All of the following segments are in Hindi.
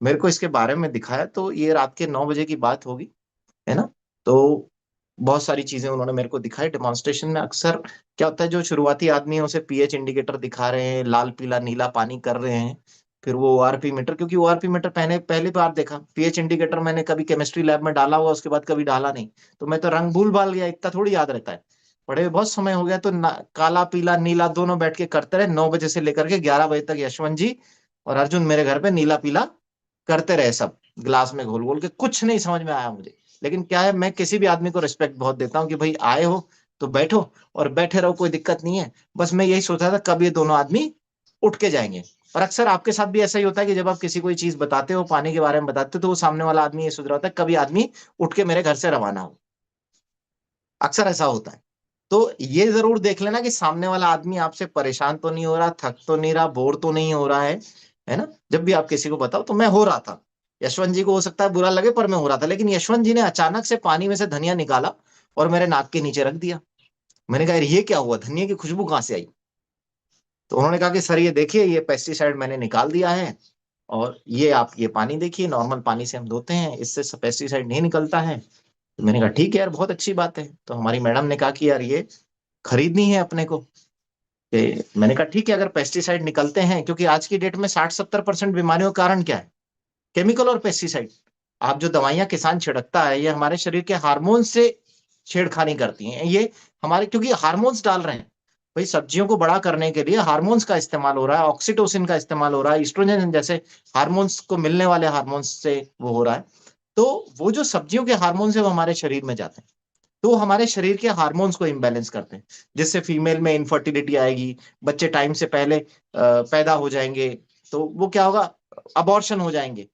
मेरे को इसके बारे में दिखाया, तो ये रात के 9 बजे की बात होगी, है ना। तो बहुत सारी चीजें उन्होंने मेरे को दिखाई डेमोन्स्ट्रेशन में। अक्सर क्या होता है, जो शुरुआती आदमी है उसे पीएच इंडिकेटर दिखा रहे हैं, लाल पीला नीला पानी कर रहे हैं, फिर वो ओआरपी मीटर, क्योंकि ओआरपी मीटर पहले पहली बार देखा, पीएच इंडिकेटर मैंने कभी केमिस्ट्री लैब में डाला हुआ, उसके बाद कभी डाला नहीं, तो मैं तो रंग भूल भाल गया, इतना थोड़ी याद रहता है। पढ़े हुए बहुत समय हो गया, तो काला पीला नीला दोनों बैठ के करते रहे 9 बजे से लेकर के 11 बजे तक। यशवंत जी और अर्जुन मेरे घर पे नीला पीला करते रहे सब, ग्लास में घोल घोल के। कुछ नहीं समझ में आया मुझे। लेकिन क्या है, मैं किसी भी आदमी को रिस्पेक्ट बहुत देता हूँ कि भाई आए हो तो बैठो, और बैठे रहो, कोई दिक्कत नहीं है। बस मैं यही सोचा था कब ये दोनों आदमी उठ के जाएंगे। और अक्सर आपके साथ भी ऐसा ही होता है कि जब आप किसी कोई चीज बताते हो, पानी के बारे में बताते हो, तो वो सामने वाला आदमी ये सोच रहा होता है कभी आदमी उठ के मेरे घर से रवाना हो। अक्सर ऐसा होता है। तो ये जरूर देख लेना कि सामने वाला आदमी आपसे परेशान तो नहीं हो रहा, थक तो नहीं रहा, बोर तो नहीं हो रहा है ना। जब भी आप किसी को बताओ, तो मैं हो रहा था, यशवंत जी को हो सकता है बुरा लगे, पर मैं हो रहा था। लेकिन यशवंत जी ने अचानक से पानी में से धनिया निकाला और मेरे नाक के नीचे रख दिया। मैंने कहा, "यार, ये क्या हुआ, धनिया की खुशबू कहाँ से आई?" तो उन्होंने कहा कि सर ये देखिए, ये पेस्टिसाइड मैंने निकाल दिया है, और ये आप ये पानी देखिए, नॉर्मल पानी से हम धोते हैं, इससे पेस्टिसाइड नहीं निकलता है। तो मैंने कहा ठीक है यार, बहुत अच्छी बात है। तो हमारी मैडम ने कहा कि यार ये खरीदनी है अपने को। मैंने कहा ठीक है, अगर पेस्टिसाइड निकलते हैं, क्योंकि आज की डेट में 60-70% बीमारियों का कारण क्या है, केमिकल और पेस्टिसाइड। आप जो दवाइयां किसान छिड़कता है, ये हमारे शरीर के हार्मोन से छेड़खानी करती हैं ये। हमारे, क्योंकि हार्मोन्स डाल रहे हैं, भाई सब्जियों को बड़ा करने के लिए हार्मोन्स का इस्तेमाल हो रहा है, ऑक्सीटोसिन का इस्तेमाल हो रहा है, ईस्ट्रोजन जैसे हार्मोन्स को मिलने वाले हार्मोन्स से वो हो रहा है। तो वो जो सब्जियों के हार्मोन्स है वो हमारे शरीर में जाते हैं, तो वो हमारे शरीर के हार्मोन्स को इम्बैलेंस करते हैं, जिससे फीमेल में इनफर्टिलिटी आएगी, बच्चे टाइम से पहले पैदा हो जाएंगे। तो वो क्या होगा, अबॉर्शन हो जाएंगे।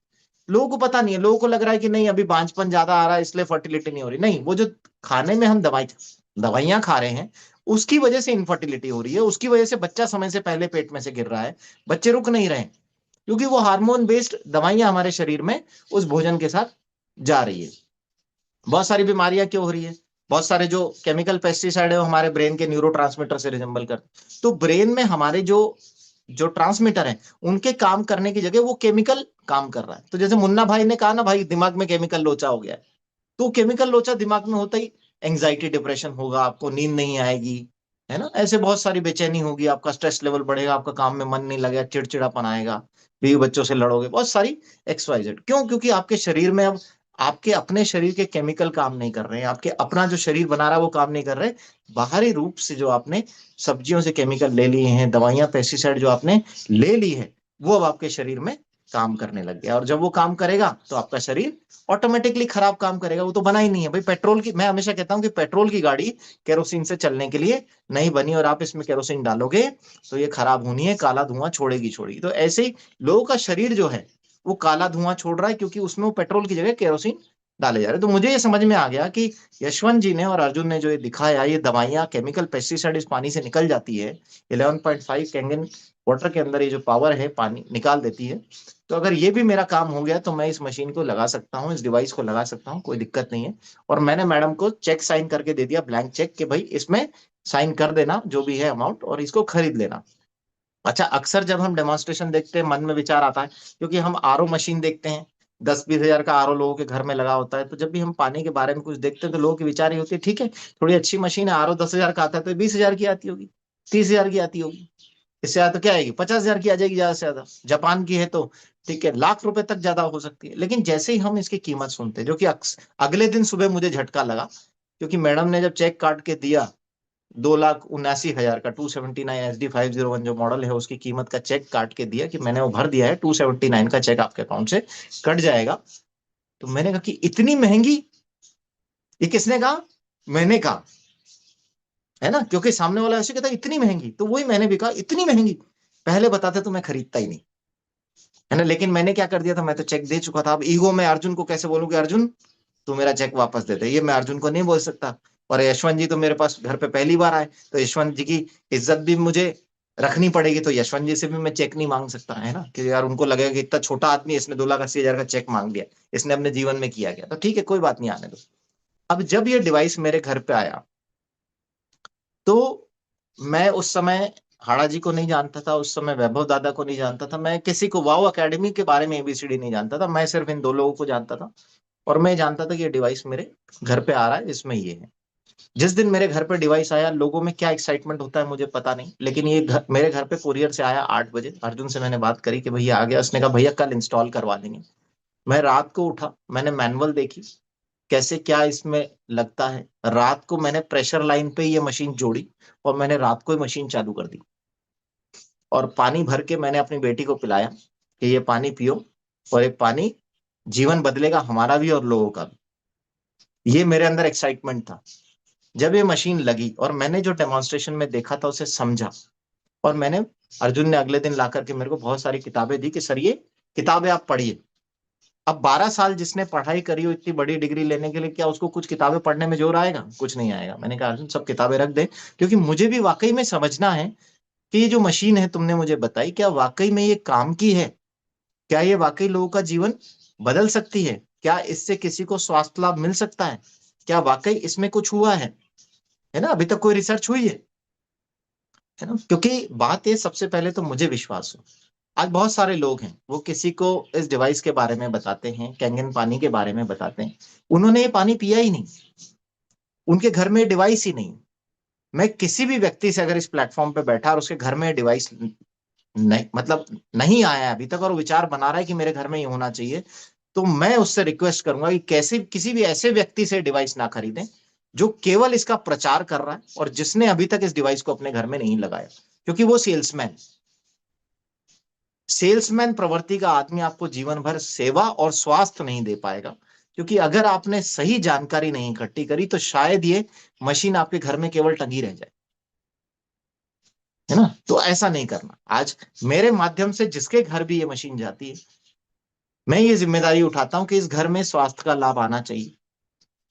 लोगों को पता नहीं है, लोगों को लग रहा है कि नहीं अभी बांझपन ज्यादा आ रहा है इसलिए फर्टिलिटी नहीं हो रही। नहीं, वो जो खाने में हम दवाइयां खा रहे हैं, उसकी वजह से इनफर्टिलिटी हो रही है, उसकी वजह से बच्चा समय से पहले पेट में से गिर रहा है, बच्चे रुक नहीं रहे हैं, क्योंकि वो हार्मोन बेस्ड दवाइयां हमारे शरीर में उस भोजन के साथ जा रही है। बहुत सारी बीमारियां क्यों हो रही है, बहुत सारे जो केमिकल पेस्टिसाइड है वो हमारे ब्रेन के न्यूरो से रिजेंबल करते हैं। तो ब्रेन में हमारे जो जो ट्रांसमीटर है, उनके काम करने की जगह वो केमिकल काम कर रहा है। तो जैसे मुन्ना भाई ने कहा ना, भाई दिमाग में केमिकल लोचा हो गया है, तो केमिकल लोचा दिमाग में होता ही एंजाइटी डिप्रेशन होगा, आपको नींद नहीं आएगी, है ना। ऐसे बहुत सारी बेचैनी होगी, आपका स्ट्रेस लेवल बढ़ेगा, आपका काम में मन नहीं लगेगा, चिड़चिड़ापन आएगा, बीवी बच्चों से लड़ोगे, बहुत सारी XYZ। क्यों? क्योंकि आपके शरीर में अब आपके अपने शरीर के केमिकल काम नहीं कर रहे हैं, आपके अपना जो शरीर बना रहा है वो काम नहीं कर रहे। बाहरी रूप से जो आपने सब्जियों से केमिकल ले लिए हैं, दवाइयां पेस्टिसाइड जो आपने ले ली है, वो अब आपके शरीर में काम करने लग गया। और जब वो काम करेगा तो आपका शरीर ऑटोमेटिकली खराब काम करेगा। वो तो बना ही नहीं है भाई। पेट्रोल की, मैं हमेशा कहता हूँ कि पेट्रोल की गाड़ी केरोसिन से चलने के लिए नहीं बनी, और आप इसमें केरोसिन डालोगे तो ये खराब होनी है, काला धुआं छोड़ेगी छोड़ेगी। तो ऐसे ही लोगों का शरीर जो है वो काला धुआं छोड़ रहा है, क्योंकि उसमें वो पेट्रोल की जगह केरोसिन डाले जा रहे हैं। तो मुझे ये समझ में आ गया कि यशवंत जी ने और अर्जुन ने जो ये दिखाया, ये दवाइयां केमिकल पेस्टिसाइड इस पानी से निकल जाती है, 11.5 कैंगन वाटर के अंदर ये जो पावर है पानी निकाल देती है। तो अगर ये भी मेरा काम हो गया तो मैं इस मशीन को लगा सकता हूँ, इस डिवाइस को लगा सकता हूँ, कोई दिक्कत नहीं है। और मैंने मैडम को चेक साइन करके दे दिया, ब्लैंक चेक, कि भाई इसमें साइन कर देना जो भी है अमाउंट, और इसको खरीद लेना। अच्छा, अक्सर जब हम डेमोन्स्ट्रेशन देखते हैं, मन में विचार आता है, क्योंकि हम आरओ मशीन देखते हैं, 10-20 हजार का आरओ लोगों के घर में लगा होता है। तो जब भी हम पानी के बारे में कुछ देखते हैं, तो लोगों की विचार ये होती है, ठीक है थोड़ी अच्छी मशीन है, आरओ 10 हजार का आता है, तो 20 हजार की आती होगी, 30 हजार की आती होगी, इससे ज्यादा तो क्या आएगी, 50 हजार की आ जाएगी ज्यादा से ज्यादा। जापान की है तो ठीक है, लाख रुपए तक ज्यादा हो सकती है। लेकिन जैसे ही हम इसकी कीमत सुनते हैं, जो कि अगले दिन सुबह मुझे झटका लगा, क्योंकि मैडम ने जब चेक काट के दिया, 2,79,000 का 279 SD 501 जो मॉडल है, उसकी कीमत का चेक काट के दिया कि मैंने वो भर दिया है, 279 का चेक आपके अकाउंट से कट जाएगा। तो मैंने कहा कि इतनी महंगी, ये किसने कहा? मैंने कहा, है ना, क्योंकि सामने वाला ऐसे कहता इतनी महंगी, तो वही मैंने भी कहा इतनी महंगी, पहले बताते तो मैं खरीदता ही नहीं, है ना। लेकिन मैंने क्या कर दिया था, मैं तो चेक दे चुका था। अब ईगो में अर्जुन को कैसे बोलूं कि अर्जुन तू मेरा चेक वापस दे दे, ये मैं अर्जुन को नहीं बोल सकता। और यशवंत जी तो मेरे पास घर पे पहली बार आए, तो यशवंत जी की इज्जत भी मुझे रखनी पड़ेगी, तो यशवंत जी से भी मैं चेक नहीं मांग सकता, है ना, कि यार उनको लगेगा कि इतना छोटा आदमी है, इसने 2,80,000 का चेक मांग लिया, इसने अपने जीवन में किया गया। तो ठीक है, कोई बात नहीं, आने दो। अब जब ये डिवाइस मेरे घर पे आया, तो मैं उस समय हाड़ा जी को नहीं जानता था उस समय, वैभव दादा को नहीं जानता था, मैं किसी को वाओ एकेडमी के बारे में एबीसीडी नहीं जानता था, मैं सिर्फ इन दो लोगों को जानता था। और मैं जानता था कि ये डिवाइस मेरे घर पे आ रहा है, इसमें ये है। जिस दिन मेरे घर पे डिवाइस आया, लोगों में क्या एक्साइटमेंट होता है मुझे पता नहीं, लेकिन ये मेरे घर पे कुरियर से आया 8 बजे। अर्जुन से मैंने बात करी कि भैया आ गया, उसने कहा भैया कल इंस्टॉल करवा देंगे। मैं रात को उठा, मैंने मैनुअल देखी कैसे क्या इसमें लगता है, रात को मैंने प्रेशर लाइन पे ये मशीन जोड़ी और मैंने रात को ही मशीन चालू कर दी। और पानी भर के मैंने अपनी बेटी को पिलाया कि ये पानी पियो, और ये पानी जीवन बदलेगा हमारा भी और लोगों का भी। ये मेरे अंदर एक्साइटमेंट था। जब ये मशीन लगी और मैंने जो डेमोन्स्ट्रेशन में देखा था उसे समझा, और मैंने, अर्जुन ने अगले दिन ला करके मेरे को बहुत सारी किताबें दी कि सर ये किताबें आप पढ़िए। अब 12 साल जिसने पढ़ाई करी हो इतनी बड़ी डिग्री लेने के लिए, क्या उसको कुछ किताबें पढ़ने में जोर आएगा? कुछ नहीं आएगा। मैंने कहा अर्जुन सब किताबें रख दे, क्योंकि मुझे भी वाकई में समझना है कि ये जो मशीन है तुमने मुझे बताई, क्या वाकई में ये काम की है? क्या ये वाकई लोगों का जीवन बदल सकती है? क्या इससे किसी को स्वास्थ्य लाभ मिल सकता है? क्या वाकई इसमें कुछ हुआ है ना? अभी तक कोई रिसर्च हुई है ना? क्योंकि बात ये, सबसे पहले तो मुझे विश्वास हो, आज बहुत सारे लोग हैं वो किसी को इस डिवाइस के बारे में बताते हैं, कैंगन पानी के बारे में बताते हैं, उन्होंने ये पानी पिया ही नहीं, उनके घर में डिवाइस ही नहीं। मैं किसी भी व्यक्ति से अगर इस प्लेटफॉर्म पे बैठा और उसके घर में डिवाइस नहीं, मतलब नहीं आया अभी तक, और वो विचार बना रहा है कि मेरे घर में ये होना चाहिए, तो मैं उससे रिक्वेस्ट करूंगा कि कैसे किसी भी ऐसे व्यक्ति से डिवाइस ना खरीदें जो केवल इसका प्रचार कर रहा है और जिसने अभी तक इस डिवाइस को अपने घर में नहीं लगाया, क्योंकि वो सेल्समैन सेल्समैन प्रवृत्ति का आदमी आपको जीवन भर सेवा और स्वास्थ्य नहीं दे पाएगा। क्योंकि अगर आपने सही जानकारी नहीं इकट्ठी करी तो शायद ये मशीन आपके घर में केवल टंगी रह जाए, है ना? तो ऐसा नहीं करना। आज मेरे माध्यम से जिसके घर भी ये मशीन जाती है, मैं ये जिम्मेदारी उठाता हूं कि इस घर में स्वास्थ्य का लाभ आना चाहिए,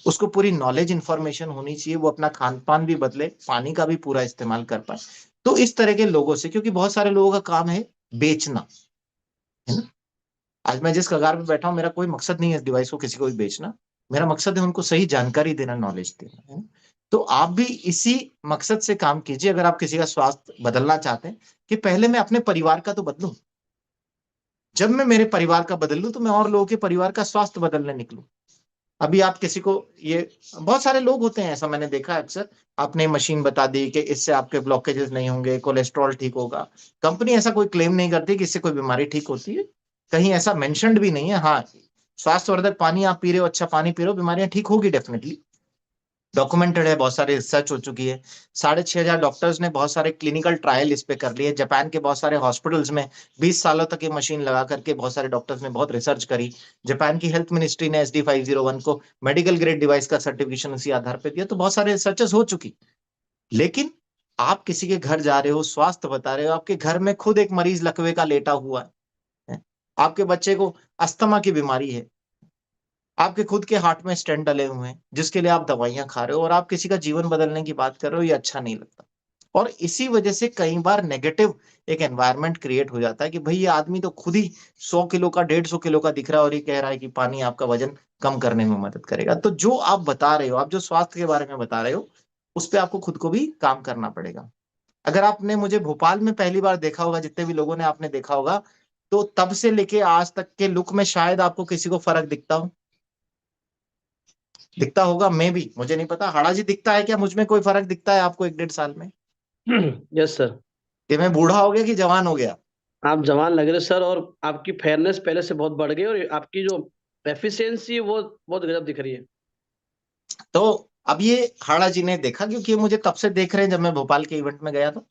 उसको पूरी नॉलेज इंफॉर्मेशन होनी चाहिए, वो अपना खान पान भी बदले, पानी का भी पूरा इस्तेमाल कर पाए। तो इस तरह के लोगों से, क्योंकि बहुत सारे लोगों का काम है बेचना, है ना? आज मैं जिस कगार पे बैठा हूं, मेरा कोई मकसद नहीं है इस डिवाइस को किसी को भी बेचना। मेरा मकसद है उनको सही जानकारी देना, नॉलेज देना, है ना? तो आप भी इसी मकसद से काम कीजिए अगर आप किसी का स्वास्थ्य बदलना चाहते हैं, कि पहले मैं अपने परिवार का तो बदलूं। जब मैं मेरे परिवार का बदल लूं तो मैं और लोगों के परिवार का स्वास्थ्य बदलने निकलूं। अभी आप किसी को ये, बहुत सारे लोग होते हैं ऐसा, मैंने देखा है अक्सर, आपने मशीन बता दी कि इससे आपके ब्लॉकेजेस नहीं होंगे, कोलेस्ट्रॉल ठीक होगा। कंपनी ऐसा कोई क्लेम नहीं करती कि इससे कोई बीमारी ठीक होती है, कहीं ऐसा मेंशन्ड भी नहीं है। हाँ, स्वास्थ्यवर्धक पानी आप पी रहे हो, अच्छा पानी पी रहे हो, बीमारियां ठीक होगी डेफिनेटली, डॉक्यूमेंटेड है, बहुत सारी रिसर्च हो चुकी है। 6,500 डॉक्टर्स ने बहुत सारे क्लिनिकल ट्रायल इस पे कर लिए। जापान के बहुत सारे हॉस्पिटल्स में 20 सालों तक ये मशीन लगा करके बहुत सारे डॉक्टर्स ने बहुत रिसर्च करी। जापान की हेल्थ मिनिस्ट्री ने SD 501 को मेडिकल ग्रेड डिवाइस का सर्टिफिकेशन उसी आधार पे दिया। तो बहुत सारे रिसर्चेस हो चुकी। लेकिन आप किसी के घर जा रहे हो, स्वास्थ्य बता रहे हो, आपके घर में खुद एक मरीज लकवे का लेटा हुआ है, आपके बच्चे को अस्थमा की बीमारी है, आपके खुद के हार्ट में स्टेंट डले हुए हैं जिसके लिए आप दवाइयां खा रहे हो, और आप किसी का जीवन बदलने की बात कर रहे हो, ये अच्छा नहीं लगता। और इसी वजह से कई बार नेगेटिव एक एनवायरनमेंट क्रिएट हो जाता है कि भाई ये आदमी तो खुद ही 100 किलो का, 150 किलो का दिख रहा है और ये कह रहा है कि पानी आपका वजन कम करने में मदद करेगा। तो जो आप बता रहे हो, आप जो स्वास्थ्य के बारे में बता रहे हो, उस पर आपको खुद को भी काम करना पड़ेगा। अगर आपने मुझे भोपाल में पहली बार देखा होगा, जितने भी लोगों ने आपने देखा होगा, तो तब से लेके आज तक के लुक में शायद आपको किसी को फर्क दिखता हो, दिखता होगा। मैं भी, मुझे नहीं पता हाड़ा जी दिखता है क्या, मुझ में कोई फर्क दिखता है आपको 1-1.5 साल में यस सर। कि मैं बूढ़ा हो गया कि जवान हो गया? आप जवान लग रहे हो सर, और आपकी फेयरनेस पहले से बहुत बढ़ गई, और आपकी जो एफिशिएंसी है वो बहुत गजब दिख रही है। तो अब ये हाड़ा जी ने देखा, क्योंकि ये मुझे तब से देख रहे हैं जब मैं भोपाल के इवेंट में गया था।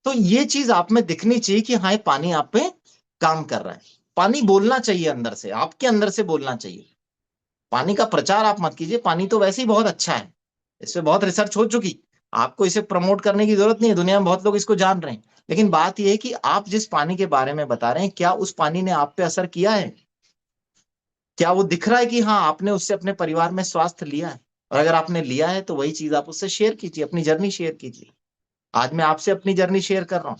तो ये चीज आप में दिखनी चाहिए कि हाँ, ये पानी आप पे काम कर रहा है। पानी बोलना चाहिए अंदर से, आपके अंदर से बोलना चाहिए। पानी का प्रचार आप मत कीजिए, पानी तो वैसे ही बहुत अच्छा है, इस पे बहुत रिसर्च हो चुकी। आपको इसे प्रमोट करने की जरूरत नहीं है, दुनिया में बहुत लोग इसको जान रहे हैं। लेकिन बात यह है कि आप जिस पानी के बारे में बता रहे हैं, क्या उस पानी ने आप पे असर किया है? क्या वो दिख रहा है कि हाँ, आपने उससे अपने परिवार में स्वास्थ्य लिया है? और अगर आपने लिया है तो वही चीज आप उससे शेयर कीजिए, अपनी जर्नी शेयर कीजिए। आज मैं आपसे अपनी जर्नी शेयर कर रहा हूँ,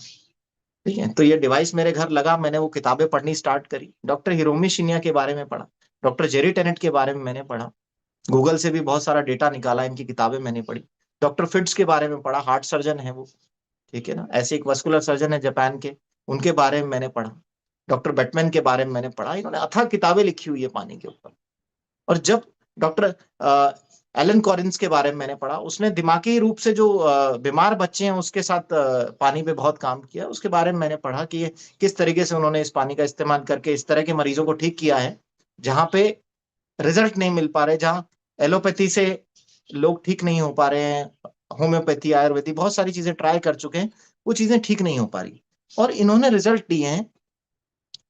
ठीक है? तो ये डिवाइस मेरे घर लगा, मैंने वो किताबें पढ़नी स्टार्ट करी, डॉक्टर हिरोमी शिन्या के बारे में पढ़ा, डॉक्टर जेरी टेनेट के बारे में मैंने पढ़ा, गूगल से भी बहुत सारा डेटा निकाला, इनकी किताबें मैंने पढ़ी, डॉक्टर फिट्स के बारे में पढ़ा, हार्ट सर्जन है वो, ठीक है ना। ऐसे एक वस्कुलर सर्जन है जापान के, उनके बारे में मैंने पढ़ा। डॉक्टर बैटमैन के बारे में मैंने पढ़ा। इन्होंने अथाह किताबें लिखी हुई है पानी के ऊपर। और जब डॉक्टर एलन कॉरिंस के बारे में मैंने पढ़ा, उसने दिमागी रूप से जो बीमार बच्चे हैं उसके साथ पानी पे बहुत काम किया, उसके बारे में मैंने पढ़ा कि ये किस तरीके से उन्होंने इस पानी का इस्तेमाल करके इस तरह के मरीजों को ठीक किया है जहां पे रिजल्ट नहीं मिल पा रहे, जहां एलोपैथी से लोग ठीक नहीं हो पा रहे हैं, होम्योपैथी आयुर्वेदिक बहुत सारी चीजें ट्राई कर चुके हैं, वो चीजें ठीक नहीं हो पा रही। और इन्होंने रिजल्ट दिए हैं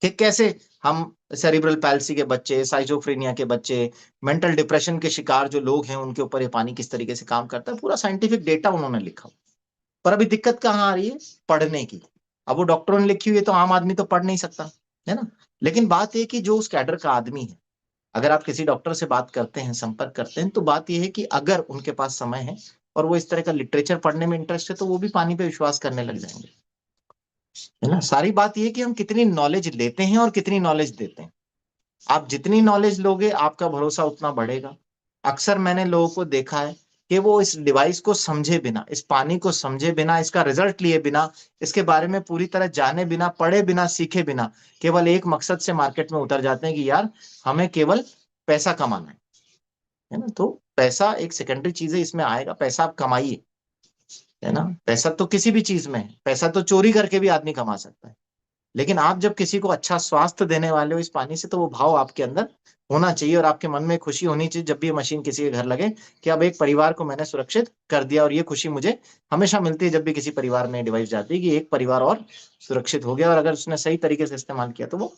कि कैसे हम सेरिब्रल पैल्सी के बच्चे, साइजोफ्रेनिया के बच्चे, मेंटल डिप्रेशन के शिकार जो लोग हैं उनके ऊपर ये पानी किस तरीके से काम करता है, पूरा साइंटिफिक डेटा उन्होंने लिखा। पर अभी दिक्कत कहाँ आ रही है? पढ़ने की। अब वो डॉक्टरों ने लिखी हुई है तो आम आदमी तो पढ़ नहीं सकता, है ना। लेकिन बात यह कि जो उस कैडर का आदमी है, अगर आप किसी डॉक्टर से बात करते हैं, संपर्क करते हैं, तो बात यह है कि अगर उनके पास समय है और वो इस तरह का लिटरेचर पढ़ने में इंटरेस्ट है तो वो भी पानी पे विश्वास करने लग जाएंगे, है ना। सारी बात यह है कि हम कितनी नॉलेज लेते हैं और कितनी नॉलेज देते हैं। आप जितनी नॉलेज लोगे आपका भरोसा उतना बढ़ेगा। अक्सर मैंने लोगों को देखा है कि वो इस डिवाइस को समझे बिना, इस पानी को समझे बिना, इसका रिजल्ट लिए बिना, इसके बारे में पूरी तरह जाने बिना, पढ़े बिना, सीखे बिना, केवल एक मकसद से मार्केट में उतर जाते हैं कि यार हमें केवल पैसा कमाना है ना। तो पैसा एक सेकेंडरी चीज है, इसमें आएगा, पैसा आप कमाइए, है ना। पैसा तो किसी भी चीज में है, पैसा तो चोरी करके भी आदमी कमा सकता है। लेकिन आप जब किसी को अच्छा स्वास्थ्य देने वाले हो इस पानी से, तो वो भाव आपके अंदर होना चाहिए और आपके मन में खुशी होनी चाहिए जब भी ये मशीन किसी के घर लगे कि अब एक परिवार को मैंने सुरक्षित कर दिया। और ये खुशी मुझे हमेशा मिलती है जब भी किसी परिवार में डिवाइस जाती है कि एक परिवार और सुरक्षित हो गया, और अगर उसने सही तरीके से इस्तेमाल किया तो वो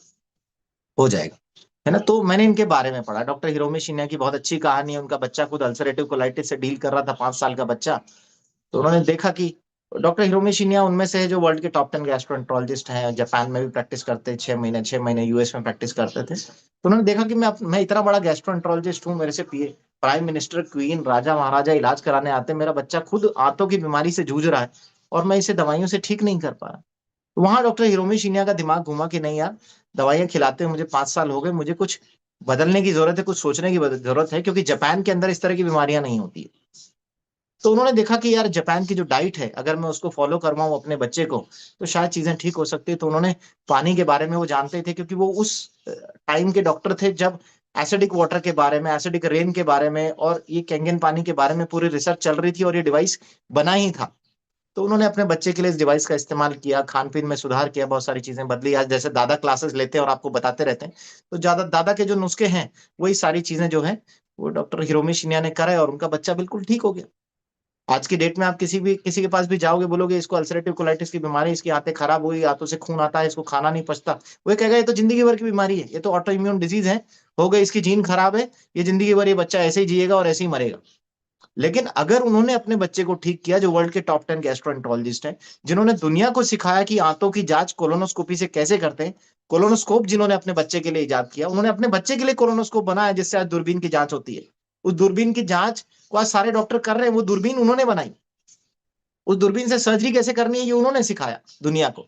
हो जाएगा, है ना। तो मैंने इनके बारे में पढ़ा। डॉक्टर हिरोमी शिन्या की बहुत अच्छी कहानी है। उनका बच्चा खुद अल्सरेटिव कोलाइटिस से डील कर रहा था, 5 साल का बच्चा। तो उन्होंने देखा कि डॉक्टर हिरोमी शिन्या उनमें से है जो वर्ल्ड के टॉप 10 गैस्ट्रोएंटरोलॉजिस्ट हैं, जापान में भी प्रैक्टिस करते, 6 महीने यूएस में प्रैक्टिस करते थे। तो उन्होंने देखा कि मैं इतना बड़ा गैस्ट्रोएंटरोलॉजिस्ट हूँ, मेरे से पीए प्राइम मिनिस्टर, क्वीन, राजा महाराजा इलाज कराने आते हैं, मेरा बच्चा खुद आंतों की बीमारी से जूझ रहा है और मैं इसे दवाइयों से ठीक नहीं कर पा रहा। तो वहां डॉक्टर हिरोमी शिन्या का दिमाग घुमा कि नहीं यार, दवाइयां खिलाते हुए मुझे 5 साल हो गए, मुझे कुछ बदलने की जरूरत है, कुछ सोचने की जरूरत है, क्योंकि जापान के अंदर इस तरह की बीमारियां नहीं होती है। तो उन्होंने देखा कि यार जापान की जो डाइट है, अगर मैं उसको फॉलो करवाऊं अपने बच्चे को तो शायद चीजें ठीक हो सकती है। तो उन्होंने पानी के बारे में, वो जानते थे क्योंकि वो उस टाइम के डॉक्टर थे जब एसिडिक वाटर के बारे में, एसिडिक रेन के बारे में और ये कैंगन पानी के बारे में पूरी रिसर्च चल रही थी और ये डिवाइस बना ही था। तो उन्होंने अपने बच्चे के लिए इस डिवाइस का इस्तेमाल किया, खान पीन में सुधार किया, बहुत सारी चीजें बदली। आज जैसे दादा क्लासेस लेते हैं और आपको बताते रहते हैं, तो ज्यादा दादा के जो नुस्खे हैं वही सारी चीजें जो है वो डॉक्टर हिरोमी शिन्या ने कराए और उनका बच्चा बिल्कुल ठीक हो गया। आज की डेट में आप किसी के पास भी जाओगे, बोलोगे इसको अल्सरेटिव कोलाइटिस की बीमारी, इसकी आंतें खराब हुई, आंतों से खून आता है, इसको खाना नहीं पचता, वो कहेगा ये तो जिंदगी भर की बीमारी है, ये तो ऑटो इम्यून डिजीज है, हो गई, इसकी जीन खराब है, ये जिंदगी भर ये बच्चा ऐसे ही जिएगा और ऐसे ही मरेगा। लेकिन अगर उन्होंने अपने बच्चे को ठीक किया, जो वर्ल्ड के टॉप 10 गैस्ट्रोएंटरोलॉजिस्ट हैं, जिन्होंने दुनिया को सिखाया कि आंतों की जांच कोलोनोस्कोपी से कैसे करते हैं, कोलोनोस्कोप जिन्होंने अपने बच्चे के लिए इजाद किया, उन्होंने अपने बच्चे के लिए कोलोनोस्कोप बनाया जिससे आज दूरबीन की जांच होती है। उस दूरबीन की जांच को आज सारे डॉक्टर कर रहे हैं, वो दूरबीन उन्होंने बनाई। उस दूरबीन से सर्जरी कैसे करनी है ये उन्होंने सिखाया दुनिया को।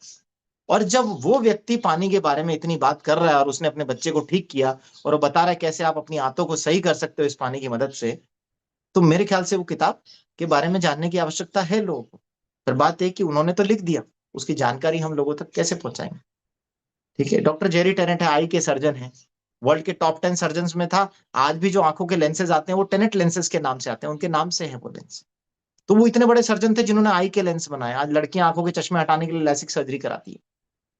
और जब वो व्यक्ति पानी के बारे में इतनी बात कर रहा है और उसने अपने बच्चे को ठीक किया और वो बता रहा है कैसे आप अपनी आंतों को सही कर सकते हो इस पानी की मदद से, तो मेरे ख्याल से वो किताब के बारे में जानने की आवश्यकता है लोगों को। फिर बात है कि उन्होंने तो लिख दिया, उसकी जानकारी हम लोगों तक कैसे पहुंचाएंगे। ठीक है। डॉक्टर जेरी टेनेट है, आई के सर्जन है, वर्ल्ड के टॉप 10 सर्जन में था। आज भी जो आंखों के लेंसेज आते हैं वो टेनेट लेंसेज के नाम से आते हैं, उनके नाम से है वो लेंस। तो वो इतने बड़े सर्जन थे जिन्होंने आई के लेंस बनाए। आज लड़कियां आंखों के चश्मे हटाने के लिए लैसिक सर्जरी कराती है,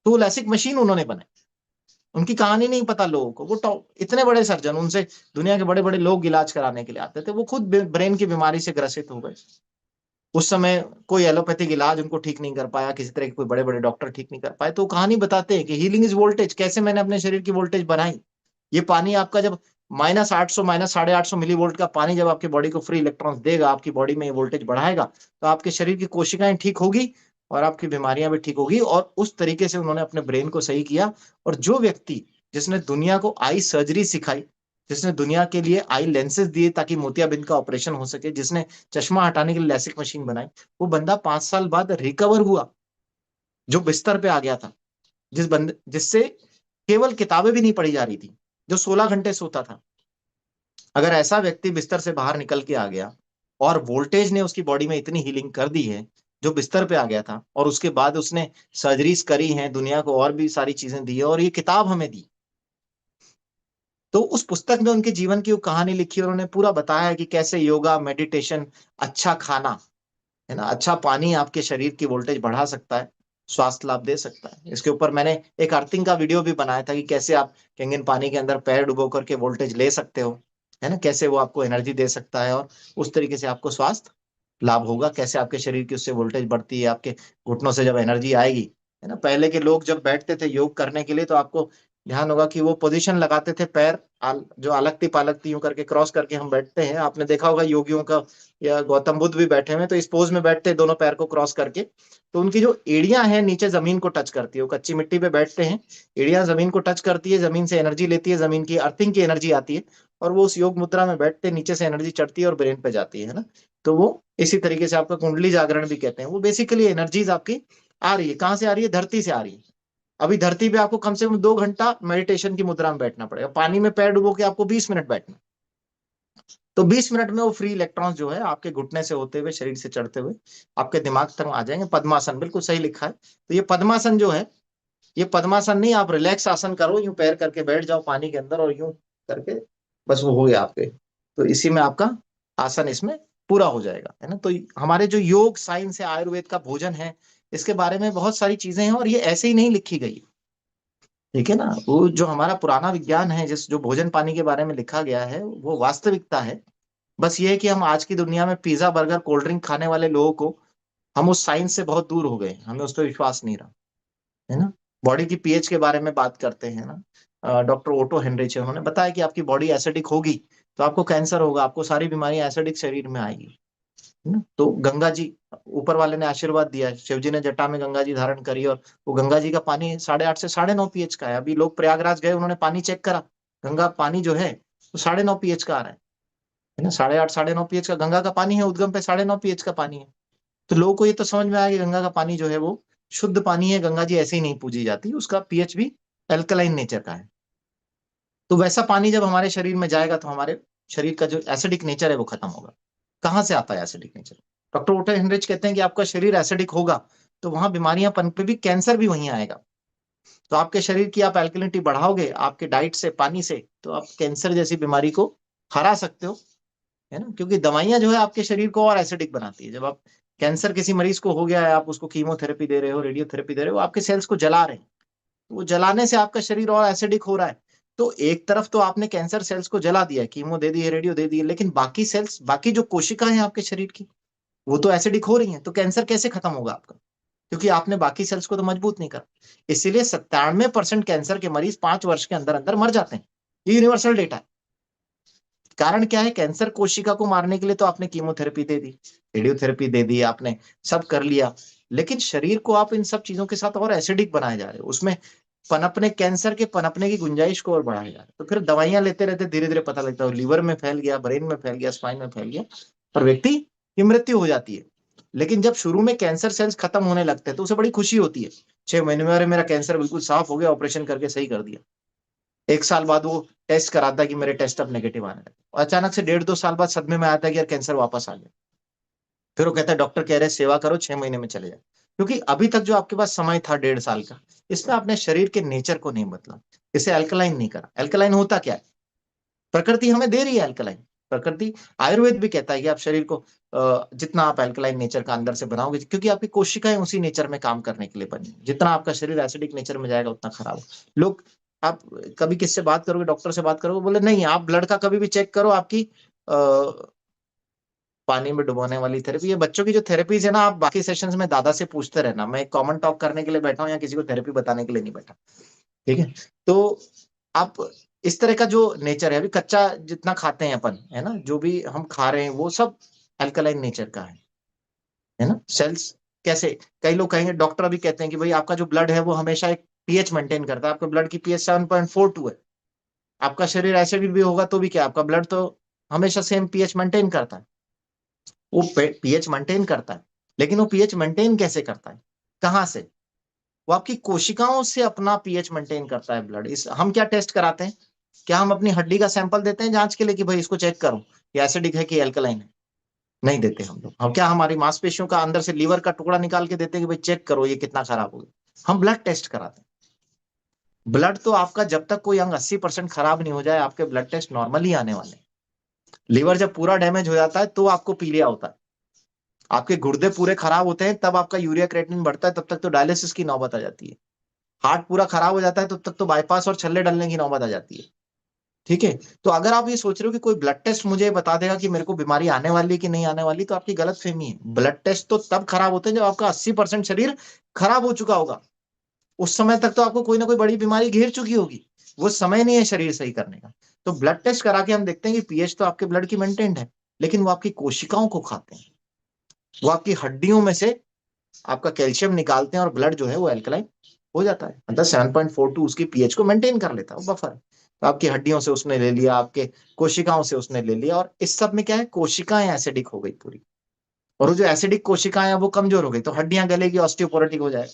तो वो लैसिक मशीन उन्होंने बनाई। उनकी कहानी नहीं पता लोगों को। वो टॉप इतने बड़े सर्जन, उनसे दुनिया के बड़े बड़े लोग इलाज कराने के लिए आते थे, वो खुद ब्रेन की बीमारी से ग्रसित हो गए। उस समय कोई एलोपैथिक इलाज उनको ठीक नहीं कर पाया, किसी तरह के कोई बड़े बड़े डॉक्टर ठीक नहीं कर पाए। तो वो कहानी बताते हैं कि हीलिंग इज वोल्टेज, कैसे मैंने अपने शरीर की वोल्टेज बनाई। ये पानी आपका जब -800, -850 मिली वोल्ट का पानी जब आपकी बॉडी को फ्री इलेक्ट्रॉन्स देगा, आपकी बॉडी में ये वोल्टेज बढ़ाएगा, तो आपके शरीर की कोशिकाएं ठीक होगी और आपकी बीमारियां भी ठीक होगी। और उस तरीके से उन्होंने अपने ब्रेन को सही किया। और जो व्यक्ति, जिसने दुनिया को आई सर्जरी सिखाई, जिसने दुनिया के लिए आई लेंसेज दिए ताकि मोतियाबिंद का ऑपरेशन हो सके, जिसने चश्मा हटाने के लिए लैसिक मशीन बनाई, वो बंदा 5 साल बाद रिकवर हुआ, जो बिस्तर पे आ गया था, जिससे केवल किताबें भी नहीं पढ़ी जा रही थी, जो 16 घंटे सोता था। अगर ऐसा व्यक्ति बिस्तर से बाहर निकल के आ गया और वोल्टेज ने उसकी बॉडी में इतनी हीलिंग कर दी है, जो बिस्तर पे आ गया था, और उसके बाद उसने सर्जरीज करी हैं, दुनिया को और भी सारी चीजें दी है, और ये किताब हमें दी। तो उस पुस्तक में उनके जीवन की वो कहानी लिखी, और उन्होंने पूरा बताया है कि कैसे योगा, मेडिटेशन, अच्छा खाना, है ना, अच्छा पानी आपके शरीर की वोल्टेज बढ़ा सकता है, स्वास्थ्य लाभ दे सकता है। इसके ऊपर मैंने एक अर्थिंग का वीडियो भी बनाया था कि कैसे आप कंगन पानी के अंदर पैर डुबो करके वोल्टेज ले सकते हो, है ना, कैसे वो आपको एनर्जी दे सकता है, और उस तरीके से आपको स्वास्थ्य लाभ होगा, कैसे आपके शरीर की उससे वोल्टेज बढ़ती है, आपके घुटनों से जब एनर्जी आएगी, है ना। पहले के लोग जब बैठते थे योग करने के लिए, तो आपको ध्यान होगा कि वो पोजीशन लगाते थे, पैर जो अलगती पालगती यूं करके क्रॉस करके हम बैठते हैं, आपने देखा होगा योगियों का, या गौतम बुद्ध भी बैठे हुए हैं, तो इस पोज में बैठते हैं दोनों पैर को क्रॉस करके। तो उनकी जो एड़ियां हैं नीचे जमीन को टच करती है, वो कच्ची मिट्टी पे बैठते हैं, एड़ियां जमीन को टच करती है, जमीन से एनर्जी लेती है, जमीन की अर्थिंग की एनर्जी आती है, और वो उस योग मुद्रा में बैठते हैं, नीचे से एनर्जी चढ़ती है और ब्रेन पे जाती है ना। तो वो इसी तरीके से आपका कुंडली जागरण भी कहते हैं। वो बेसिकली एनर्जीज आपकी आ रही है, कहाँ से आ रही है? धरती से आ रही है। अभी धरती पे आपको कम से कम 2 घंटा मेडिटेशन की मुद्रा में बैठना पड़ेगा, पानी में पैर डुबो के आपको 20 मिनट बैठना। तो 20 मिनट में वो फ्री इलेक्ट्रॉन्स जो है आपके घुटने से होते हुए, शरीर से चढ़ते हुए आपके दिमाग तक आ जाएंगे। पद्मासन, बिल्कुल सही लिखा है। तो ये पद्मासन जो है, ये पद्मासन नहीं, आप रिलैक्स आसन करो, यूं पैर करके बैठ जाओ पानी के अंदर, और यूं करके बस वो हो गया आपके। तो इसी में आपका आसन इसमें पूरा हो जाएगा, है ना। तो हमारे जो योग साइंस है, आयुर्वेद का भोजन है, इसके बारे में बहुत सारी चीजें हैं, और ये ऐसे ही नहीं लिखी गई, ठीक है ना। वो जो हमारा पुराना विज्ञान है, जिस जो भोजन पानी के बारे में लिखा गया है, वो वास्तविकता है। बस ये है कि हम आज की दुनिया में पिज्जा, बर्गर, कोल्ड ड्रिंक खाने वाले लोगों को, हम उस साइंस से बहुत दूर हो गए, हमें उस पर विश्वास नहीं रहा, है ना। बॉडी की पीएच के बारे में बात करते हैं ना, डॉक्टर ओटो हेनरिच है, उन्होंने बताया कि आपकी बॉडी एसिडिक होगी तो आपको कैंसर होगा, आपको सारी बीमारियां एसिडिक शरीर में आएगी, है ना। तो गंगा जी, ऊपर वाले ने आशीर्वाद दिया, शिव जी ने जटा में गंगा जी धारण करी, और वो गंगा जी का पानी 8.5 से 9.5 पीएच का है। अभी लोग प्रयागराज गए, उन्होंने पानी चेक करा, गंगा पानी जो है वो 9.5 पीएच का आ रहा है ना। 8.5 9.5 पीएच का गंगा का पानी है, उद्गम पे 9.5 पीएच का पानी है। तो लोगों को ये तो समझ में आया कि गंगा का पानी जो है वो शुद्ध पानी है, गंगा जी ऐसे ही नहीं पूजी जाती, उसका पीएच भी एल्कलाइन नेचर का है। तो वैसा पानी जब हमारे शरीर में जाएगा, तो हमारे शरीर का जो एसिडिक नेचर है वो खत्म होगा। कहाँ से आता है एसिडिक नेचर? डॉक्टर ओटर हेनरिच कहते हैं कि आपका शरीर एसिडिक होगा तो वहां बीमारियां पनपे भी, कैंसर भी वहीं आएगा। तो आपके शरीर की आप एल्कलिनिटी बढ़ाओगे आपके डाइट से, पानी से, तो आप कैंसर जैसी बीमारी को हरा सकते हो, है ना। क्योंकि दवाइयां जो है आपके शरीर को और एसिडिक बनाती है। जब आप कैंसर किसी मरीज को हो गया है, आप उसको कीमोथेरेपी दे रहे हो, रेडियोथेरेपी दे रहे हो, आपके सेल्स को जला रहे हैं, तो वो जलाने से आपका शरीर और एसिडिक हो रहा है। तो एक तरफ तो आपने कैंसर सेल्स को जला दिया, कीमो दे दी है, रेडियो दे दी है, लेकिन बाकी सेल्स, बाकी जो कोशिकाएं हैं आपके शरीर की, वो तो एसिडिक हो रही हैं। तो कैंसर कैसे खत्म होगा आपका? क्योंकि आपने बाकी सेल्स को तो मजबूत नहीं करा। इसीलिए 97% कैंसर के मरीज 5 वर्ष के अंदर अंदर मर जाते हैं। ये यूनिवर्सल डेटा है। कारण क्या है? कैंसर कोशिका को मारने के लिए तो आपने कीमोथेरेपी दे दी, रेडियोथेरेपी दे दी, आपने सब कर लिया, लेकिन शरीर को आप इन सब चीजों के साथ और एसिडिक बनाए जा रहे हो, उसमें पनपने, कैंसर के पनपने की गुंजाइश को और बढ़ाया जा रहा है। तो फिर दवाइयां लेते रहते धीरे धीरे पता लगता है लीवर में फैल गया, ब्रेन में फैल गया, स्पाइन में फैल गया, और व्यक्ति की मृत्यु हो जाती है। लेकिन जब शुरू में कैंसर सेल्स खत्म होने लगते हैं तो उसे बड़ी खुशी होती है, 6 महीने में, अरे मेरा कैंसर बिल्कुल साफ हो गया, ऑपरेशन करके सही कर दिया। 1 साल बाद वो टेस्ट कराता है कि मेरे टेस्ट अब नेगेटिव आने लगे, और अचानक से 1.5 2 साल बाद सदमे में आता है कि यार कैंसर वापस आ गया। फिर वो कहता है डॉक्टर कह रहे हैं सेवा करो, 6 महीने में चले जाओ। क्योंकि अभी तक जो आपके पास समय था 1.5 साल का, इसमें आपने शरीर के नेचर को नहीं बदला, इसे अल्कलाइन नहीं करा। अल्कलाइन होता क्या है? प्रकृति हमें दे रही है अल्कलाइन। प्रकृति, आयुर्वेद भी कहता है कि आप शरीर को जितना आप अल्कलाइन नेचर का अंदर से बनाओगे, क्योंकि आपकी कोशिकाएं उसी नेचर में काम करने के लिए बनी है। जितना आपका शरीर एसिडिक नेचर में जाएगा उतना खराब हो। लोग, आप कभी किससे बात करोगे, डॉक्टर से बात करोगे, बोले नहीं आप ब्लड का कभी भी चेक करो, आपकी पानी में डुबोने वाली थेरेपी, ये बच्चों की जो थेरेपीज है ना, आप बाकी सेशंस में दादा से पूछते रहना। मैं कॉमन टॉक करने के लिए बैठा हूँ, या किसी को थेरेपी बताने के लिए नहीं बैठा, ठीक है। तो आप इस तरह का जो नेचर है, अभी कच्चा जितना खाते हैं अपन, है ना, जो भी हम खा रहे हैं वो सब अल्कलाइन नेचर का है ना। सेल्स कैसे, कई लोग कहेंगे, डॉक्टर अभी कहते हैं कि भाई आपका जो ब्लड है वो हमेशा एक पीएच मेंटेन करता है, आपके ब्लड की पीएच 7.42 है। आपका शरीर एसिडिक भी होगा तो भी क्या, आपका ब्लड तो हमेशा सेम पीएच मेंटेन करता है। वो पीएच मेंटेन करता है, लेकिन वो पीएच मेंटेन कैसे करता है, कहाँ से? वो आपकी कोशिकाओं से अपना पीएच मेंटेन करता है ब्लड। इस हम क्या टेस्ट कराते हैं? क्या हम अपनी हड्डी का सैंपल देते हैं जांच के लिए कि भाई इसको चेक करो ये एसिडिक है कि अल्कलाइन है? नहीं देते हम लोग। हम क्या, हमारी मांसपेशियों का अंदर से लीवर का टुकड़ा निकाल के देते हैं कि भाई चेक करो ये कितना खराब हो गया। हम ब्लड टेस्ट कराते हैं। ब्लड तो आपका जब तक कोई अंग 80% खराब नहीं हो जाए, आपके ब्लड टेस्ट नॉर्मल ही आने वाले हैं। लीवर जब पूरा डैमेज हो जाता है तो आपको पीलिया होता है। आपके गुर्दे पूरे खराब होते हैं तब आपका यूरिया क्रिएटिनिन बढ़ता है, तब तक तो डायलिसिस की नौबत आ जाती है। हार्ट पूरा खराब हो जाता है तब तक तो बाईपास और छल्ले डालने की नौबत आ जाती है। ठीक है। तो अगर आप ये सोच रहे हो कि कोई ब्लड टेस्ट मुझे बता देगा कि मेरे को बीमारी आने वाली है कि नहीं आने वाली, तो आपकी गलत फहमी है। ब्लड टेस्ट तो तब खराब होते हैं जब आपका 80% शरीर खराब हो चुका होगा। उस समय तक तो आपको कोई ना कोई बड़ी बीमारी घेर चुकी होगी। वो समय नहीं है शरीर सही करने का। तो ब्लड टेस्ट करा के हम देखते हैं कि पीएच तो आपके ब्लड की मेंटेन्ड है, लेकिन वो आपकी कोशिकाओं को खाते हैं। वो आपकी हड्डियों में से आपका कैल्शियम निकालते हैं और ब्लड जो है वो एल्कलाइन हो जाता है। मतलब 7.42 उसकी पीएच को मेंटेन कर लेता है, वो बफर। तो आपकी हड्डियों से उसने ले लिया, आपके कोशिकाओं से उसने ले लिया, और इस सब में क्या है, कोशिकाएं एसिडिक हो गई पूरी। और वो जो एसिडिक कोशिकाएं हैं वो कमजोर हो गई, तो हड्डियां गलेगी, ऑस्टियोपोरोटिक हो जाए।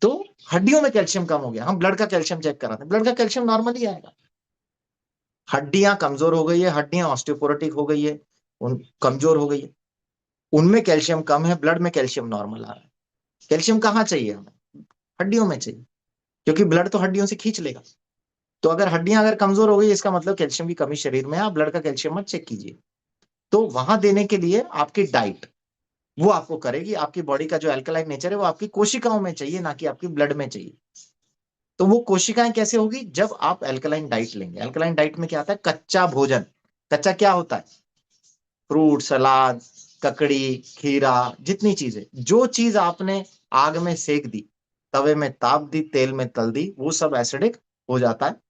तो हड्डियों में कैल्शियम कम हो गया, हम ब्लड का कैल्शियम चेक कराते हैं, ब्लड का कैल्शियम नॉर्मल ही आएगा। हड्डियां कमजोर हो गई है, हड्डियां ऑस्टियोपोरोटिक हो गई है, उन कमजोर हो गई है, उनमें कैल्शियम कम है, ब्लड में कैल्शियम नॉर्मल आ रहा है। कैल्शियम कहाँ चाहिए हमें? हड्डियों में चाहिए, क्योंकि ब्लड तो हड्डियों से खींच लेगा। तो अगर हड्डियां अगर कमजोर हो गई, इसका मतलब कैल्शियम की कमी शरीर में है, आप ब्लड का कैल्शियम मत चेक कीजिए। तो वहां देने के लिए आपकी डाइट वो आपको करेगी। आपकी बॉडी का जो अल्कलाइन नेचर है वो आपकी कोशिकाओं में चाहिए, ना कि आपकी ब्लड में चाहिए। तो वो कोशिकाएं कैसे होगी? जब आप अल्कलाइन डाइट लेंगे। अल्कलाइन डाइट में क्या आता है? कच्चा भोजन। कच्चा क्या होता है? फ्रूट, सलाद, ककड़ी, खीरा, जितनी चीजें, जो चीज आपने आग में सेक दी, तवे में ताप दी, तेल में तल दी, वो सब एसिडिक हो जाता है।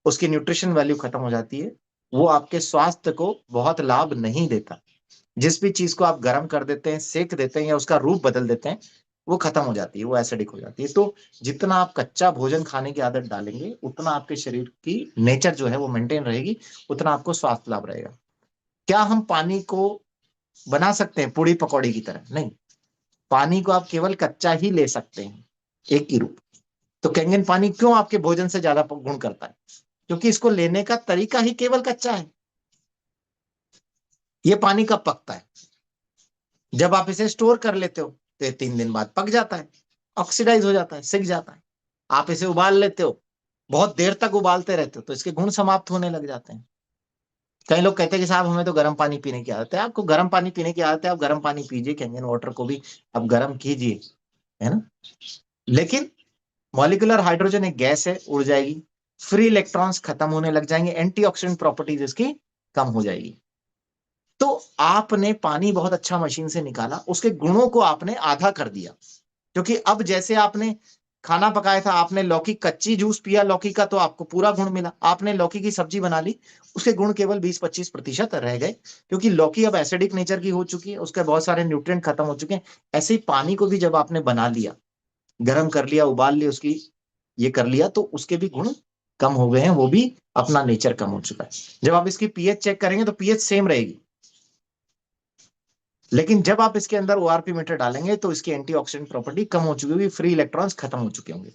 उसकी न्यूट्रिशन वैल्यू खत्म हो जाती है। वो आपके स्वास्थ्य को बहुत लाभ नहीं देता। जिस भी चीज को आप गर्म कर देते हैं, सेक देते हैं, या उसका रूप बदल देते हैं, वो खत्म हो जाती है, वो एसिडिक हो जाती है। तो जितना आप कच्चा भोजन खाने की आदत डालेंगे, उतना आपके शरीर की नेचर जो है वो मेंटेन रहेगी, उतना आपको स्वास्थ्य लाभ रहेगा। क्या हम पानी को बना सकते हैं पूड़ी पकौड़ी की तरह? नहीं। पानी को आप केवल कच्चा ही ले सकते हैं, एक ही रूप। तो कैंगन पानी क्यों आपके भोजन से ज्यादा गुण करता है? क्योंकि इसको लेने का तरीका ही केवल कच्चा है। ये पानी कब पकता है? जब आप इसे स्टोर कर लेते हो तो ये 3 दिन बाद पक जाता है, ऑक्सीडाइज हो जाता है, सिक जाता है। आप इसे उबाल लेते हो, बहुत देर तक उबालते रहते हो, तो इसके गुण समाप्त होने लग जाते हैं। कई लोग कहते हैं कि साहब हमें तो गर्म पानी पीने की आदत है। आपको गर्म पानी पीने की आदत है, आप गर्म पानी पीजिए, कैंगन वाटर को भी आप गर्म कीजिए, है ना। लेकिन मॉलिक्यूलर हाइड्रोजन एक गैस है, उड़ जाएगी। फ्री इलेक्ट्रॉन्स खत्म होने लग जाएंगे, एंटीऑक्सीडेंट प्रॉपर्टीज इसकी कम हो जाएगी। तो आपने पानी बहुत अच्छा मशीन से निकाला, उसके गुणों को आपने आधा कर दिया। क्योंकि अब जैसे आपने खाना पकाया था, आपने लौकी कच्ची जूस पिया लौकी का, तो आपको पूरा गुण मिला। आपने लौकी की सब्जी बना ली, उसके गुण केवल 20-25% रह गए, क्योंकि लौकी अब एसिडिक नेचर की हो चुकी है, उसके बहुत सारे न्यूट्रिएंट खत्म हो चुके हैं। ऐसे ही पानी को भी जब आपने बना लिया, गर्म कर लिया, उबाल लिया, उसकी ये कर लिया, तो उसके भी गुण कम हो गए हैं, वो भी अपना नेचर कम हो चुका है। जब आप इसकी पीएच चेक करेंगे तो पीएच सेम रहेगी, लेकिन जब आप इसके अंदर ओआरपी मीटर डालेंगे तो इसकी एंटीऑक्सीडेंट प्रॉपर्टी कम हो चुकी होगी, फ्री इलेक्ट्रॉन्स खत्म हो चुके होंगे।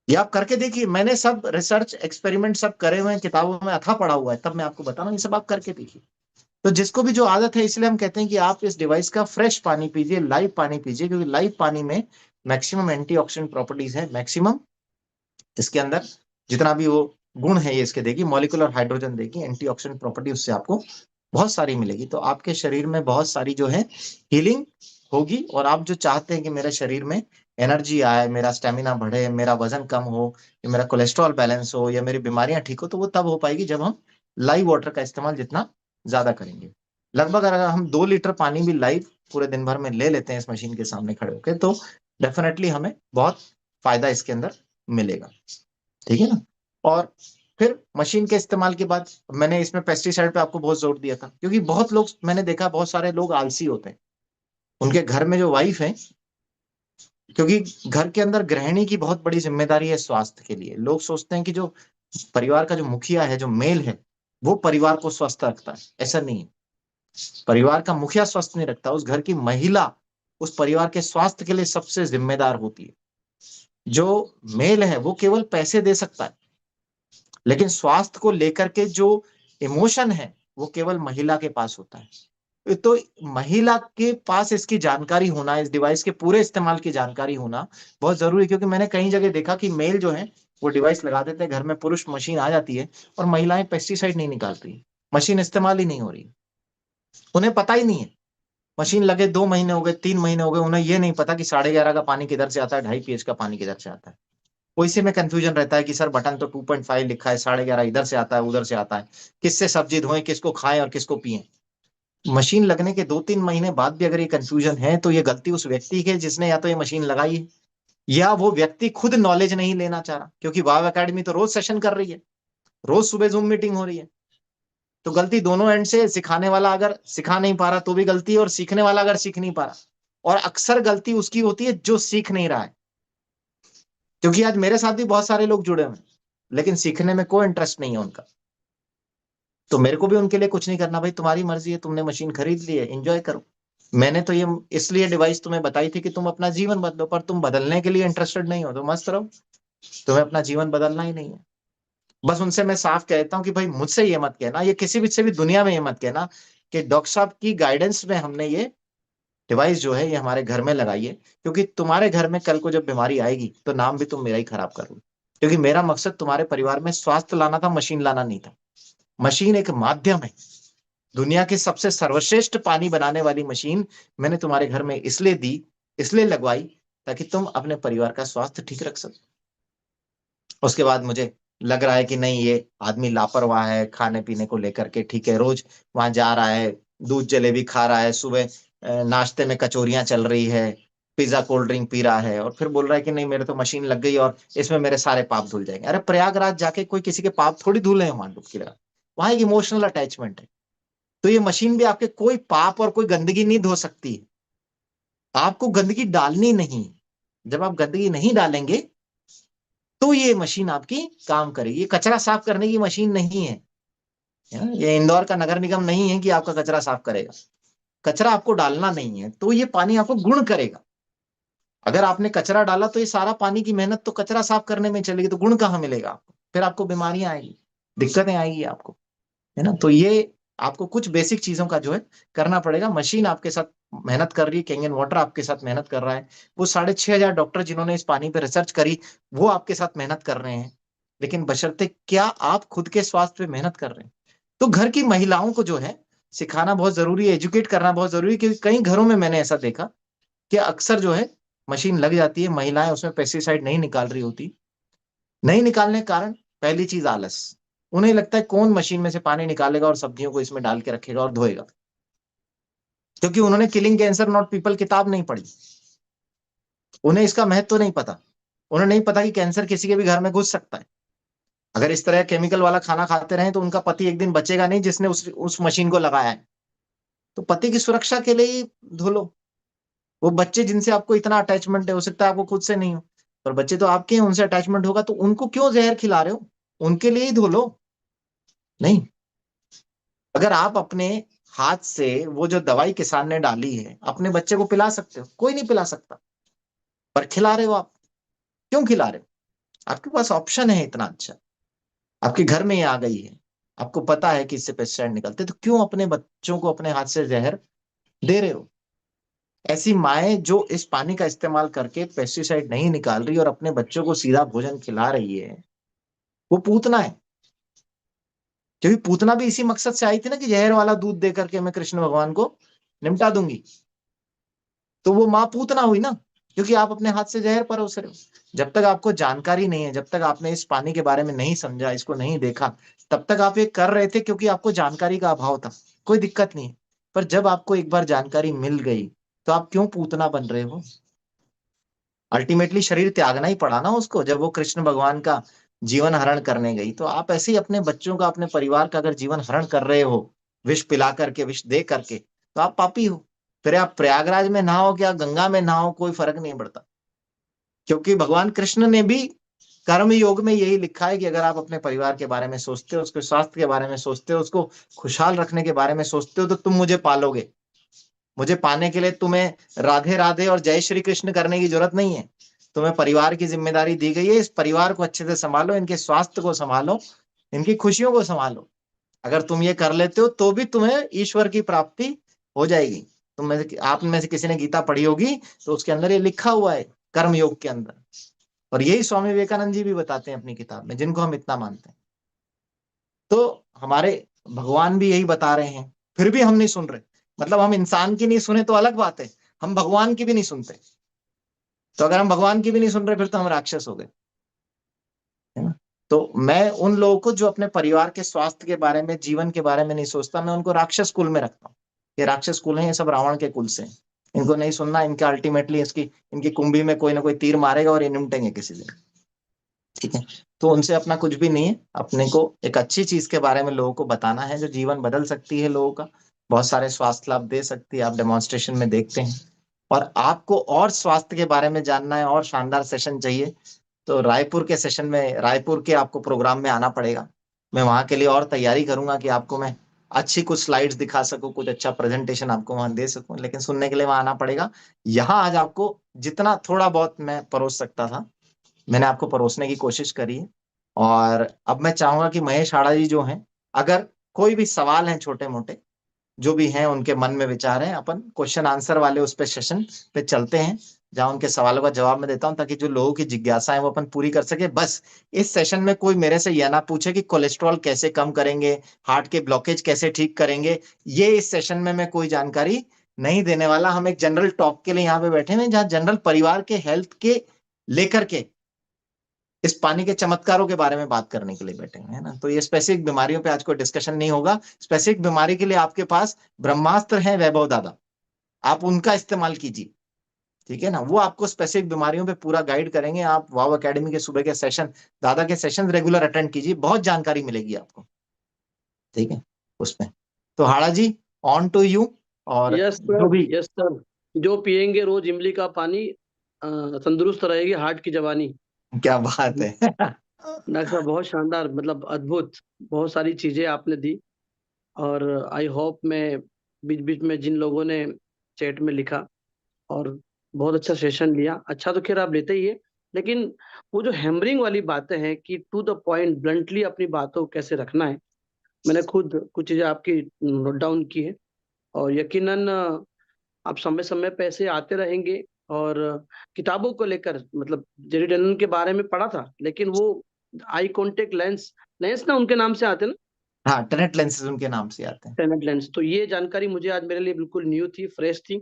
ये आप करके देखिए, मैंने सब रिसर्च एक्सपेरिमेंट सब करे हुए हैं, किताबों में अथा पढ़ा हुआ है, तब मैं आपको बता रहा हूँ, ये सब आप करके देखिए। तो जिसको भी जो आदत है, इसलिए हम कहते हैं कि आप इस डिवाइस का फ्रेश पानी पीजिए, लाइव पानी पीजिए, क्योंकि लाइव पानी में मैक्सिमम एंटीऑक्सीडेंट प्रॉपर्टीज है, मैक्सिमम इसके अंदर जितना भी वो गुण है ये इसके देगी, मॉलिक्यूलर हाइड्रोजन देगी, एंटीऑक्सीडेंट प्रॉपर्टी उससे आपको बहुत सारी मिलेगी। तो आपके शरीर में बहुत सारी जो है हीलिंग होगी। और आप जो चाहते हैं कि मेरे शरीर में एनर्जी आए, मेरा स्टेमिना बढ़े, मेरा वजन कम हो, या मेरा कोलेस्ट्रॉल बैलेंस हो, या मेरी बीमारियां ठीक हो, तो वो तब हो पाएगी जब हम लाइव वाटर का इस्तेमाल जितना ज्यादा करेंगे। लगभग अगर हम 2 लीटर पानी भी लाइव पूरे दिन भर में ले लेते हैं इस मशीन के सामने खड़े होकर, तो डेफिनेटली हमें बहुत फायदा इसके अंदर मिलेगा। ठीक है ना। और फिर मशीन के इस्तेमाल के बाद मैंने इसमें पेस्टिसाइड पे आपको बहुत जोर दिया था, क्योंकि बहुत लोग, मैंने देखा बहुत सारे लोग आलसी होते हैं। उनके घर में जो वाइफ है, क्योंकि घर के अंदर गृहिणी की बहुत बड़ी जिम्मेदारी है स्वास्थ्य के लिए। लोग सोचते हैं कि जो परिवार का जो मुखिया है, जो मेल है, वो परिवार को स्वस्थ रखता है। ऐसा नहीं है। परिवार का मुखिया स्वस्थ नहीं रखता, उस घर की महिला उस परिवार के स्वास्थ्य के लिए सबसे जिम्मेदार होती है। जो मेल है वो केवल पैसे दे सकता है, लेकिन स्वास्थ्य को लेकर के जो इमोशन है वो केवल महिला के पास होता है। तो महिला के पास इसकी जानकारी होना, इस डिवाइस के पूरे इस्तेमाल की जानकारी होना बहुत जरूरी है, क्योंकि मैंने कई जगह देखा कि मेल जो है वो डिवाइस लगा देते हैं घर में, पुरुष मशीन आ जाती है और महिलाएं पेस्टिसाइड नहीं निकाल रही, मशीन इस्तेमाल ही नहीं हो रही, उन्हें पता ही नहीं है। मशीन लगे 2 महीने हो गए, 3 महीने हो गए, उन्हें ये नहीं पता कि 11:30 का पानी किधर से आता है, 2.5 pH का पानी किधर से आता है। वो इसी में कंफ्यूजन रहता है कि सर बटन तो 2.5 लिखा है, 11:30 इधर से आता है उधर से आता है, किससे सब्जी धोएं, किसको खाएं और किसको पिए। मशीन लगने के 2-3 महीने बाद भी अगर ये कंफ्यूजन है तो ये गलती उस व्यक्ति की है जिसने या तो ये मशीन लगाई है, या वो व्यक्ति खुद नॉलेज नहीं लेना चाह रहा, क्योंकि वाव एकेडमी तो रोज सेशन कर रही है, रोज सुबह जूम मीटिंग हो रही है। तो गलती दोनों एंड से, सिखाने वाला अगर सिखा नहीं पा रहा तो भी गलती है, और सीखने वाला अगर सीख नहीं पा रहा। और अक्सर गलती उसकी होती है जो सीख नहीं रहा है, क्योंकि आज मेरे साथ भी बहुत सारे लोग जुड़े हुए हैं लेकिन सीखने में कोई इंटरेस्ट नहीं है उनका। तो मेरे को भी उनके लिए कुछ नहीं करना, भाई तुम्हारी मर्जी है, तुमने मशीन खरीद ली है, एंजॉय करो। मैंने तो ये इसलिए डिवाइस तुम्हें बताई थी कि तुम अपना जीवन बदलो, पर तुम बदलने के लिए इंटरेस्टेड नहीं हो तो मस्त रहो, तुम्हें अपना जीवन बदलना ही नहीं है। बस उनसे मैं साफ कहता हूँ कि भाई मुझसे ये मत कहना, ये किसी भी से भी दुनिया में ये मत कहना कि डॉक्टर साहब की गाइडेंस में हमने ये डिवाइस जो है ये हमारे घर में लगाइए, क्योंकि तुम्हारे घर में कल को जब बीमारी आएगी तो नाम भी तुम मेरा ही खराब करोगे। क्योंकि मेरा मकसद तुम्हारे परिवार में स्वास्थ्य लाना था, मशीन लाना नहीं था। मशीन एक माध्यम है। दुनिया की सबसे सर्वश्रेष्ठ पानी बनाने वाली मशीन मैंने तुम्हारे घर में इसलिए दी, इसलिए लगवाई, ताकि तुम अपने परिवार का स्वास्थ्य ठीक रख सको। उसके बाद मुझे लग रहा है कि नहीं, ये आदमी लापरवाह है खाने पीने को लेकर के, ठीक है, रोज वहां जा रहा है, दूध जलेबी खा रहा है, सुबह नाश्ते में कचौरियां चल रही है, पिज्जा कोल्ड ड्रिंक पी रहा है, और फिर बोल रहा है कि नहीं मेरे तो मशीन लग गई और इसमें मेरे सारे पाप धुल जाएंगे। अरे प्रयागराज जाके कोई किसी के पाप थोड़ी धुले हैं वहां डुबकी लगा, वहां एक इमोशनल अटैचमेंट है। तो ये मशीन भी आपके कोई पाप और कोई गंदगी नहीं धो सकती है। आपको गंदगी डालनी नहीं, जब आप गंदगी नहीं डालेंगे तो ये मशीन आपकी काम करेगी। ये कचरा साफ करने की मशीन नहीं है, ये इंदौर का नगर निगम नहीं है कि आपका कचरा साफ करेगा। कचरा आपको डालना नहीं है तो ये पानी आपको गुण करेगा। अगर आपने कचरा डाला तो ये सारा पानी की मेहनत तो कचरा साफ करने में चलेगी, तो गुण कहाँ मिलेगा आपको, फिर आपको बीमारियां आएगी, दिक्कतें आएगी आपको, है ना। तो ये आपको कुछ बेसिक चीजों का जो है करना पड़ेगा। मशीन आपके साथ मेहनत कर रही है, कैंगन वाटर आपके साथ मेहनत कर रहा है, वो 6,500 डॉक्टर जिन्होंने इस पानी पे रिसर्च करी वो आपके साथ मेहनत कर रहे हैं, लेकिन बशर्ते क्या आप खुद के स्वास्थ्य पे मेहनत कर रहे हैं। तो घर की महिलाओं को जो है सिखाना बहुत जरूरी है, एजुकेट करना बहुत जरूरी है, क्योंकि कई घरों में मैंने ऐसा देखा कि अक्सर जो है मशीन लग जाती है, महिलाएं उसमें पेस्टिसाइड नहीं निकाल रही होती। नहीं निकालने के कारण पहली चीज आलस, उन्हें लगता है कौन मशीन में से पानी निकालेगा और सब्जियों को इसमें डाल के रखेगा और धोएगा, क्योंकि उन्होंने किलिंग कैंसर नॉट पीपल किताब नहीं पढ़ी, उन्हें इसका महत्व तो नहीं पता। उन्हें नहीं पता कि कैंसर किसी के भी घर में घुस सकता है। अगर इस तरह केमिकल वाला खाना खाते रहे तो उनका पति एक दिन बचेगा नहीं जिसने उस मशीन को लगाया है। तो पति की सुरक्षा के लिए ही धो लो। वो बच्चे जिनसे आपको इतना अटैचमेंट है, हो सकता है आपको खुद से नहीं हो, पर बच्चे तो आपके हैं, उनसे अटैचमेंट होगा, तो उनको क्यों जहर खिला रहे हो, उनके लिए ही धो लो। नहीं, अगर आप अपने हाथ से वो जो दवाई किसान ने डाली है अपने बच्चे को पिला सकते हो, कोई नहीं पिला सकता, पर खिला रहे हो आप। क्यों खिला रहे हो? आपके पास ऑप्शन है इतना अच्छा, आपके घर में ये आ गई है, आपको पता है कि इससे पेस्टिसाइड निकलते, तो क्यों अपने बच्चों को अपने हाथ से जहर दे रहे हो? ऐसी माएं जो इस पानी का इस्तेमाल करके पेस्टिसाइड नहीं निकाल रही और अपने बच्चों को सीधा भोजन खिला रही है, वो पूतना है। क्योंकि पूतना भी इसी मकसद से आई थी ना कि जहर वाला दूध दे करके मैं कृष्ण भगवान को निपटा दूंगी। तो वो माँ पूतना हुई ना, क्योंकि आप अपने हाथ से जहर परोस रहे हो। जब तक आपको जानकारी नहीं है, जब तक आपने इस पानी के बारे में नहीं समझा, इसको नहीं देखा, तब तक आप ये कर रहे थे क्योंकि आपको जानकारी का अभाव था, कोई दिक्कत नहीं है। पर जब आपको एक बार जानकारी मिल गई तो आप क्यों पूतना बन रहे हो? अल्टीमेटली शरीर त्यागना ही पड़ा ना उसको, जब वो कृष्ण भगवान का जीवन हरण करने गई। तो आप ऐसे ही अपने बच्चों का, अपने परिवार का अगर जीवन हरण कर रहे हो, विष पिला करके, विष दे करके, तो आप पापी हो। फिर आप प्रयागराज में नहाओ क्या गंगा में नहाओ, कोई फर्क नहीं पड़ता। क्योंकि भगवान कृष्ण ने भी कर्म योग में यही लिखा है कि अगर आप अपने परिवार के बारे में सोचते हो, उसके स्वास्थ्य के बारे में सोचते हो, उसको खुशहाल रखने के बारे में सोचते हो, तो तुम मुझे पालोगे। मुझे पाने के लिए तुम्हें राधे राधे और जय श्री कृष्ण करने की जरूरत नहीं है। तुम्हें परिवार की जिम्मेदारी दी गई है, इस परिवार को अच्छे से संभालो, इनके स्वास्थ्य को संभालो, इनकी खुशियों को संभालो। अगर तुम ये कर लेते हो तो भी तुम्हें ईश्वर की प्राप्ति हो जाएगी। तुम में से, आप में से किसी ने गीता पढ़ी होगी तो उसके अंदर ये लिखा हुआ है, कर्म योग के अंदर। और यही स्वामी विवेकानंद जी भी बताते हैं अपनी किताब में, जिनको हम इतना मानते हैं। तो हमारे भगवान भी यही बता रहे हैं, फिर भी हम नहीं सुन रहे। मतलब हम इंसान की नहीं सुने तो अलग बात है, हम भगवान की भी नहीं सुनते। तो अगर हम भगवान की भी नहीं सुन रहे, फिर तो हम राक्षस हो गए, है ना। तो मैं उन लोगों को जो अपने परिवार के स्वास्थ्य के बारे में, जीवन के बारे में नहीं सोचता, मैं उनको राक्षस कुल में रखता हूँ। ये राक्षस कुल है, ये सब रावण के कुल से हैं। इनको नहीं सुनना, इनका अल्टीमेटली इसकी इनकी कुंभी में कोई ना कोई तीर मारेगा और ये निपटेंगे किसी दिन। ठीक है। तो उनसे अपना कुछ भी नहीं है, अपने को एक अच्छी चीज के बारे में लोगों को बताना है, जो जीवन बदल सकती है लोगों का, बहुत सारे स्वास्थ्य लाभ दे सकती है। आप डेमोन्स्ट्रेशन में देखते हैं। और आपको और स्वास्थ्य के बारे में जानना है और शानदार सेशन चाहिए, तो रायपुर के सेशन में, रायपुर के आपको प्रोग्राम में आना पड़ेगा। मैं वहां के लिए और तैयारी करूंगा कि आपको मैं अच्छी कुछ स्लाइड्स दिखा सकूं, कुछ अच्छा प्रेजेंटेशन आपको वहां दे सकूं, लेकिन सुनने के लिए वहां आना पड़ेगा। यहाँ आज आपको जितना थोड़ा बहुत मैं परोस सकता था, मैंने आपको परोसने की कोशिश करी है। और अब मैं चाहूंगा कि महेश हाड़ा जी जो हैं, अगर कोई भी सवाल हैं छोटे मोटे, जो भी हैं उनके मन में विचार हैं, अपन क्वेश्चन आंसर वाले उस पे सेशन पे चलते हैं, जहां उनके सवालों का जवाब मैं देता हूं, ताकि जो लोगों की जिज्ञासा है वो अपन पूरी कर सके। बस इस सेशन में कोई मेरे से यह ना पूछे कि कोलेस्ट्रॉल कैसे कम करेंगे, हार्ट के ब्लॉकेज कैसे ठीक करेंगे। ये इस सेशन में मैं कोई जानकारी नहीं देने वाला। हम एक जनरल टॉक के लिए यहाँ पे बैठे हैं, जहाँ जनरल परिवार के हेल्थ के लेकर के इस पानी के चमत्कारों के बारे में बात करने के लिए बैठे हैं, है ना। तो ये स्पेसिफिक बीमारियों पे आज कोई डिस्कशन नहीं होगा। स्पेसिफिक बीमारी के लिए आपके पास ब्रह्मास्त्र है, वैभव दादा, आप उनका इस्तेमाल कीजिए। ठीक है ना, वो आपको स्पेसिफिक बीमारियों पे पूरा गाइड करेंगे। आप वाव एकेडमी के सुबह के सेशन, दादा के सेशन रेगुलर अटेंड कीजिए, बहुत जानकारी मिलेगी आपको। ठीक है, उसमें। तो हाड़ा जी, ऑन टू यू। और यस जो सर, भी, यस सर। जो पियेंगे रोज इमली का पानी, तंदुरुस्त रहेगी हार्ट की जवानी। क्या बात है। डॉक्टर साहब बहुत शानदार, मतलब अद्भुत, बहुत सारी चीजें आपने दी। और आई होप मैं बीच बीच में जिन लोगों ने चैट में लिखा और बहुत अच्छा सेशन लिया, अच्छा तो खैर आप लेते ही है, लेकिन वो जो हैमरिंग वाली बातें हैं कि टू द पॉइंट ब्लंटली अपनी बातों को कैसे रखना है, मैंने खुद कुछ चीजें आपकी नोट डाउन की है। और यकीनन आप समय समय पे ऐसे आते रहेंगे। और किताबों को लेकर, मतलब जेरी डनन के बारे में पढ़ा था, लेकिन वो आई कांटेक्ट लेंस, लेंस ना उनके नाम से आते हैं ना, हाँ, टेनेट लेंसेज उनके नाम से आते हैं। टेनेट लेंस, तो ये जानकारी मुझे आज मेरे लिए बिल्कुल न्यू थी, फ्रेश थी।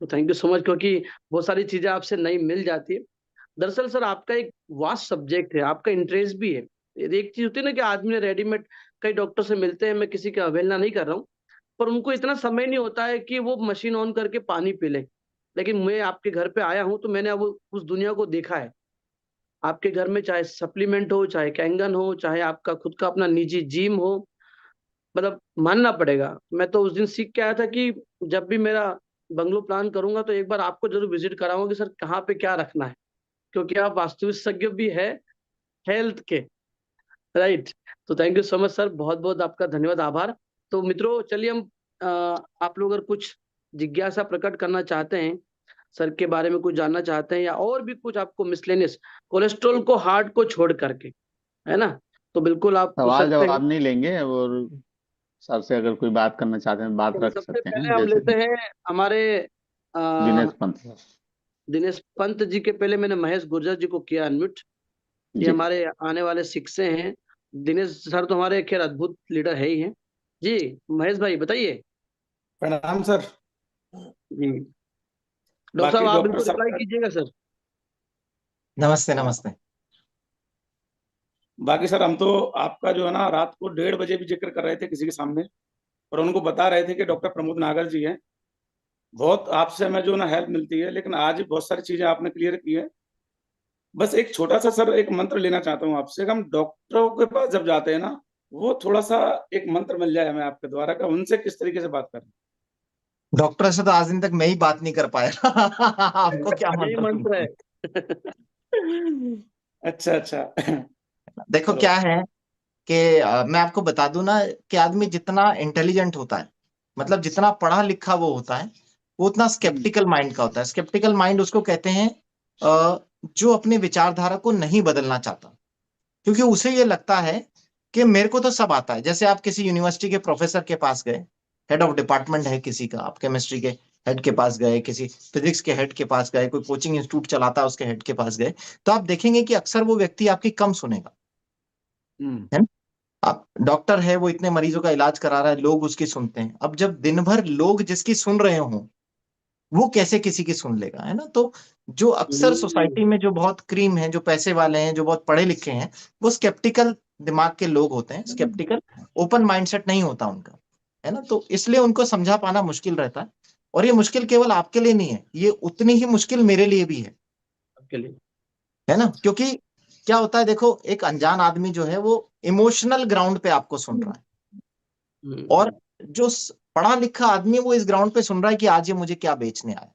तो थैंक यू सो मच, क्योंकि बहुत सारी चीजें आपसे नई मिल जाती है। दरअसल सर आपका एक वास्ट सब्जेक्ट है, आपका इंटरेस्ट भी है। एक चीज होती है ना कि आदमी ने रेडीमेड, कई डॉक्टर से मिलते हैं, मैं किसी की अवहेलना नहीं कर रहा हूँ, पर उनको इतना समय नहीं होता है कि वो मशीन ऑन करके पानी पी ले। लेकिन मैं आपके घर पे आया हूँ तो मैंने अब उस दुनिया को देखा है। आपके घर में चाहे सप्लीमेंट हो, चाहे कैंगन हो, चाहे आपका खुद का अपना निजी जिम हो, मतलब मानना पड़ेगा। मैं तो उस दिन सीख के आया था कि जब भी मेरा बंगलो प्लान करूंगा तो एक बार आपको जरूर विजिट कराऊंगा कि सर कहाँ पे क्या रखना है, क्योंकि आप वास्तुविशेषज्ञ भी है हेल्थ के, राइट। तो thank you so much sir, बहुत बहुत आपका धन्यवाद, आभार। तो मित्रों चलिए हम, अ, आप लोग अगर कुछ जिज्ञासा प्रकट करना चाहते हैं, सर के बारे में कुछ जानना चाहते हैं, या और भी कुछ आपको मिसलेनियस, कोलेस्ट्रॉल को, हार्ट को छोड़ करके, है ना, तो बिल्कुल आप पूछ सवाल सकते हैं। जवाब नहीं लेंगे, और सर से अगर कोई बात करना चाहते हैं बात तो रख सबसे सकते हैं, पहले हम जैसे लेते हैं हमारे दिनेश अ, पंत सर। दिनेश पंत जी के पहले मैंने महेश गुर्जर जी को किया अनम्यूट। ये जी। हमारे आने वाले शिक्षक हैं। दिनेश सर तो हमारे खैर अद्भुत लीडर है ही हैं। जी महेश भाई बताइए। प्रणाम सर। जी डॉक्टर साहब बाकी आप डॉक्टर बिल्कुल रिप्लाई साहब, कीजिएगा सर। नमस्ते हाँ, नमस्ते। बाकी सर हम तो आपका जो है ना रात को 1:30 बजे भी जिक्र कर रहे थे किसी के सामने, और उनको बता रहे थे कि डॉक्टर प्रमोद नागर जी हैं, बहुत आपसे हमें जो ना हेल्प मिलती है, लेकिन आज बहुत सारी चीजें आपने क्लियर की है। बस एक छोटा सा सर एक मंत्र लेना चाहता हूँ आपसे, कि हम डॉक्टरों के पास जब जाते हैं ना, वो थोड़ा सा एक मंत्र मिल जाए हमें आपके द्वारा, का उनसे किस तरीके से बात करें। डॉक्टर से तो आज दिन तक मैं ही बात नहीं कर पाया। आपको क्या यही मंत्र मंत्र दूं? है। अच्छा अच्छा। देखो चलो। क्या है कि मैं आपको बता दूं ना, कि आदमी जितना इंटेलिजेंट होता है, मतलब जितना पढ़ा लिखा वो होता है, वो उतना हम्म। स्केप्टिकल माइंड का होता है। स्केप्टिकल माइंड उसको कहते हैं जो अपनी विचारधारा को नहीं बदलना चाहता, क्योंकि उसे ये लगता है कि मेरे को तो सब आता है। जैसे आप किसी यूनिवर्सिटी के प्रोफेसर के पास गए, हेड ऑफ डिपार्टमेंट है किसी का, आप केमिस्ट्री के हेड के पास गए, किसी फिजिक्स के हेड के पास गए, कोई कोचिंग इंस्टीट्यूट चलाता है उसके हेड के पास गए, तो आप देखेंगे कि अक्सर वो व्यक्ति आपकी कम सुनेगा, है ना? आप डॉक्टर है, वो इतने मरीजों का इलाज करा रहा है, लोग उसकी सुनते हैं। अब जब दिन भर लोग जिसकी सुन रहे हों, वो कैसे किसी की सुन लेगा, है ना? तो जो अक्सर सोसाइटी में जो बहुत क्रीम है, जो पैसे वाले हैं, जो बहुत पढ़े लिखे हैं, वो स्केप्टिकल दिमाग के लोग होते हैं, स्केप्टिकल, ओपन माइंडसेट नहीं होता उनका, है ना? तो इसलिए उनको समझा पाना मुश्किल रहता है। और ये मुश्किल केवल आपके लिए नहीं है, ये उतनी ही मुश्किल मेरे लिए भी है आपके लिए। है ना? क्योंकि क्या होता है, देखो, एक अनजान आदमी जो है वो इमोशनल ग्राउंड पे आपको सुन रहा है, और जो पढ़ा लिखा आदमी है वो इस ग्राउंड पे सुन रहा है कि आज ये मुझे क्या बेचने आया।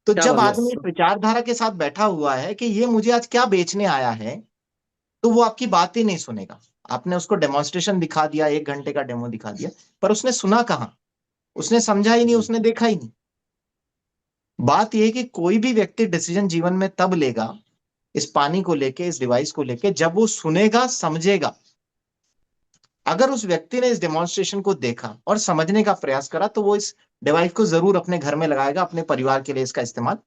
तो क्या जब बात आदमी है। इस विचारधारा के साथ बैठा हुआ है कि ये मुझे आज क्या बेचने आया है, तो वो आपकी बात ही नहीं सुनेगा। आपने उसको डेमोन्स्ट्रेशन दिखा दिया, 1 घंटे का डेमो दिखा दिया, पर उसने सुना कहाँ, उसने समझा ही नहीं, उसने देखा ही नहीं। बात यह है कि कोई भी व्यक्ति डिसीजन जीवन में तब लेगा, इस पानी को लेके, इस डिवाइस को लेके, जब वो सुनेगा, समझेगा। अगर उस व्यक्ति ने इस डेमोन्स्ट्रेशन को देखा और समझने का प्रयास करा, तो वो इस डिवाइस को जरूर अपने घर में लगाएगा, अपने परिवार के लिए इसका इस्तेमाल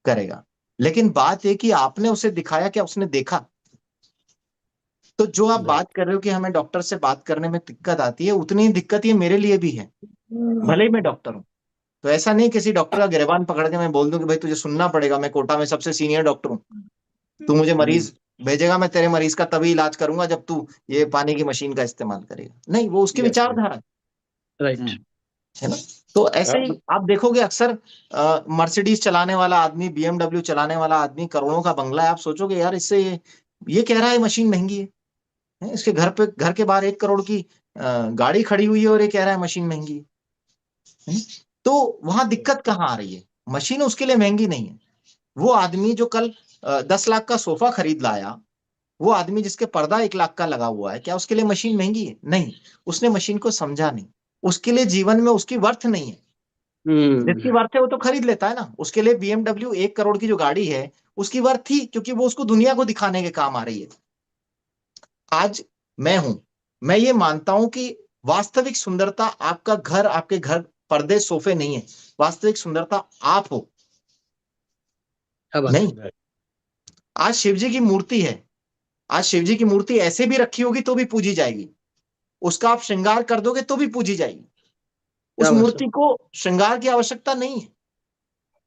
करेगा। लेकिन बात यह कि आपने उसे दिखाया, क्या उसने देखा? तो जो आप बात कर रहे हो कि हमें डॉक्टर से बात करने में दिक्कत आती है, उतनी ही दिक्कत ये मेरे लिए भी है, भले ही मैं डॉक्टर हूं। तो ऐसा नहीं किसी डॉक्टर का गिरबान पकड़ के मैं बोल दूं कि भाई तुझे सुनना पड़ेगा, मैं कोटा में सबसे सीनियर डॉक्टर हूं, तू मुझे मरीज भेजेगा, मैं तेरे मरीज का तभी इलाज करूंगा जब तू ये पानी की मशीन का इस्तेमाल करेगा। नहीं, वो उसकी विचारधारा राइट। है ना? तो ऐसे ही आप देखोगे अक्सर मर्सिडीज चलाने वाला आदमी, बीएमडब्ल्यू चलाने वाला आदमी, करोड़ों का बंगला है, आप सोचोगे यार इससे ये कह रहा है मशीन महंगी है? इसके घर के बाहर 1 करोड़ की गाड़ी खड़ी हुई है और ये कह रहा है मशीन महंगी है? तो वहां दिक्कत कहाँ आ रही है? मशीन उसके लिए महंगी नहीं है। वो आदमी जो कल 10 लाख का सोफा खरीद लाया, वो आदमी जिसके पर्दा 1 लाख का लगा हुआ है, क्या उसके लिए मशीन महंगी है? नहीं। उसने मशीन को समझा नहीं, उसके लिए जीवन में उसकी वर्थ नहीं है। जिसकी वर्थ है वो तो खरीद लेता है ना। उसके लिए बीएमडब्ल्यू 1 करोड़ की जो गाड़ी है, उसकी वर्थ थी, क्योंकि वो उसको दुनिया को दिखाने के काम आ रही है। आज मैं हूं, मैं ये मानता हूं कि वास्तविक सुंदरता आपका घर, आपके घर पर्दे सोफे नहीं है, वास्तविक सुंदरता आप हो। नहीं, आज शिव जी की मूर्ति है, आज शिव जी की मूर्ति ऐसे भी रखी होगी तो भी पूजी जाएगी, उसका आप श्रृंगार कर दोगे तो भी पूजी जाएगी। उस मूर्ति को श्रृंगार की आवश्यकता नहीं है।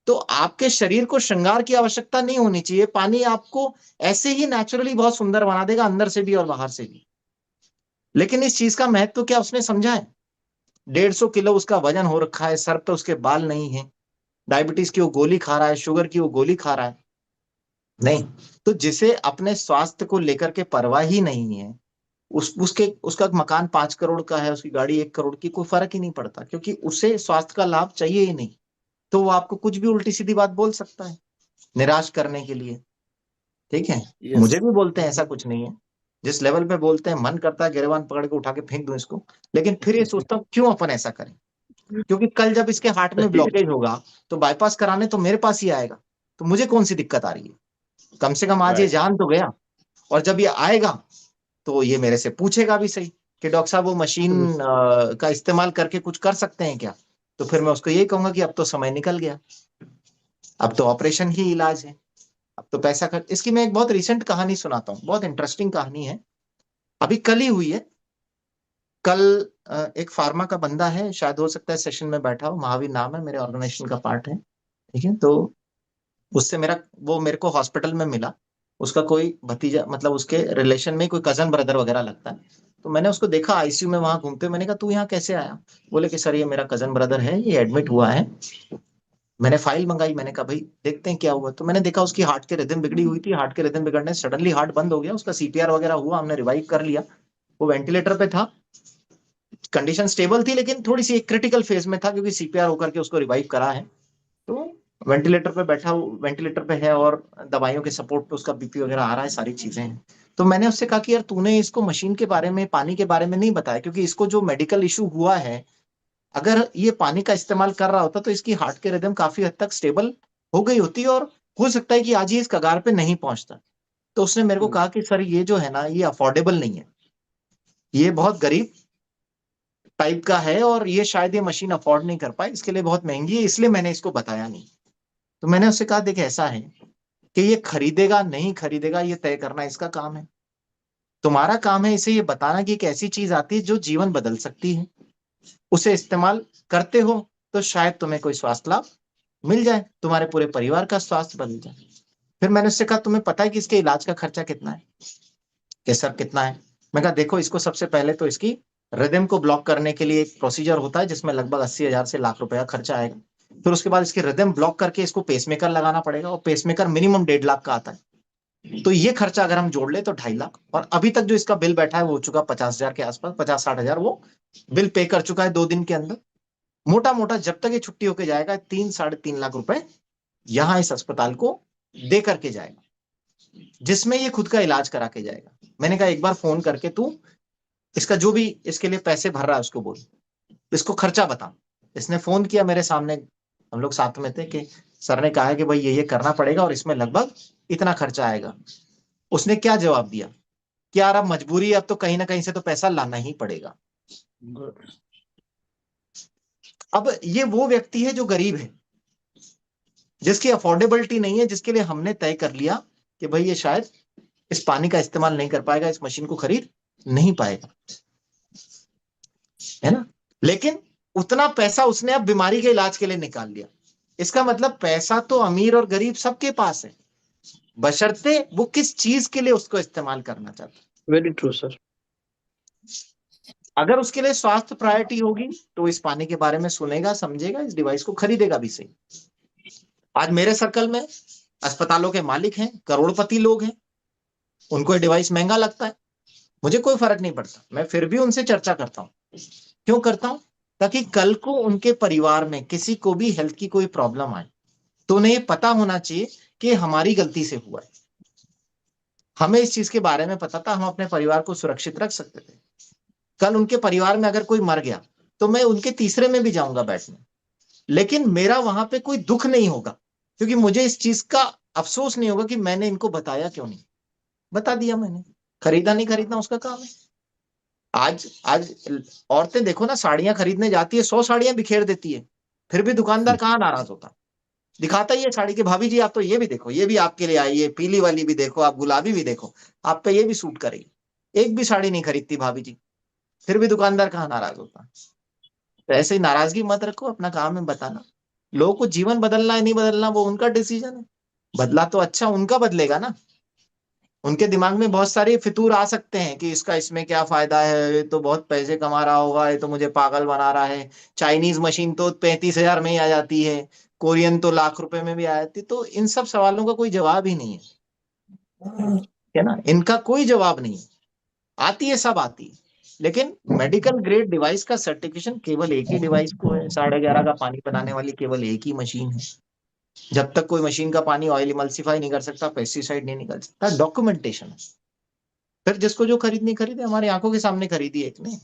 तो आपके शरीर को श्रृंगार की आवश्यकता नहीं होनी चाहिए। पानी आपको ऐसे ही नेचुरली बहुत सुंदर बना देगा, अंदर से भी और बाहर से भी। लेकिन इस चीज का महत्व क्या उसने समझा है? 150 किलो उसका वजन हो रखा है, सर पे उसके बाल नहीं है, डायबिटीज की वो गोली खा रहा है, शुगर की वो गोली खा रहा है। नहीं। तो जिसे अपने स्वास्थ्य को लेकर के परवाह ही नहीं है, उसका मकान 5 करोड़ का है, उसकी गाड़ी 1 करोड़ की, कोई फर्क ही नहीं पड़ता, क्योंकि उसे स्वास्थ्य का लाभ चाहिए ही नहीं। तो वो आपको कुछ भी उल्टी सीधी बात बोल सकता है निराश करने के लिए। ठीक है, मुझे भी बोलते हैं, ऐसा कुछ नहीं है। जिस लेवल पे बोलते हैं, मन करता है गिरबान पकड़ के उठा के फेंक दूं इसको। लेकिन फिर ये सोचता हूँ क्यों अपन ऐसा करें, क्योंकि कल जब इसके हार्ट में ब्लॉकेज होगा तो बाईपास कराने तो मेरे पास ही आएगा, तो मुझे कौन सी दिक्कत आ रही है? कम से कम आज ये जान तो गया। और जब ये आएगा तो ये मेरे से पूछेगा भी सही कि डॉक्टर साहब वो मशीन का इस्तेमाल करके कुछ कर सकते हैं क्या? तो फिर मैं उसको यही कहूंगा कि अब तो समय निकल गया, अब तो ऑपरेशन ही इलाज है, अब तो पैसा खर्च। इसकी मैं एक बहुत रिसेंट कहानी सुनाता हूँ, बहुत इंटरेस्टिंग कहानी है, अभी कल ही हुई है। कल एक फार्मा का बंदा है, शायद हो सकता है सेशन में बैठा हो, महावीर नाम है, मेरे ऑर्गेनाइजेशन का पार्ट है। ठीक है, तो उससे वो मेरे को हॉस्पिटल में मिला। उसका कोई भतीजा, मतलब उसके रिलेशन में कोई कजन ब्रदर वगैरह लगता है। तो मैंने उसको देखा आईसीयू में वहां घूमते, मैंने कहा तू यहाँ कैसे आया? बोले कि सर ये मेरा कजन ब्रदर है, ये एडमिट हुआ है। मैंने फाइल मंगाई, मैंने कहा भाई देखते हैं क्या हुआ। तो मैंने देखा उसकी हार्ट के रिदम बिगड़ी हुई थी, हार्ट के रिदम बिगड़ने सडनली हार्ट बंद हो गया, उसका सीपीआर वगैरह हुआ, हमने रिवाइव कर लिया। वो वेंटिलेटर पे था, कंडीशन स्टेबल थी, लेकिन थोड़ी सी एक क्रिटिकल फेज में था, क्योंकि सीपीआर होकर के उसको रिवाइव करा है। तो वेंटिलेटर पे बैठा, वेंटिलेटर पे है, और दवाइयों के सपोर्ट पे उसका बीपी वगैरह आ रहा है, सारी चीजें हैं। तो मैंने उससे कहा कि यार तूने इसको मशीन के बारे में, पानी के बारे में नहीं बताया, क्योंकि इसको जो मेडिकल इशू हुआ है, अगर ये पानी का इस्तेमाल कर रहा होता तो इसकी हार्ट के रिदम काफी हद तक स्टेबल हो गई होती, और हो सकता है कि आज ये इस कगार पे नहीं पहुंचता। तो उसने मेरे को कहा कि सर ये जो है ना, ये अफोर्डेबल नहीं है, ये बहुत गरीब टाइप का है और ये शायद ये मशीन अफोर्ड नहीं कर पाए, इसके लिए बहुत महंगी है, इसलिए मैंने इसको बताया नहीं। तो मैंने उससे कहा देख ऐसा है कि ये खरीदेगा नहीं खरीदेगा ये तय करना इसका काम है, तुम्हारा काम है इसे ये बताना कि एक ऐसी चीज आती है जो जीवन बदल सकती है, उसे इस्तेमाल करते हो तो शायद तुम्हें कोई स्वास्थ्य लाभ मिल जाए, तुम्हारे पूरे परिवार का स्वास्थ्य बदल जाए। फिर मैंने उससे कहा तुम्हें पता है कि इसके इलाज का खर्चा कितना है? कि सर कितना है? मैं कहा देखो इसको सबसे पहले तो इसकी रिदम को ब्लॉक करने के लिए एक प्रोसीजर होता है जिसमें लगभग 80,000 से लाख रुपए का खर्चा आएगा। फिर उसके बाद इसकी रिदम ब्लॉक करके इसको पेसमेकर लगाना पड़ेगा और पेसमेकर मिनिमम 1.5 लाख का आता है। तो ये खर्चा अगर हम जोड़ ले तो 2.5 लाख, और अभी तक जो इसका बिल बैठा है वो हो चुका 50,000 के आसपास, 50-60,000 वो बिल पे कर चुका है 2 दिन के अंदर। मोटा मोटा जब तक ये छुट्टी होके जाएगा 3-3.5 लाख रुपए यहां इस अस्पताल को दे करके जाएगा, जिसमें ये खुद का इलाज करा के जाएगा। मैंने कहा एक बार फोन करके तू इसका जो भी इसके लिए पैसे भर रहा है उसको बोल, इसको खर्चा बता। इसने फोन किया मेरे सामने, हम लोग साथ में थे, कि सर ने कहा है कि भाई ये करना पड़ेगा और इसमें लगभग इतना खर्चा आएगा। उसने क्या जवाब दिया कि यार अब मजबूरी है, अब तो कहीं ना कहीं से तो पैसा लाना ही पड़ेगा। अब ये वो व्यक्ति है जो गरीब है, जिसकी अफोर्डेबिलिटी नहीं है, जिसके लिए हमने तय कर लिया कि भाई ये शायद इस पानी का इस्तेमाल नहीं कर पाएगा, इस मशीन को खरीद नहीं पाएगा, है ना। लेकिन उतना पैसा उसने अब बीमारी के इलाज के लिए निकाल लिया। इसका मतलब पैसा तो अमीर और गरीब सबके पास है, बशर्ते वो किस चीज के लिए उसको इस्तेमाल करना चाहता है। Very true sir. अगर उसके लिए स्वास्थ्य प्रायोरिटी होगी तो इस पानी के बारे में सुनेगा, समझेगा, इस डिवाइस को खरीदेगा भी सही। आज मेरे सर्कल में अस्पतालों के मालिक हैं, करोड़पति लोग हैं, उनको ये डिवाइस महंगा लगता है, मुझे कोई फर्क नहीं पड़ता, मैं फिर भी उनसे चर्चा करता हूं। क्यों करता हूं? ताकि कल को उनके परिवार में किसी को भी हेल्थ की कोई प्रॉब्लम आए तो उन्हें ये पता होना चाहिए कि हमारी गलती से हुआ है। हमें इस चीज के बारे में पता था, हम अपने परिवार को सुरक्षित रख सकते थे। कल उनके परिवार में अगर कोई मर गया तो मैं उनके तीसरे में भी जाऊंगा बैठने, लेकिन मेरा वहां पे कोई दुख नहीं होगा, क्योंकि मुझे इस चीज का अफसोस नहीं होगा कि मैंने इनको बताया क्यों नहीं। बता दिया मैंने, खरीदा नहीं खरीदना उसका काम है। आज आज औरतें देखो ना, साड़ियां खरीदने जाती है, 100 साड़ियां बिखेर देती है, फिर भी दुकानदार कहाँ नाराज होता, दिखाता ही है साड़ी के, भाभी जी आप तो ये भी देखो, ये भी आपके लिए आई है, पीली वाली भी देखो, आप गुलाबी भी देखो, आप पे ये भी सूट करेगी। एक भी साड़ी नहीं खरीदती भाभी जी, फिर भी दुकानदार कहाँ नाराज होता। तो ऐसे ही नाराजगी मत रखो, अपना काम है बताना। लोगों को जीवन बदलना है नहीं बदलना वो उनका डिसीजन है, बदला तो अच्छा उनका बदलेगा ना। उनके दिमाग में बहुत सारे फितूर आ सकते हैं कि इसका इसमें क्या फायदा है, ये तो बहुत पैसे कमा रहा होगा, ये तो मुझे पागल बना रहा है, चाइनीज मशीन तो 35,000 में ही आ जाती है, कोरियन तो लाख रुपए में भी आ जाती। तो इन सब सवालों का कोई जवाब ही नहीं है ना, इनका कोई जवाब नहीं है। आती है, सब आती है, लेकिन मेडिकल ग्रेड डिवाइस का सर्टिफिकेशन केवल एक ही डिवाइस को है, 11.5 का पानी बनाने वाली केवल एक ही मशीन है। जब तक कोई मशीन का पानी ऑयल इमल्सिफाई नहीं कर सकता, पेस्टिसाइड नहीं निकल सकता, डॉक्यूमेंटेशन है। फिर जिसको जो खरीदनी खरीदे, हमारी आंखों के सामने खरीदी एक ने।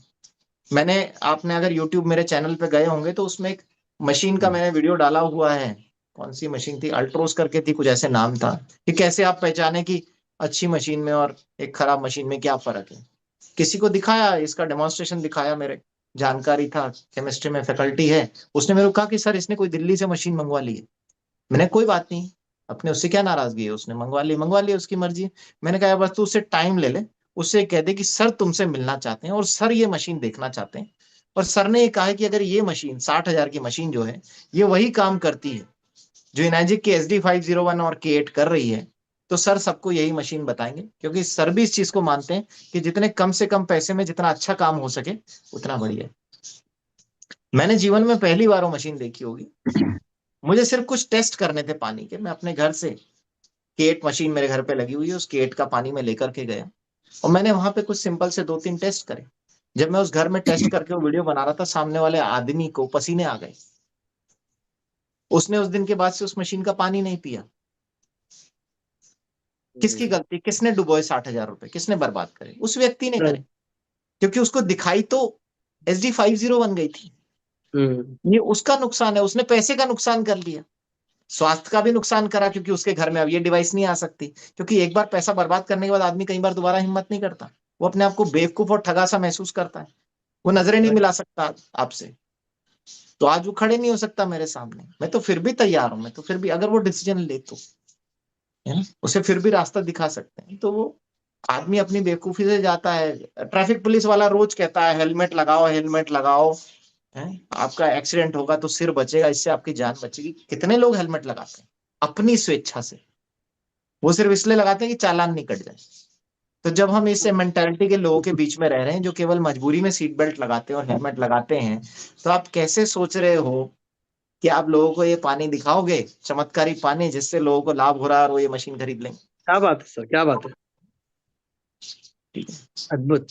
मैंने, आपने अगर यूट्यूब मेरे चैनल पे गए होंगे तो उसमें एक मशीन का मैंने वीडियो डाला हुआ है। कौन सी मशीन थी, अल्ट्रोस करके थी, कुछ ऐसे नाम था, कि कैसे आप पहचाने कि अच्छी मशीन में और एक खराब मशीन में क्या फर्क है। किसी को दिखाया, इसका डेमोन्स्ट्रेशन दिखाया, मेरे जानकारी था, केमिस्ट्री में फैकल्टी है, उसने मेरे को कहा कि सर इसने कोई दिल्ली से मशीन मंगवा ली है। मैंने कोई बात नहीं, अपने उससे क्या नाराजगी है, उसने मंगवा ली, उसकी मर्जी है। मैंने कहा बस तू उससे टाइम ले ले, उससे कह दे कि सर तुमसे मिलना चाहते हैं और सर ये मशीन देखना चाहते हैं। और सर ने ये कहा है कि अगर ये मशीन 60,000 की मशीन जो है ये वही काम करती है जो इनाजिक की SD501 और K8 कर रही है, तो सर सबको यही मशीन बताएंगे, क्योंकि सर भी इस चीज को मानते हैं कि जितने कम से कम पैसे में जितना अच्छा काम हो सके उतना बढ़िया। मैंने जीवन में पहली बार वो मशीन देखी होगी। मुझे सिर्फ कुछ टेस्ट करने थे पानी के, मैं अपने घर से, केट मशीन मेरे घर पे लगी हुई है, उस केट का पानी मैं लेकर के गया और मैंने वहां पे कुछ सिंपल से 2-3 टेस्ट करे। जब मैं उस घर में टेस्ट करके वो वीडियो बना रहा था, सामने वाले आदमी को पसीने आ गए। उसने उस दिन के बाद से उस मशीन का पानी नहीं पिया। किसकी गलती, किसने डुबोए 60,000 रुपए, किसने बर्बाद करे? उस व्यक्ति ने करे, क्योंकि उसको दिखाई तो SD501 गई थी। ये उसका नुकसान है, उसने पैसे का नुकसान कर लिया, स्वास्थ्य का भी नुकसान करा, क्योंकि उसके घर में अब ये डिवाइस नहीं आ सकती, क्योंकि एक बार पैसा बर्बाद करने के बाद आदमी कई बार दोबारा हिम्मत नहीं करता, वो अपने आप को बेवकूफ और ठगा सा महसूस करता है, वो नजरें नहीं मिला सकता आपसे, तो आज वो खड़े नहीं हो सकता मेरे सामने। मैं तो फिर भी तैयार हूं, मैं तो फिर भी, अगर वो डिसीजन ले तो, है ना, उसे फिर भी रास्ता दिखा सकते हैं। तो वो आदमी अपनी बेवकूफी से जाता है। ट्रैफिक पुलिस वाला रोज कहता है हेलमेट लगाओ, हेलमेट लगाओ, है, आपका एक्सीडेंट होगा तो सिर बचेगा, इससे आपकी जान बचेगी। कितने लोग हेलमेट लगाते हैं अपनी स्वेच्छा से? वो सिर्फ इसलिए लगाते हैं कि चालान नहीं कट जाए। तो जब हम इस मेंटालिटी के लोगों के बीच में रह रहे हैं जो केवल मजबूरी में सीट बेल्ट लगाते हैं और हेलमेट लगाते हैं, तो आप कैसे सोच रहे हो कि आप लोगों को ये पानी दिखाओगे, चमत्कारी पानी जिससे लोगों को लाभ हो रहा है और वो ये मशीन खरीद लेंगे? क्या बात है सर, क्या बात है, ठीक है। अद्भुत।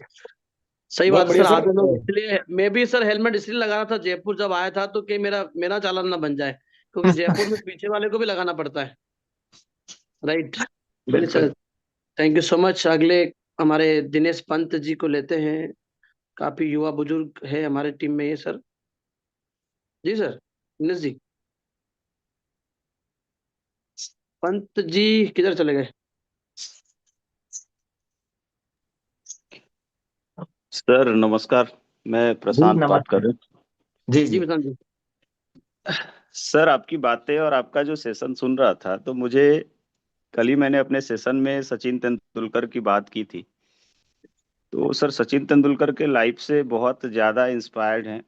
सही बात बहुत है सर। बढ़िया सर। आधे लोग इसलिए, मैं भी सर हेलमेट इसलिए लगा रहा था जयपुर जब आया था, तो कि मेरा मेरा चालान ना बन जाए, क्योंकि जयपुर में पीछे वाले को भी लगाना पड़ता है। राइट। चलिए बिल्कुल। Sir, thank you so much. अगले हमारे दिनेश पंत जी को लेते हैं, काफी युवा बुजुर्ग है हमारे टीम में ये सर। जी सर, दिनेश जी। पंत जी किधर चले गए? सर नमस्कार, मैं जी प्रशांत बात कर नमस्ते। रहा हूँ। जी जी जी। प्रशांत जी। सर आपकी बातें और आपका जो सेशन सुन रहा था, तो मुझे कल ही मैंने अपने सेशन में सचिन तेंदुलकर की बात की थी। तो सर सचिन तेंदुलकर के लाइफ से बहुत ज्यादा इंस्पायर्ड हैं।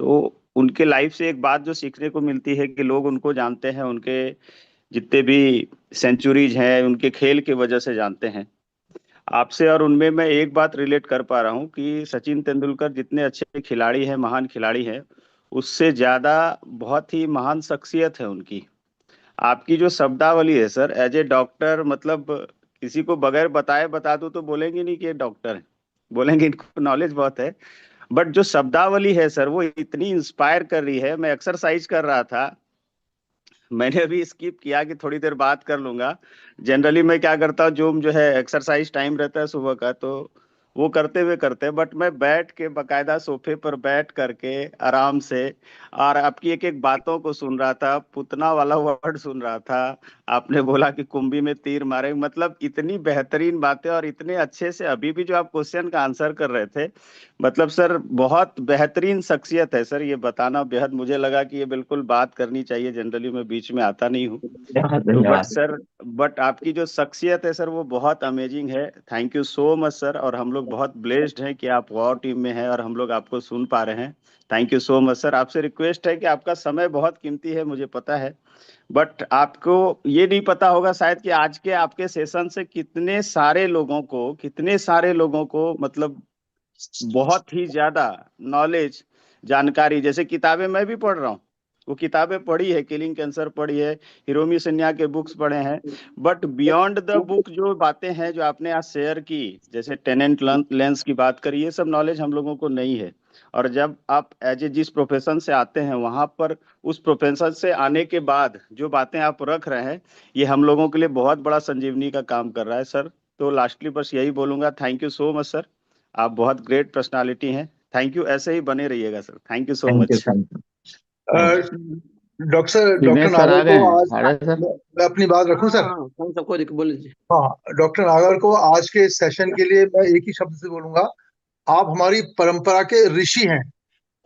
तो उनके लाइफ से एक बात जो सीखने को मिलती है कि लोग उनको जानते हैं, उनके जितने भी सेंचुरीज हैं उनके खेल की वजह से जानते हैं। आपसे और उनमें मैं एक बात रिलेट कर पा रहा हूँ कि सचिन तेंदुलकर जितने अच्छे खिलाड़ी हैं, महान खिलाड़ी हैं, उससे ज्यादा बहुत ही महान शख्सियत है उनकी। आपकी जो शब्दावली है सर, एज ए डॉक्टर, मतलब किसी को बगैर बताए बता दूं तो बोलेंगे नहीं कि ये डॉक्टर है, बोलेंगे इनको नॉलेज बहुत है। बट जो शब्दावली है सर, वो इतनी इंस्पायर कर रही है। मैं एक्सरसाइज कर रहा था, मैंने अभी स्किप किया कि थोड़ी देर बात कर लूंगा। जनरली मैं क्या करता हूँ, जो जो है एक्सरसाइज टाइम रहता है सुबह का, तो वो करते हुए करते, बट मैं बैठ के बकायदा सोफे पर बैठ करके आराम से और आपकी एक एक बातों को सुन रहा था। पुतना वाला वर्ड सुन रहा था, आपने बोला कि कुंभी में तीर मारे, मतलब इतनी बेहतरीन बातें और इतने अच्छे से अभी भी जो आप क्वेश्चन का आंसर कर रहे थे, मतलब सर बहुत बेहतरीन शख्सियत है सर। ये बताना बेहद, मुझे लगा कि ये बिल्कुल बात करनी चाहिए, जनरली मैं बीच में आता नहीं हूँ। धन्यवाद तो बट धन्यवाद। सर, बट आपकी जो शख्सियत है सर वो बहुत अमेजिंग है। Thank you so much sir. और हम लोग बहुत ब्लेस्ड हैं कि आप वॉर टीम में हैं और हम लोग आपको सुन पा रहे हैं। Thank you so much sir. आपसे रिक्वेस्ट है कि आपका समय बहुत कीमती है, मुझे पता है, बट आपको ये नहीं पता होगा शायद कि आज के आपके सेशन से कितने सारे लोगों को मतलब बहुत ही ज्यादा नॉलेज, जानकारी, जैसे किताबें मैं भी पढ़ रहा हूँ, वो किताबें पढ़ी है, किलिंग कैंसर पढ़ी है, हिरोमी सिन्हा के बुक्स पढ़े हैं, बट बियॉन्ड द बुक जो बातें हैं जो आपने आज शेयर की, जैसे टेनेंट लेंस की बात करी, ये सब नॉलेज हम लोगों को नहीं है। और जब आप एज ए जिस प्रोफेशन से आते हैं वहां पर, उस प्रोफेशन से आने के बाद जो बातें आप रख रहे हैं, ये हम लोगों के लिए बहुत बड़ा संजीवनी का काम कर रहा है सर। तो लास्टली बस यही बोलूंगा, thank you so much sir. आप बहुत ग्रेट पर्सनालिटी हैं। थैंक यू, ऐसे ही बने रहिएगा sir. Thank you so thank you much. Thank you thank you. Dinesh doctor sir आ नागर गए को हैं, आज, आ रहे हैं सर। मैं अपनी बात रखूं सर? हाँ, कौन सा, कोई बोले जी। हाँ, डॉक्टर नागर को आज के सेशन के लिए मैं एक ही शब्द से बोलूंगा, आप हमारी परंपरा के ऋषि हैं।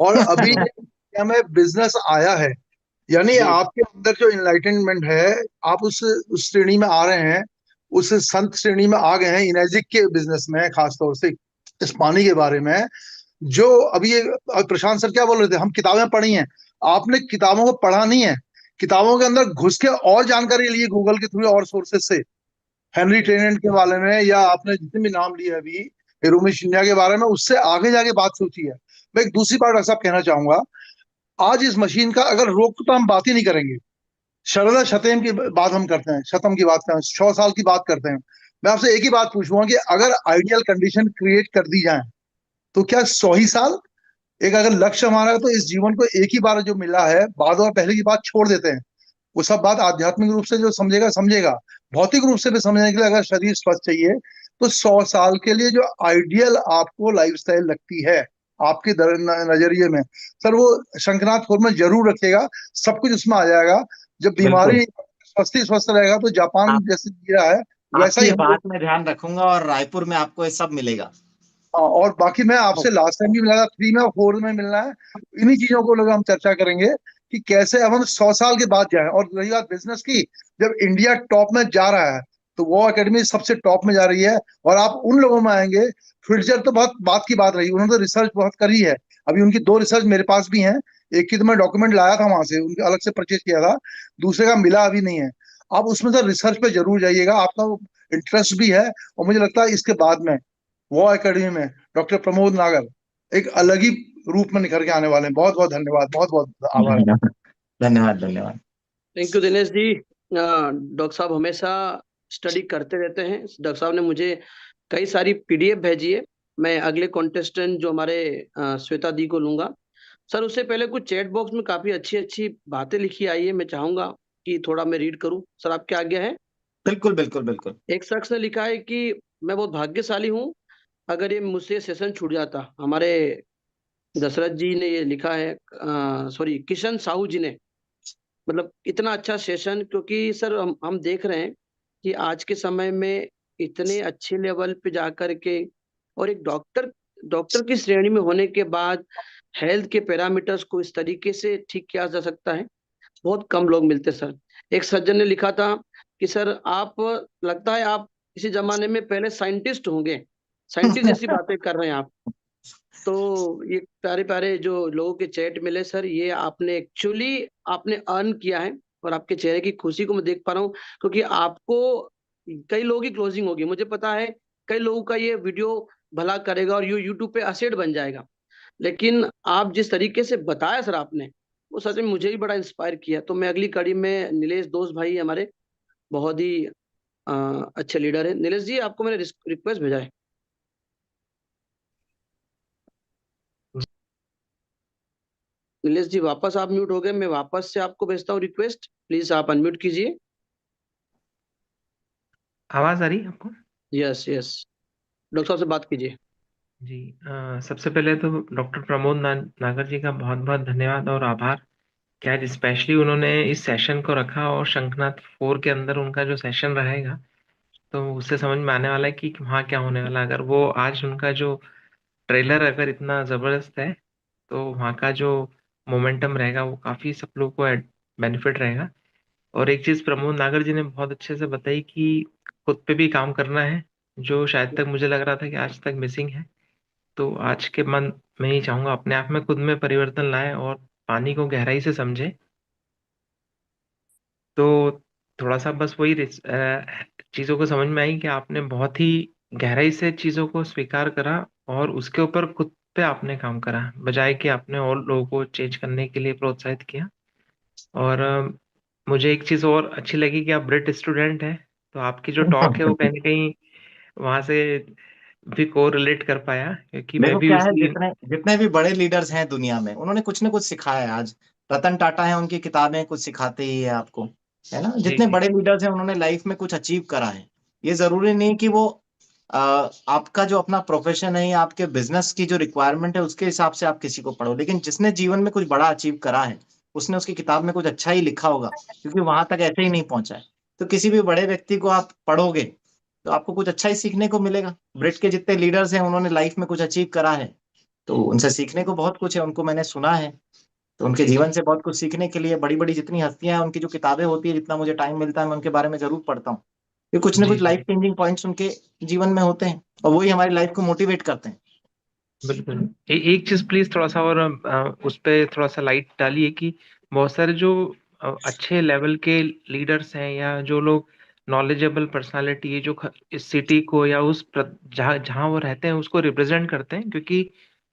और अभी क्या में बिजनेस आया है, यानी जी आपके अंदर जो इनलाइटनमेंट है, आप उस श्रेणी में आ रहे हैं, उस संत श्रेणी में आ गए हैं, इनर्जिक के बिजनेस में, खासतौर से इस पानी के बारे में। जो अभी ये प्रशांत सर क्या बोल रहे थे, हम किताबें पढ़ी हैं, आपने किताबों को पढ़ा नहीं है, किताबों के अंदर घुस के और जानकारी ली गूगल के थ्रू और सोर्सेज से, हेनरी टेनेंट के बारे में, या आपने जितने भी नाम लिए अभी, हिरोमी शिन्या के बारे में, उससे आगे जाके बात सोची है। मैं एक दूसरी बात डॉक्टर साहब कहना चाहूंगा, आज इस मशीन का अगर रोक तो हम बात ही नहीं करेंगे। शारदा शतम की बात हम करते हैं, शतम की बात करते हैं, 100 साल की बात करते हैं। मैं आपसे एक ही बात पूछूंगा कि अगर आइडियल कंडीशन क्रिएट कर दी जाए, तो क्या 100 ही साल एक अगर लक्ष्य हमारा है, तो इस जीवन को एक ही बार जो मिला है, बाद और पहले की बात छोड़ देते हैं। वो सब बात आध्यात्मिक रूप से जो समझेगा समझेगा, भौतिक रूप से भी समझने के लिए अगर शरीर स्वस्थ चाहिए, तो 100 साल के लिए जो आइडियल आपको लाइफस्टाइल लगती है आपके नजरिए में, सर वो शंखनाथ फोर में जरूर रखेगा, सब कुछ उसमें आ जाएगा। जब बिल्कुल। बीमारी स्वस्थ ही स्वस्थ रहेगा, तो जापान आप जैसे जी रहा है, वैसा आपकी ही ये हम लोग। बात मैं ध्यान रखूंगा और रायपुर में आपको ये सब मिलेगा। हाँ, और बाकी मैं आपसे लास्ट टाइम भी मिला था, 3 में और 4 में मिलना है। इन्हीं चीजों को लोग हम चर्चा करेंगे कि कैसे अब हम 100 साल के बाद जाए। और रही बात बिजनेस की, जब इंडिया टॉप में जा रहा है तो वो एकेडमी सबसे टॉप में जा रही है, और आप उन लोगों में आएंगे। फिटजर तो बहुत बात की बात रही, उन्होंने तो रिसर्च बहुत करी है। अभी उनकी 2 रिसर्च मेरे पास भी हैं। एक की तो मैं डॉक्यूमेंट लाया था वहां से, उनके अलग से परचेज किया था। दूसरे का मिला अभी नहीं है। आप उसमें से रिसर्च पे जरूर जाइएगा, आपका इंटरेस्ट भी है। और मुझे लगता है इसके बाद में वो एकेडमी में डॉक्टर प्रमोद नागर एक अलग ही रूप में निखर के आने वाले हैं। बहुत बहुत धन्यवाद, बहुत बहुत आभार। धन्यवाद धन्यवाद। Thank you Dinesh ji. Doctor साहब हमेशा स्टडी करते रहते हैं। डॉक्टर साहब ने मुझे कई सारी पीडीएफ भेजी है। मैं अगले कॉन्टेस्टेंट जो हमारे श्वेता दी को लूंगा। सर उससे पहले कुछ चैट बॉक्स में काफी अच्छी अच्छी बातें लिखी आई है, मैं चाहूंगा कि थोड़ा मैं रीड करूं। सर आपकी आज्ञा है? बिल्कुल बिल्कुल बिल्कुल। एक शख्स ने लिखा है कि मैं बहुत भाग्यशाली हूँ, अगर ये मुझसे सेशन छूट जाता। हमारे दशरथ जी ने ये लिखा है, सॉरी किशन साहू जी ने। मतलब इतना अच्छा सेशन, क्योंकि सर हम देख रहे हैं कि आज के समय में इतने अच्छे लेवल पे जाकर के, और एक डॉक्टर डॉक्टर की श्रेणी में होने के बाद हेल्थ के पैरामीटर्स को इस तरीके से ठीक किया जा सकता है, बहुत कम लोग मिलते सर। एक सज्जन ने लिखा था कि सर आप, लगता है आप किसी जमाने में पहले साइंटिस्ट होंगे, साइंटिस्ट जैसी बातें कर रहे हैं आप। तो ये प्यारे प्यारे जो लोगों के चैट मिले सर, ये आपने एक्चुअली आपने अर्न किया है। और आपके चेहरे की खुशी को मैं देख पा रहा हूँ, क्योंकि आपको कई लोगों की क्लोजिंग होगी, मुझे पता है। कई लोगों का ये वीडियो भला करेगा और यूट्यूब पे असेट बन जाएगा। लेकिन आप जिस तरीके से बताया सर आपने, वो सच में मुझे भी बड़ा इंस्पायर किया। तो मैं अगली कड़ी में, नीलेश दोस्त भाई हमारे बहुत ही अच्छे लीडर है। नीलेश जी आपको मैंने रिक्वेस्ट भेजा है। नीलेश जी वापस आप म्यूट हो गए, मैं वापस से आपको भेजता हूँ रिक्वेस्ट, प्लीज आप अनम्यूट कीजिए। आवाज आ रही है आपको? यस यस, डॉक्टर साहब से बात कीजिए। जी। सबसे पहले तो डॉक्टर प्रमोद नागर जी का बहुत बहुत धन्यवाद और आभार कि आज स्पेशली उन्होंने इस सेशन को रखा, और शंखनाथ 4 के अंदर उनका जो सेशन रहेगा तो उससे समझ में आने वाला है कि वहाँ क्या होने वाला है। अगर वो आज उनका जो ट्रेलर अगर इतना ज़बरदस्त है तो वहाँ का जो मोमेंटम रहेगा वो काफ़ी सब लोगों को बेनिफिट रहेगा। और एक चीज़ प्रमोद नागर जी ने बहुत अच्छे से बताई कि खुद पे भी काम करना है, जो शायद तक मुझे लग रहा था कि आज तक मिसिंग है। तो आज के मन में ही चाहूंगा अपने आप में खुद में परिवर्तन लाए और पानी को गहराई से समझे। तो थोड़ा सा बस वही चीज़ों को समझ में आई कि आपने बहुत ही गहराई से चीज़ों को स्वीकार करा और उसके ऊपर खुद पे आपने काम करा, बजाय कि आपने और लोगों को चेंज करने के लिए प्रोत्साहित किया। और मुझे एक चीज़ और अच्छी लगी कि आप ब्रिट स्टूडेंट हैं, तो आपकी जो टॉक है वो कहीं ना कहीं वहां से भी को रिलेट कर पाया, क्योंकि मैं देखो भी क्या है, उसी। जितने जितने भी बड़े लीडर्स हैं दुनिया में, उन्होंने कुछ ना कुछ सिखाया है। आज रतन टाटा है, उनकी किताबें कुछ सिखाते ही है आपको, है ना। जी जितने जी बड़े लीडर्स हैं उन्होंने लाइफ में कुछ अचीव करा है। ये जरूरी नहीं कि वो आपका जो अपना प्रोफेशन है या आपके बिजनेस की जो रिक्वायरमेंट है उसके हिसाब से आप किसी को पढ़ो, लेकिन जिसने जीवन में कुछ बड़ा अचीव करा है उसने उसकी किताब में कुछ अच्छा ही लिखा होगा, क्योंकि वहां तक ऐसे ही नहीं पहुंचा है। तो किसी भी बड़े व्यक्ति को आप पढ़ोगे तो आपको कुछ अच्छा ही सीखने को मिलेगा। ब्रिट के जितने लीडर्स हैं उन्होंने लाइफ में कुछ अचीव करा है, तो उनसे सीखने को बहुत कुछ है। उनको मैंने सुना है, तो उनके जीवन से बहुत कुछ सीखने के लिए बड़ी बड़ी जितनी हस्तियां हैं उनकी जो किताबें होती है, जितना मुझे टाइम मिलता है मैं उनके बारे में जरूर पढ़ता हूँ। ये कुछ ना जी कुछ जी। लाइफ चेंजिंग पॉइंट्स उनके जीवन में होते हैं और वही हमारी लाइफ को मोटिवेट करते हैं। बिल्कुल। एक चीज प्लीज थोड़ा सा और उस पे थोड़ा सा लाइट डालिए कि बहुत सारे जो अच्छे लेवल के लीडर्स हैं या जो लोग नॉलेजेबल पर्सनालिटी है, जो इस सिटी को या जहाँ जहाँ वो रहते हैं उसको रिप्रेजेंट करते हैं, क्योंकि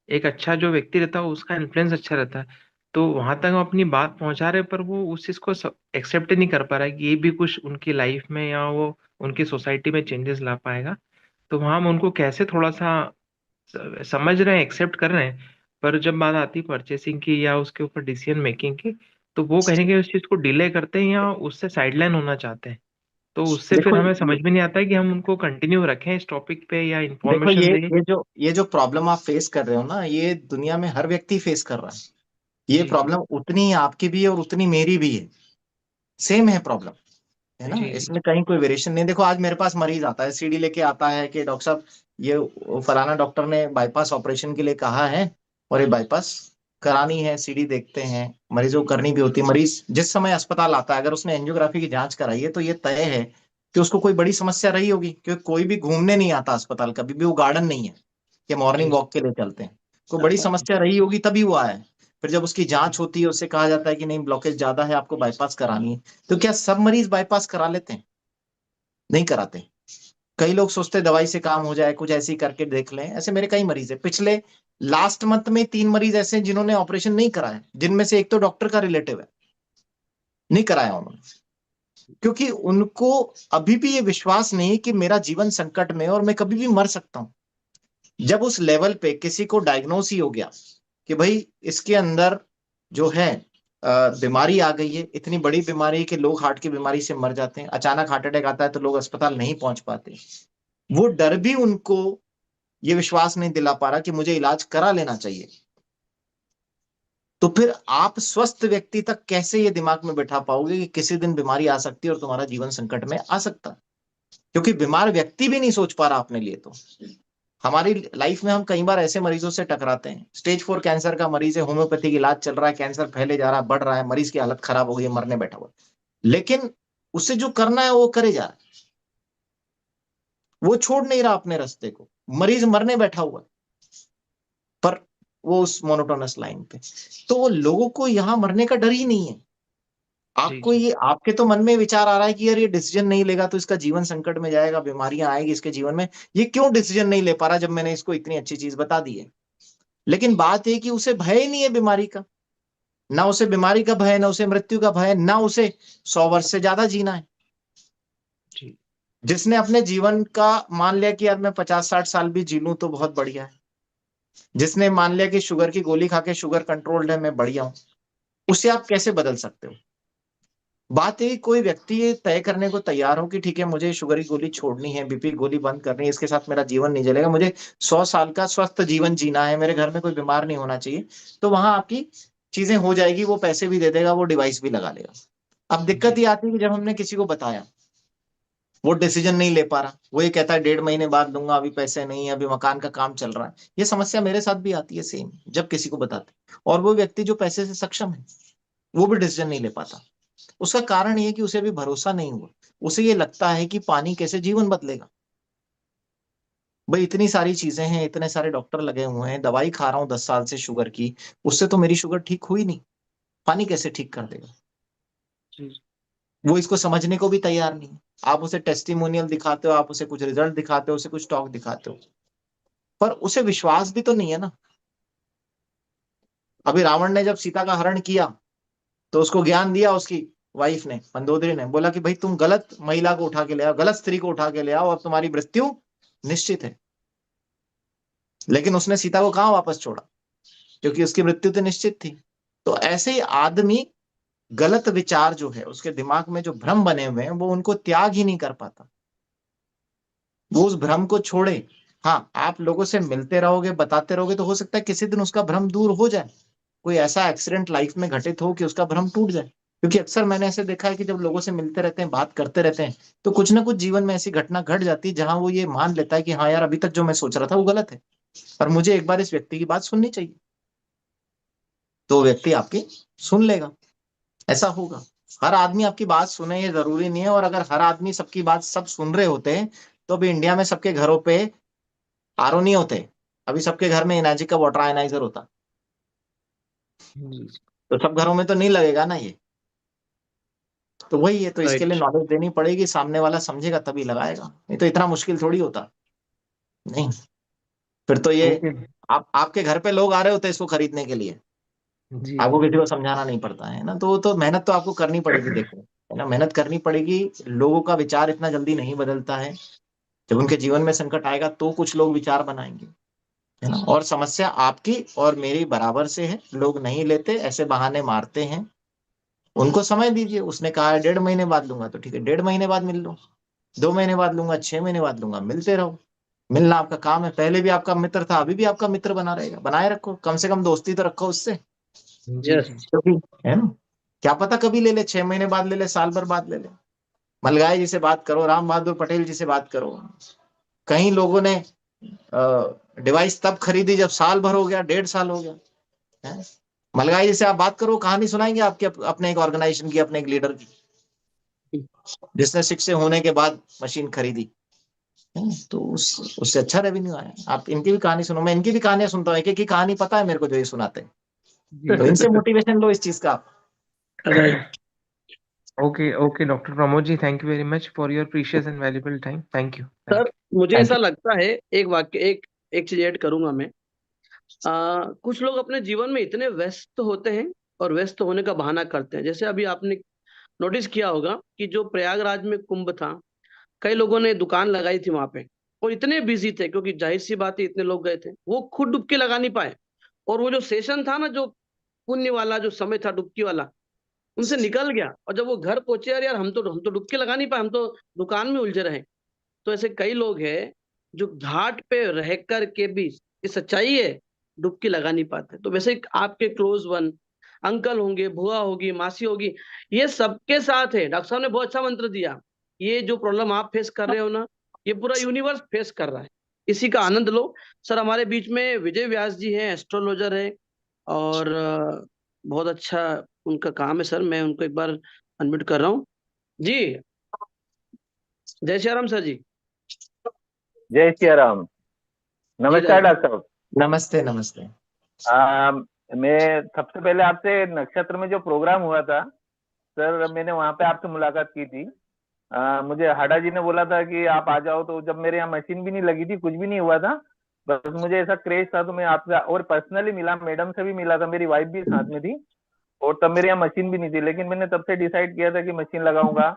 एक अच्छा जो व्यक्ति रहता है उसका इन्फ्लुएंस अच्छा रहता है। तो वहां तक हम अपनी बात पहुंचा रहे हैं, पर वो उस चीज को एक्सेप्ट नहीं कर पा रहा है कि ये भी कुछ उनकी लाइफ में या वो उनकी सोसाइटी में चेंजेस ला पाएगा। तो वहां हम उनको कैसे थोड़ा सा समझ रहे हैं, एक्सेप्ट कर रहे हैं, पर जब बात आती है परचेसिंग की या उसके ऊपर डिसीजन मेकिंग की, तो वो कहीं ना कहीं उस चीज को डिले करते हैं या उससे साइडलाइन होना चाहते हैं। तो उससे फिर देखो हमें समझ में नहीं आता है कि हम उनको कंटिन्यू रखें इस टॉपिक पे या देखो इंफॉर्मेशन दें। ये जो प्रॉब्लम आप फेस कर रहे हो ना, ये दुनिया में हर व्यक्ति फेस कर रहा है। ये जी जी। प्रॉब्लम उतनी आपकी भी है और उतनी मेरी भी है। सेम है प्रॉब्लम। है ना, जी, इसमें कहीं कोई वेरिएशन नहीं। देखो आज मेरे पास मरीज आता है, सीडी लेके आता है कि डॉक्टर साहब ये फलाना डॉक्टर ने बाईपास ऑपरेशन के लिए कहा है और ये बाईपास करानी है, सीडी देखते हैं, मरीजों को करनी भी होती है। मरीज जिस समय अस्पताल आता है, अगर उसने एंजियोग्राफी की जांच कराई है तो ये तय है कि उसको कोई बड़ी समस्या रही होगी, क्योंकि कोई भी घूमने नहीं आता अस्पताल, कभी भी वो गार्डन नहीं है कि मॉर्निंग जी, वॉक के लिए चलते हैं। कोई बड़ी समस्या रही होगी तभी वो आया है। फिर जब उसकी जांच होती है, उससे कहा जाता है कि नहीं ब्लॉकेज ज्यादा है, आपको बाईपास करानी है। तो क्या सब मरीज बाईपास करा लेते हैं? नहीं कराते। कई लोग सोचते हैं दवाई से काम हो जाए, कुछ ऐसी करके देख लें। ऐसे मेरे कई मरीज है, पिछले लास्ट मंथ में 3 मरीज ऐसे हैं जिन्होंने ऑपरेशन नहीं कराया, जिनमें से एक तो डॉक्टर का रिलेटिव है, नहीं कराया उन्होंने, क्योंकि उनको अभी भी ये विश्वास नहीं कि मेरा जीवन संकट में है और मैं कभी भी मर सकता हूं। जब उस लेवल पे किसी को डायग्नोस ही हो गया कि भाई इसके अंदर जो है बीमारी आ गई है, इतनी बड़ी बीमारी है कि लोग हार्ट की बीमारी से मर जाते हैं, अचानक हार्ट अटैक आता है तो लोग अस्पताल नहीं पहुंच पाते, वो डर भी उनको ये विश्वास नहीं दिला पा रहा कि मुझे इलाज करा लेना चाहिए। तो फिर आप स्वस्थ व्यक्ति तक कैसे ये दिमाग में बैठा पाओगे कि किसी दिन बीमारी आ सकती है और तुम्हारा जीवन संकट में आ सकता है? क्योंकि बीमार व्यक्ति भी नहीं सोच पा रहा अपने लिए। तो हमारी लाइफ में हम कई बार ऐसे मरीजों से टकराते हैं, स्टेज 4 कैंसर का मरीज है, होम्योपैथिक इलाज चल रहा है, कैंसर फैले जा रहा है, बढ़ रहा है, मरीज की हालत खराब हो गई है, मरने बैठा हुआ है। लेकिन उसे जो करना है वो करे जा रहा है, वो छोड़ नहीं रहा अपने रास्ते को। मरीज मरने बैठा हुआ है पर वो उस मोनोटोनस लाइन पे। तो वो लोगों को यहाँ मरने का डर ही नहीं है। जी, आपको जी, ये आपके तो मन में विचार आ रहा है कि यार ये डिसीजन नहीं लेगा तो इसका जीवन संकट में जाएगा, बीमारियां आएगी इसके जीवन में, ये क्यों डिसीजन नहीं ले पा रहा जब मैंने इसको इतनी अच्छी चीज बता दी है। लेकिन बात है कि उसे भय ही नहीं है बीमारी का, ना उसे बीमारी का भय है, ना उसे मृत्यु का भय है, ना उसे 100 वर्ष से ज्यादा जीना है। जी, जिसने अपने जीवन का मान लिया कि यार मैं 50-60 साल भी जी लूं तो बहुत बढ़िया है, जिसने मान लिया कि शुगर की गोली खा के शुगर कंट्रोल्ड है, मैं बढ़िया हूं, उसे आप कैसे बदल सकते हो? बात है कोई व्यक्ति ये तय करने को तैयार हो कि ठीक है मुझे शुगर की गोली छोड़नी है, बीपी की गोली बंद करनी है, इसके साथ मेरा जीवन नहीं चलेगा, मुझे 100 साल का स्वस्थ जीवन जीना है, मेरे घर में कोई बीमार नहीं होना चाहिए, तो वहां आपकी चीजें हो जाएगी, वो पैसे भी दे देगा, वो डिवाइस भी लगा लेगा। अब दिक्कत जी, ये आती है कि जब हमने किसी को बताया, वो डिसीजन नहीं ले पा रहा, वो ये कहता है 1.5 महीने बाद दूंगा, अभी पैसे नहीं है, अभी मकान का काम चल रहा है। ये समस्या मेरे साथ भी आती है सेम, जब किसी को बताते, और वो व्यक्ति जो पैसे से सक्षम है वो भी डिसीजन नहीं ले पाता। उसका कारण ये है कि उसे अभी भरोसा नहीं हुआ, उसे ये लगता है कि पानी कैसे जीवन बदलेगा। भाई इतनी सारी चीजें हैं, इतने सारे डॉक्टर लगे हुए हैं, दवाई खा रहा हूं 10 साल से शुगर की, उससे तो मेरी शुगर ठीक हुई नहीं, पानी कैसे ठीक कर देगा? जी, वो इसको समझने को भी तैयार नहीं है। आप उसे टेस्टिमोनियल दिखाते हो, आप उसे कुछ रिजल्ट दिखाते हो, उसे कुछ टॉक दिखाते हो, पर उसे विश्वास भी तो नहीं है ना। अभी रावण ने जब सीता का हरण किया तो उसको ज्ञान दिया उसकी वाइफ ने, मंदोदरी ने, बोला कि भाई तुम गलत महिला को उठा के ले आओ, गलत स्त्री को उठा के ले आओ, अब तुम्हारी मृत्यु निश्चित है। लेकिन उसने सीता को कहां वापस छोड़ा, क्योंकि उसकी मृत्यु तो निश्चित थी। तो ऐसे ही आदमी गलत विचार जो है उसके दिमाग में जो भ्रम बने हुए हैं वो उनको त्याग ही नहीं कर पाता, वो उस भ्रम को छोड़े। हाँ, आप लोगों से मिलते रहोगे, बताते रहोगे, तो हो सकता है किसी दिन उसका भ्रम दूर हो जाए, कोई ऐसा एक्सीडेंट लाइफ में घटित हो कि उसका भ्रम टूट जाए। क्योंकि अक्सर मैंने ऐसे देखा है कि जब लोगों से मिलते रहते हैं, बात करते रहते हैं, तो कुछ ना कुछ जीवन में ऐसी घटना घट जाती है जहां वो ये मान लेता है कि हाँ यार अभी तक जो मैं सोच रहा था वो गलत है, और मुझे एक बार इस व्यक्ति की बात सुननी चाहिए। तो वो व्यक्ति आपकी सुन लेगा, ऐसा होगा। हर आदमी आपकी बात सुने ये जरूरी नहीं है, और अगर हर आदमी सबकी बात सब सुन रहे होते हैं तो अभी इंडिया में सबके घरों पे आरओ नहीं होते, अभी सबके घर में एनर्जी का वाटर आयनाइजर होता। जी, तो सब घरों में तो नहीं लगेगा ना ये। तो वही है, तो इसके लिए राइट। नॉलेज देनी पड़ेगी, सामने वाला समझेगा तभी लगाएगा, नहीं तो इतना मुश्किल थोड़ी होता। नहीं, फिर तो ये ओके, आप आपके घर पे लोग आ रहे होते हैं इसको खरीदने के लिए, जी, आपको जी, किसी को समझाना नहीं पड़ता है ना। तो वो तो मेहनत तो आपको करनी पड़ेगी, देखो है ना, मेहनत करनी पड़ेगी। लोगों का विचार इतना जल्दी नहीं बदलता है, जब उनके जीवन में संकट आएगा तो कुछ लोग विचार बनाएंगे, है ना। और समस्या आपकी और मेरी बराबर से है, लोग नहीं लेते, ऐसे बहाने मारते हैं। उनको समय दीजिए, उसने कहा है 1.5 महीने बाद लूंगा, तो ठीक है 1.5 महीने बाद मिल लो, 2 महीने बाद लूंगा, 6 महीने बाद लूंगा, मिलते रहो। मिलना आपका काम है, पहले भी आपका मित्र था, अभी भी आपका मित्र बना रहेगा, बनाए रखो, कम से कम दोस्ती तो रखो उससे, जी, यस। जी, क्योंकि है ना, क्या पता कभी ले ले, 6 महीने बाद ले ले, साल भर बाद ले ले, मलगाई जी से बात करो, राम बहादुर पटेल जी से बात करो। कई लोगों ने डिवाइस तब खरीदी जब साल भर हो गया, 1.5 साल हो गया है। मलगाई जी से आप बात करो, कहानी सुनाएंगे आपके अपने एक ऑर्गेनाइजेशन की, अपने एक लीडर की, जिसने शिक्षक होने के बाद मशीन खरीदी है। तो उससे अच्छा रेवेन्यू आया। आप इनकी भी कहानी सुनो, मैं इनकी भी कहानियां सुनता हूँ, एक एक की कहानी पता है मेरे को जो ये सुनाते हैं। तो इनसे मोटिवेशन लो इस चीज का। Right. Okay, okay, Dr. Pramod ji, thank you very much for your precious and valuable time. Thank you. Thank sir मुझे Thank ऐसा लगता है, एक वाक्य एक चीज ऐड करूंगा मैं। कुछ लोग अपने जीवन में इतने व्यस्त होते हैं और व्यस्त होने का बहाना करते हैं। जैसे अभी आपने नोटिस किया होगा कि जो प्रयागराज में कुंभ था, कई लोगों ने दुकान लगाई थी वहां पे, और इतने बिजी थे, क्योंकि जाहिर सी बात है इतने लोग गए थे, वो खुद डुबकी लगा नहीं पाए। और वो जो सेशन था ना, जो पुण्य वाला जो समय था डुबकी वाला, उनसे निकल गया। और जब वो घर पहुंचे, यार यार हम तो डुबकी लगा नहीं पाए, हम तो दुकान में उलझे रहे। तो ऐसे कई लोग हैं जो घाट पे रह कर के भी, ये सच्चाई है, डुबकी लगा नहीं पाते। तो वैसे आपके क्लोज वन अंकल होंगे, बुआ होगी, मासी होगी, ये सबके साथ है। डॉक्टर साहब ने बहुत अच्छा मंत्र दिया। ये जो प्रॉब्लम आप फेस कर रहे हो ना, ये पूरा यूनिवर्स फेस कर रहा है। इसी का आनंद लो। सर हमारे बीच में विजय व्यास जी हैं, एस्ट्रोलॉजर है, और बहुत अच्छा उनका काम है। सर मैं उनको एक बार अनम्यूट कर रहा हूँ जी। जय श्री राम सर जी। जय श्री राम। जी नमस्कार डॉक्टर साहब। नमस्ते नमस्ते। मैं सबसे पहले आपसे नक्षत्र में जो प्रोग्राम हुआ था सर, मैंने वहां पे आपसे मुलाकात की थी। मुझे हाडा जी ने बोला था कि आप आ जाओ, तो जब मेरे यहाँ मशीन भी नहीं लगी थी, कुछ भी नहीं हुआ था, बस मुझे ऐसा क्रेज था, तो मैं आपसे और पर्सनली मिला, मैडम से भी मिला था, मेरी वाइफ भी साथ में थी, और तब मेरे यहाँ मशीन भी नहीं थी। लेकिन मैंने तब से डिसाइड किया था कि मशीन लगाऊंगा।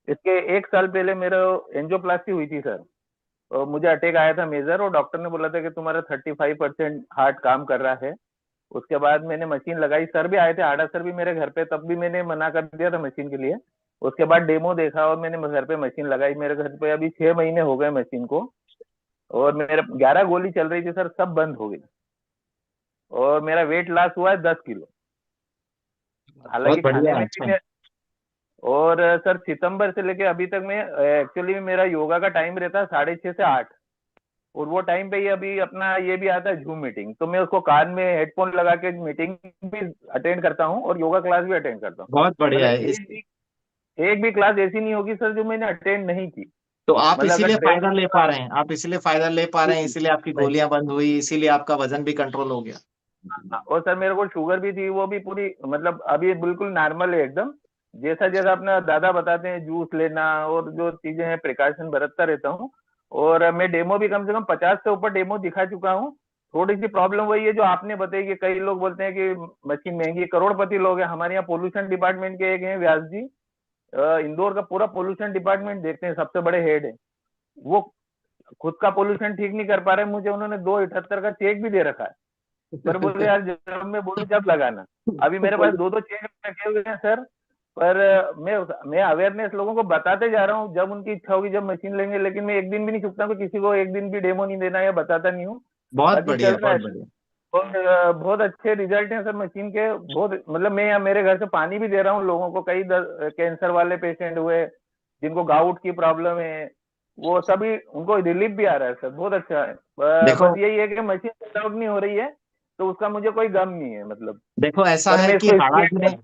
इसके 1 साल पहले मेरा एंजियोप्लास्टी हुई थी सर, और मुझे अटैक आया था मेजर, और डॉक्टर ने बोला था कि तुम्हारा 35% हार्ट काम कर रहा है। उसके बाद मैंने मशीन लगाई। सर भी आए थे, आडा सर भी मेरे घर पे, तब भी मैंने मना कर दिया था मशीन के लिए। उसके बाद डेमो देखा और मैंने घर पे मशीन लगाई। मेरे घर पे अभी 6 महीने हो गए मशीन को, और मेरे 11 गोली चल रही थी सर, सब बंद हो गई, और मेरा वेट लॉस हुआ है 10 किलो। हालांकि बहुत बढ़िया खाने में अच्छा। भी और सर सितंबर से लेके अभी तक मैं एक्चुअली मेरा योगा का टाइम रहता है 6:30 से 8, और वो टाइम पे ही अभी अपना ये भी आता है जूम मीटिंग, तो मैं उसको कान में हेडफोन लगा के मीटिंग भी अटेंड करता हूँ और योगा क्लास भी अटेंड करता हूँ। बहुत बढ़िया मतलब है। एक भी क्लास ऐसी नहीं होगी सर जो मैंने अटेंड नहीं की। तो आप मतलब इसीलिए अगर फायदा ले पा रहे हैं, आप इसीलिए फायदा ले पा रहे हैं, इसीलिए आपकी नहीं। गोलियां बंद हुई, इसीलिए आपका वजन भी कंट्रोल हो गया। और सर मेरे को शुगर भी थी, वो भी पूरी, मतलब अभी बिल्कुल नॉर्मल है एकदम। जैसा जैसा अपना दादा बताते हैं, जूस लेना और जो चीजें हैं प्रिकॉशन बरतता रहता हूँ। और मैं डेमो भी कम से कम 50 से ऊपर डेमो दिखा चुका हूँ। थोड़ी सी प्रॉब्लम वही है जो आपने बताई कि कई लोग बोलते हैं कि मशीन महंगी, करोड़पति लोग हैं। हमारे यहाँ पोल्यूशन डिपार्टमेंट के एक हैं व्यास जी, इंदौर का पूरा पोल्यूशन डिपार्टमेंट देखते हैं, सबसे बड़े हेड है वो। खुद का पोल्यूशन ठीक नहीं कर पा रहे, मुझे उन्होंने 278 का चेक भी दे रखा है। पर बोले यार जब मैं बोलूं जब लगाना। अभी मेरे पास 2-2 चेक रखे हुए हैं सर। पर मैं अवेयरनेस लोगों को बताते जा रहा हूँ, जब उनकी इच्छा होगी जब मशीन लेंगे। लेकिन मैं एक दिन भी नहीं चुकता हूँ, किसी को एक दिन भी डेमो नहीं देना या बताता नहीं हूँ। बहुत बाकी बढ़िया चल रहा बहुत है। बढ़िया। और बहुत अच्छे रिजल्ट हैं सर मशीन के, बहुत। मतलब मैं यहाँ मेरे घर से पानी भी दे रहा हूँ लोगों को, कई कैंसर वाले पेशेंट हुए जिनको गाउट की प्रॉब्लम है, वो सभी उनको रिलीफ भी आ रहा है सर, बहुत अच्छा है। देखो बस यही है कि मशीन सेट आउट नहीं हो रही है, तो उसका मुझे कोई गम नहीं है मतलब। देखो ऐसा पर है मैं कि इसको स्पीड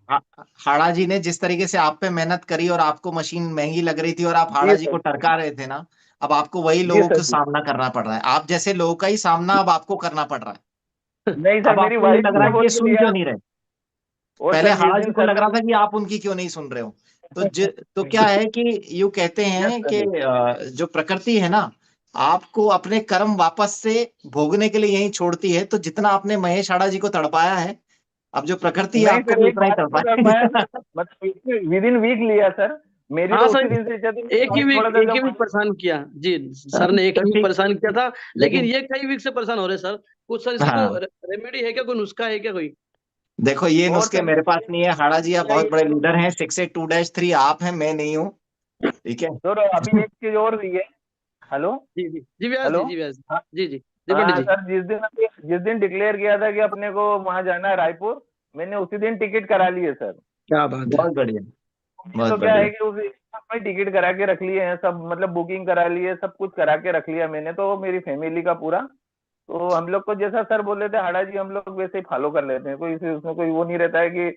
हाड़ा जी ने जिस तरीके से आप पे मेहनत करी और आपको मशीन महंगी लग रही थी और आप हाड़ा जी जी सर, को टरका रहे थे ना, अब आपको वही जी लोगों सर का जी। सामना करना पड़ रहा है। आप जैसे लोगों का ही सामना अब आपको करना पड़ रहा है। नहीं सर, अब मेरी आपको ये वाइफ लग भी रहा तो है कि ये बोल के सुन दिया। क्यों नहीं रहे। और पहले सर जिस हाड़ा जी दिन को सर लग ने रहा था कि आप उनकी क्यों नहीं सुन रहे हो। तो क्या है कि यूं कहते यस हैं कि सर, जो प्रकृति है ना, आपको अपने कर्म वापस से भोगने के लिए यहीं छोड़ती है। तो जितना आपने महेश हाड़ा जी को तड़पाया है, अब जो प्रकृति है नहीं आपको सर भी एक उतना ही बार नहीं कर पाया तड़पाएगी। सर, मतलब विद इन वीक लिया सर। मेरी हाँ तो उसी सर, दिन से इच्छा थी, एक ही थोड़ा वीक सा एक ही जब। वीक परेशान किया जी। सर ने एक तो ही वीक ठीक, परेशान किया था, लेकिन लेकिन ये कई वीक से परेशान हो रहे सर। कुछ सर इसका हाँ, कोई रेमेडी है क्या, कोई नुस्खा है क्या कोई? देखो ये और नुस्खे सर मेरे पास नहीं है। हाड़ा जी आप क्या बहुत ये बड़े करो लीडर हैं, 682-3 आप हैं, मैं नहीं हूँ। ठीक है। सर, अभी एक चीज और हुई है। हेलो। जी जी जी व्यास हेलो। जी, जी व्यास जी। हाँ। जी जी त्रिपाठी हाँ जी। सर, जिस दिन डिक्लेयर किया था कि अपने को वहां जाना है रायपुर, मैंने उसी दिन टिकट करा ली है सर। क्या बात है। बहुत बढ़िया ये तो बहुत क्या बढ़िया। है कि उस में टिकट करा के रख लिए हैं सब, मतलब बुकिंग करा ली है, सब कुछ करा के रख लिया मैंने तो मेरी फैमिली का पूरा। तो हम लोग को जैसा सर बोले थे हाड़ा जी, हम लोग वैसे ही फॉलो कर लेते हैं, कोई उसमें कोई वो नहीं रहता है कि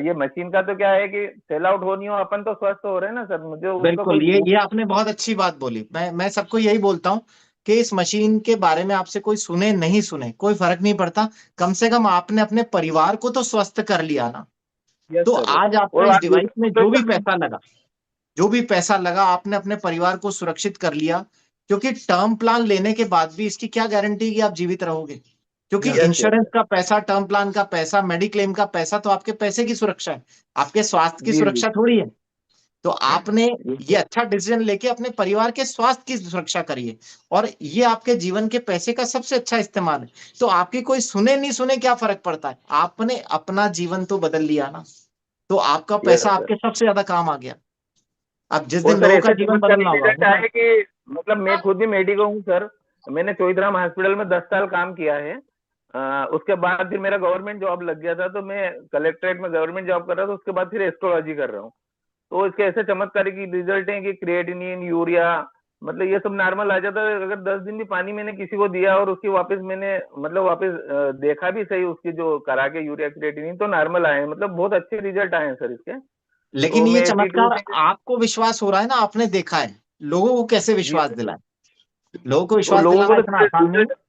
ये मशीन का तो क्या है कि सेल आउट होनी हो, अपन तो स्वस्थ हो रहे हैं ना सर, मुझे उसका बिल्कुल, कोई ये आपने बहुत अच्छी बात बोली। मैं सबको यही बोलता हूँ कि इस मशीन के बारे में आपसे कोई सुने नहीं सुने कोई फर्क नहीं पड़ता, कम से कम आपने अपने परिवार को तो स्वस्थ कर लिया ना। यस तो सर। आज आपका और इस आप डिवाइस में दूसरे जो भी पैसा लगा आपने अपने परिवार को सुरक्षित कर लिया। क्योंकि टर्म प्लान लेने के बाद भी इसकी क्या गारंटी कि आप जीवित रहोगे, क्योंकि यस यस इंश्योरेंस का पैसा, टर्म प्लान का पैसा, मेडिक्लेम का पैसा तो आपके पैसे की सुरक्षा है, आपके स्वास्थ्य की जी जी सुरक्षा थोड़ी है। तो आपने ये ये अच्छा डिसीजन लेके अपने परिवार के स्वास्थ्य की सुरक्षा करिए, और ये आपके जीवन के पैसे का सबसे अच्छा इस्तेमाल है। तो आपकी कोई सुने नहीं सुने क्या फर्क पड़ता है, आपने अपना जीवन तो बदल लिया ना, तो आपका यस पैसा सर। आपके सबसे ज्यादा काम आ गया। अब जिस और दिन सर लोगों का ऐसे जीवन चमत्कारी बदलना होगा, रिजल्ट आए कि मतलब मैं खुद ही मेडिको हूँ सर, मैंने चौधराम हॉस्पिटल में 10 साल काम किया है। उसके बाद फिर मेरा गवर्नमेंट जॉब लग गया था, तो मैं कलेक्ट्रेट में गवर्नमेंट जॉब कर रहा था, उसके बाद फिर एस्ट्रोलॉजी कर रहा हूँ। तो इसके ऐसे चमत्कारी की रिजल्ट हैं कि क्रिएटिनिन, यूरिया, मतलब ये सब नॉर्मल आ जाता है। अगर 10 दिन भी पानी मैंने किसी को दिया और उसकी वापस मैंने मतलब वापस देखा भी सही, उसकी जो करा के यूरिया क्रिएटिनिन तो नॉर्मल आए हैं, मतलब बहुत अच्छे रिजल्ट आए हैं सर इसके। लेकिन तो ये मैं चमत्कार एटीट्यूड आपको विश्वास हो रहा है ना, आपने देखा है, लोगों को कैसे जी विश्वास दिलाए? लोगों को तो विश्वास लोगों दिलाना को इतना आसान नहीं है,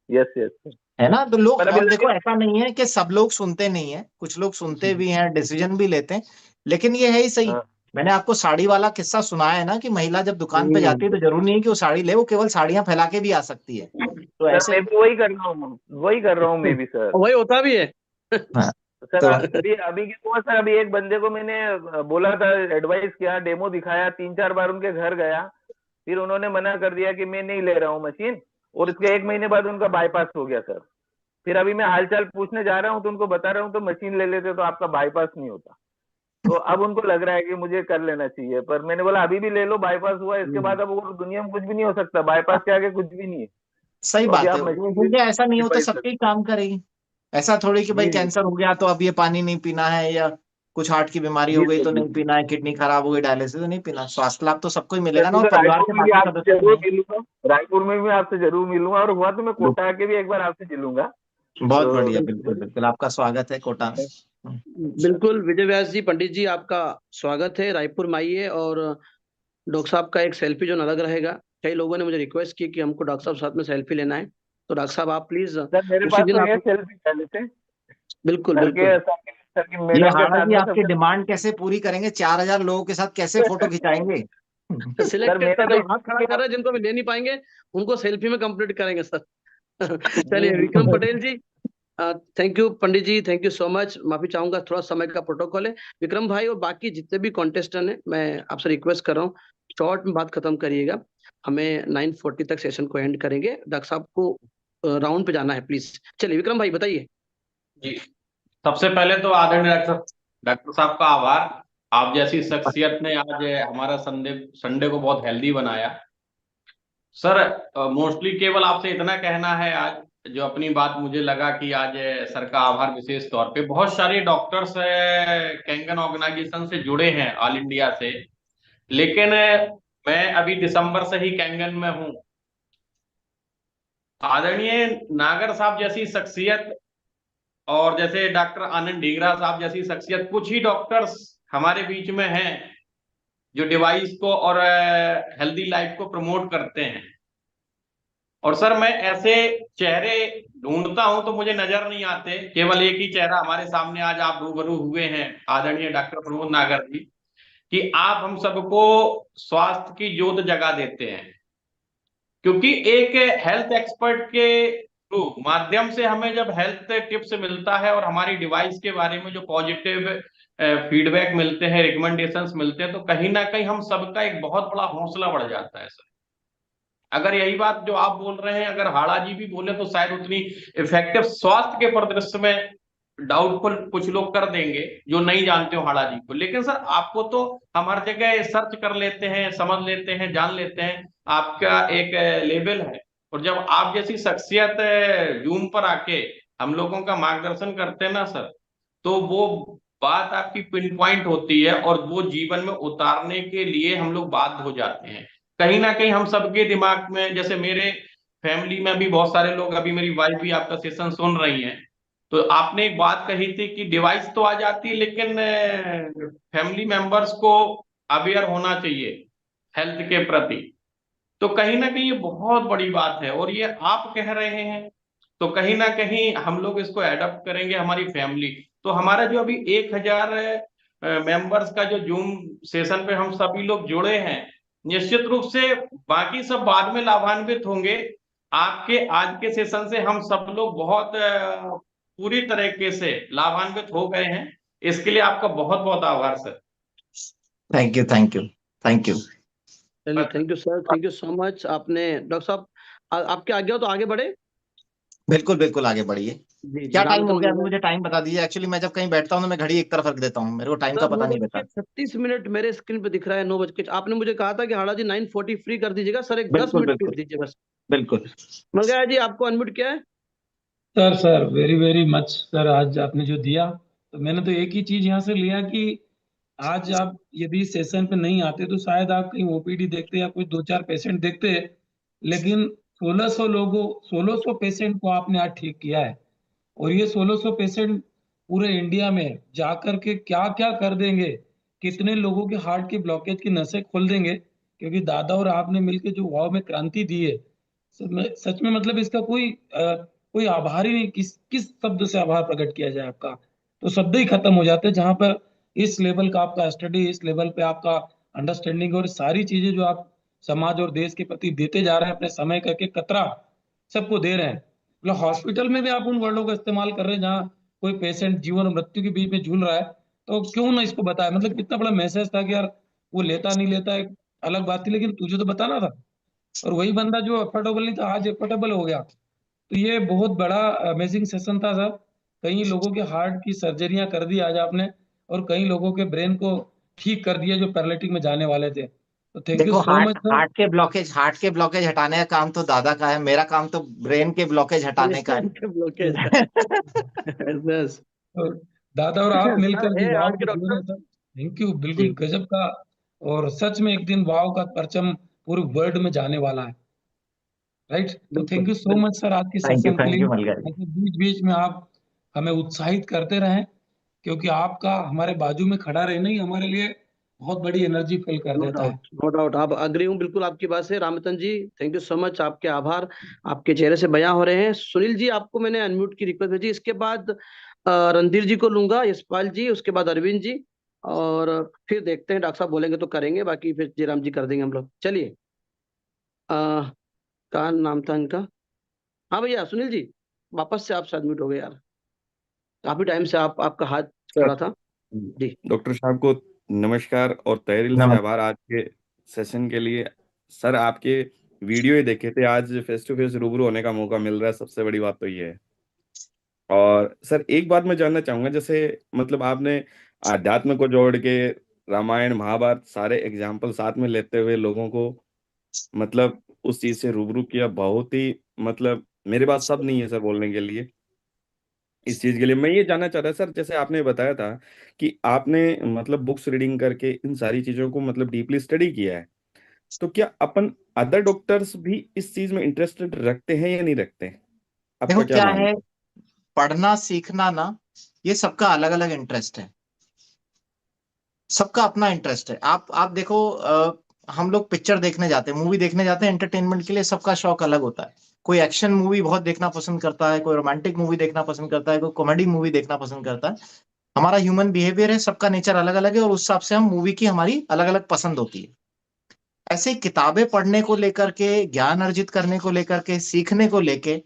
यस यस। है ना? तो लोग, पर अभी और देखो लेकिन ऐसा नहीं है कि सब लोग सुनते नहीं है, कुछ लोग सुनते भी हैं, डिसीजन भी लेते हैं, लेकिन ये है ही सही। हाँ, मैंने आपको साड़ी वाला किस्सा सुनाया है ना, कि महिला जब दुकान पे हम्म, जाती है तो जरूरी नहीं है कि वो साड़ी ले, वो केवल साड़ियां फैला के भी आ सकती है। तो सर ऐसे मैं भी वही कर रहा हूँ, वही कर रहा हूँ मैं भी सर। वही होता भी है। हाँ, सर तो अभी अभी क्या हुआ सर, अभी एक बंदे को मैंने बोला था, एडवाइस किया, डेमो दिखाया, 3-4 बार उनके घर गया, फिर उन्होंने मना कर दिया कि मैं नहीं ले रहा हूँ मशीन, और इसके 1 महीने बाद उनका बाईपास हो गया सर। फिर अभी मैं हालचाल पूछने जा रहा हूँ तो उनको बता रहा हूँ तो मशीन ले लेते तो आपका बाईपास नहीं होता। तो अब उनको लग रहा है कि मुझे कर लेना चाहिए, पर मैंने बोला अभी भी ले लो, बाईपास हुआ इसके बाद अब वो दुनिया में कुछ भी नहीं हो सकता, बाईपास के आगे कुछ भी नहीं है। सही तो अभी बात है, आप वो मशीन हो ले गया, ऐसा नहीं होता डिवाइस सबके ही काम करेगी। ऐसा थोड़ी कि भाई जी जी कैंसर हो गया तो अब ये पानी नहीं पीना है, या कुछ हार्ट की बीमारी हो जी गई सर तो जी नहीं पीना है, किडनी खराब हो गई डायलिसिस तो नहीं पीना। स्वास्थ्य लाभ तो सबको ही सर मिलेगा ना, और मुझे परिवार रायपुर के में भी बाकी आपसे सदस्यों को जरूर नहीं। मिलूंगा, रायपुर में भी आपसे जरूर मिलूंगा, और हुआ तो मैं कोटा के भी एक बार आपसे मिलूंगा। बहुत तो बढ़िया, बिल्कुल बिल्कुल, आपका स्वागत है कोटा में। बिल्कुल विजय व्यास जी, पंडित जी, आपका स्वागत है। रायपुर में आइए, और डॉक्टर साहब का एक सेल्फी जो अलग रहेगा। कई लोगों ने मुझे रिक्वेस्ट की कि हमको डॉक्टर साहब साथ में सेल्फी लेना है, तो डॉक्टर साहब आप प्लीज सर मेरे उसी पास दिन तो आप। ये सेल्फी पहले से बिल्कुल सर बिल्कुल। की ये मैडम के हाड़ा साथ जी में आपकी सबसे डिमांड कैसे पूरी करेंगे? 4,000 लोगों के साथ कैसे फोटो खिंचाएंगे? सर सिलेक्टेड मैंने सर, तो जो हाथ खड़ा कर रहे हैं, जिनको भी ले नहीं पाएंगे उनको सेल्फी में कंप्लीट करेंगे सर। जी चलिए, जी Vikram Patel ji, thank you Pandit ji, thank you so much. माफी चाहूंगा, थोड़ा समय का प्रोटोकॉल है। विक्रम भाई और बाकी जितने भी कॉन्टेस्टेंट हैं, मैं आपसे रिक्वेस्ट कर रहा हूँ, शॉर्ट में बात खत्म करिएगा। हमें 9:40 तक सेशन को एंड करेंगे। डॉक्टर साहब को राउंड पे जाना है, प्लीज। चलिए विक्रम भाई बताइए। जी, सबसे पहले तो आदरणीय डॉक्टर साहब का आभार। आप जैसी शख्सियत ने आज हमारा संडे संडे को बहुत हेल्दी बनाया। सर मोस्टली केवल आपसे इतना कहना है आज, जो अपनी बात मुझे लगा कि आज सर का आभार विशेष तौर पे, बहुत सारे डॉक्टर्स कैंगन ऑर्गेनाइजेशन से जुड़े हैं ऑल इंडिया से, लेकिन मैं अभी दिसंबर से ही कैंगन में हूँ। आदरणीय नागर साहब जैसी शख्सियत और जैसे डॉक्टर आनंद ढींगरा साहब जैसी शख्सियत, कुछ ही डॉक्टर्स हमारे बीच में हैं जो डिवाइस को और हेल्दी लाइफ को प्रमोट करते हैं। और सर मैं ऐसे चेहरे ढूंढता हूं तो मुझे नजर नहीं आते, केवल एक ही चेहरा हमारे सामने आज आप रूबरू हुए हैं, आदरणीय डॉक्टर प्रमोद नागर जी, कि आप हम सबको स्वास्थ्य की ज्योत जगा देते हैं। क्योंकि एक हेल्थ एक्सपर्ट के थ्रू माध्यम से हमें जब हेल्थ टिप्स मिलता है और हमारी डिवाइस के बारे में जो पॉजिटिव फीडबैक मिलते हैं, रिकमेंडेशंस मिलते हैं, तो कहीं ना कहीं हम सबका एक बहुत बड़ा हौसला बढ़ जाता है सर। अगर यही बात जो आप बोल रहे हैं अगर हाड़ा जी भी बोले तो शायद उतनी इफेक्टिव स्वास्थ्य के परिदृश्य में डाउटफुल कुछ लोग कर देंगे जो नहीं जानते हो हाड़ा जी को, लेकिन सर आपको तो हम हर जगह सर्च कर लेते हैं, समझ लेते हैं, जान लेते हैं, आपका एक लेवल है। और जब आप जैसी शख्सियत जूम पर आके हम लोगों का मार्गदर्शन करते हैं ना सर, तो वो बात आपकी पिन पॉइंट होती है और वो जीवन में उतारने के लिए हम लोग बाध्य हो जाते हैं। कहीं ना कहीं हम सबके दिमाग में, जैसे मेरे फैमिली में भी बहुत सारे लोग, अभी मेरी वाइफ भी आपका सेशन सुन रही हैं, तो आपने एक बात कही थी कि डिवाइस तो आ जाती है लेकिन फैमिली मेंबर्स को अवेयर होना चाहिए हेल्थ के प्रति। तो कहीं ना कहीं ये बहुत बड़ी बात है और ये आप कह रहे हैं, तो कहीं ना कहीं हम लोग इसको एडॉप्ट करेंगे, हमारी फैमिली। तो हमारा जो अभी 1000 मेंबर्स का जो जूम सेशन पे हम सभी लोग जुड़े हैं, निश्चित रूप से बाकी सब बाद में लाभान्वित होंगे। आपके आज के सेशन से हम सब लोग बहुत पूरी तरीके से लाभान्वित हो गए हैं। इसके लिए आपका बहुत बहुत आभार sir. Thank you, thank you, thank you. चलिए, thank you sir, thank you so much. आपने डॉक्टर साहब आपके आगे हो तो आगे बढ़े। बिल्कुल बिल्कुल, आगे बढ़िए। जी क्या टाइम हो रामचंद्र गया, भैया। मुझे टाइम बता दीजिए। एक्चुअली मैं जब कहीं बैठता हूँ तो मैं घड़ी एक तरफ रख देता हूँ, मेरे को टाइम का सर पता 9 नहीं बज रहता। के 36 मिनट मेरे स्क्रीन पे दिख रहा है, 9 बज के। आपने मुझे कहा था कि हाड़ा जी 9:40 फ्री कर दीजिएगा सर, एक 10 बिल्कुल मिनट बिल्कुल प्लीज दीजिए बस। बिल्कुल। मंगया जी आपको अनम्यूट किया है। Sir very very much sir, आज आपने जो दिया, तो मैंने तो एक ही चीज यहाँ से लिया कि आज आप यदि सेशन पे नहीं आते तो शायद आप कहीं ओपीडी देखते या कुछ 2-4 पेशेंट देखते, लेकिन 1600 पेशेंट को आपने आज ठीक किया है। और ये 1600 पेशेंट पूरे इंडिया में जाकर के क्या क्या कर देंगे, कितने लोगों के हार्ट के ब्लॉकेज की नसें खोल देंगे, क्योंकि दादा और आपने मिलकर जो वाव में क्रांति दी है, सच में मतलब इसका कोई आभार ही नहीं, किस शब्द से आभार प्रकट किया जाए आपका। तो शब्द ही खत्म हो जाते हैं जहां पर इस लेवल का आपका स्टडी, इस लेवल पे आपका अंडरस्टैंडिंग और सारी चीजें जो आप समाज और देश के प्रति देते जा रहे हैं, अपने समय का एक कतरा सबको दे रहे हैं। मतलब हॉस्पिटल में भी आप उन वर्डों का इस्तेमाल कर रहे हैं जहाँ कोई पेशेंट जीवन और मृत्यु के बीच में झूल रहा है, तो क्यों ना इसको बताया। मतलब कितना बड़ा मैसेज था कि यार वो लेता नहीं लेता एक अलग बात थी, लेकिन तुझे तो बताना था। और वही बंदा जो अफोर्डेबल नहीं था आज अफोर्डेबल हो गया। तो ये बहुत बड़ा अमेजिंग सेशन था सर। कई लोगों के हार्ट की सर्जरियां कर दी आज आपने, और कई लोगों के ब्रेन को ठीक कर दिया जो पैरालिटिक में जाने वाले थे। तो थैंक यू देखो, सो मच सर। हार्ट के ब्लॉकेज हटाने का काम तो दादा का है, मेरा काम तो ब्रेन के ब्लॉकेज हटाने का ब्लॉकेज है। बस। तो दादा और आप मिलकर सर जो है वाव हार्ट के को दे रहे डॉक्टर। हैं सर, थैंक यू, जी, बिल्कुल गजब का। और सच में एक दिन वाव का परचम पूरे वर्ल्ड में जाने वाला है, राइट। तो बिल्कुल थैंक यू सो बिल्कुल। मच सर आज के थैंक यू, सेशन के थैंक लिए। यू मलगर जी। मतलब बीच बीच में आप हमें उत्साहित करते रहें, क्योंकि आपका हमारे बाजू में खड़ा रहना ही हमारे लिए बहुत बड़ी एनर्जी फील कर नो देता है। डाउट, नो डाउट, आप अग्री हूँ बिल्कुल आपकी बात से। रामतन जी थैंक यू सो मच, आपके आभार आपके चेहरे से बयां हो रहे हैं। सुनील जी आपको मैंने अनम्यूट की रिक्वेस्ट भेजी, इसके बाद रणधीर जी को लूंगा, यशपाल जी, उसके बाद अरविंद जी, और फिर देखते हैं डॉक्टर साहब बोलेंगे तो करेंगे, बाकी फिर जयराम जी कर देंगे हम लोग। चलिए, क्या नाम था इनका। हाँ भैया सुनील जी, वापस से आप अनम्यूट हो गए यार, काफी टाइम से आपका हाथ सर, खड़ा था। जी डॉक्टर साहब को नमस्कार और तहे दिल से नमस्ते। आभार आज के सेशन के लिए। सर, आपके वीडियो ही देखे थे, आज फेस टू फेस रूबरू होने का मौका मिल रहा है, सबसे बड़ी बात तो ये है। और सर एक बात मैं जानना चाहूंगा, जैसे मतलब आपने आध्यात्म को जोड़ के रामायण महाभारत सारे एग्जाम्पल साथ में लेते हुए लोगों को मतलब उस चीज से रूबरू किया, बहुत ही मतलब मेरे पास सब नहीं है सर बोलने के लिए इस चीज के लिए। मैं ये जानना चाह रहा सर, जैसे आपने बताया था कि आपने मतलब बुक्स रीडिंग करके इन सारी चीजों को मतलब डीपली स्टडी किया है, तो क्या अपन अदर डॉक्टर्स भी इस चीज में इंटरेस्टेड रखते हैं या नहीं रखते हैं? देखो आपका क्या क्या मानना है, पढ़ना सीखना ना, ये सबका अलग अलग इंटरेस्ट है, सबका अपना इंटरेस्ट है। आप देखो, हम लोग पिक्चर देखने जाते हैं, मूवी देखने जाते हैं एंटरटेनमेंट के लिए, सबका शौक अलग होता है। कोई एक्शन मूवी बहुत देखना पसंद करता है, कोई रोमांटिक मूवी देखना पसंद करता है, कोई कॉमेडी मूवी देखना पसंद करता है। हमारा ह्यूमन बिहेवियर है, सबका नेचर अलग अलग है, और उस हिसाब से हम मूवी की हमारी अलग अलग पसंद होती है। ऐसे ही किताबें पढ़ने को लेकर के, ज्ञान अर्जित करने को लेकर के, सीखने को लेके,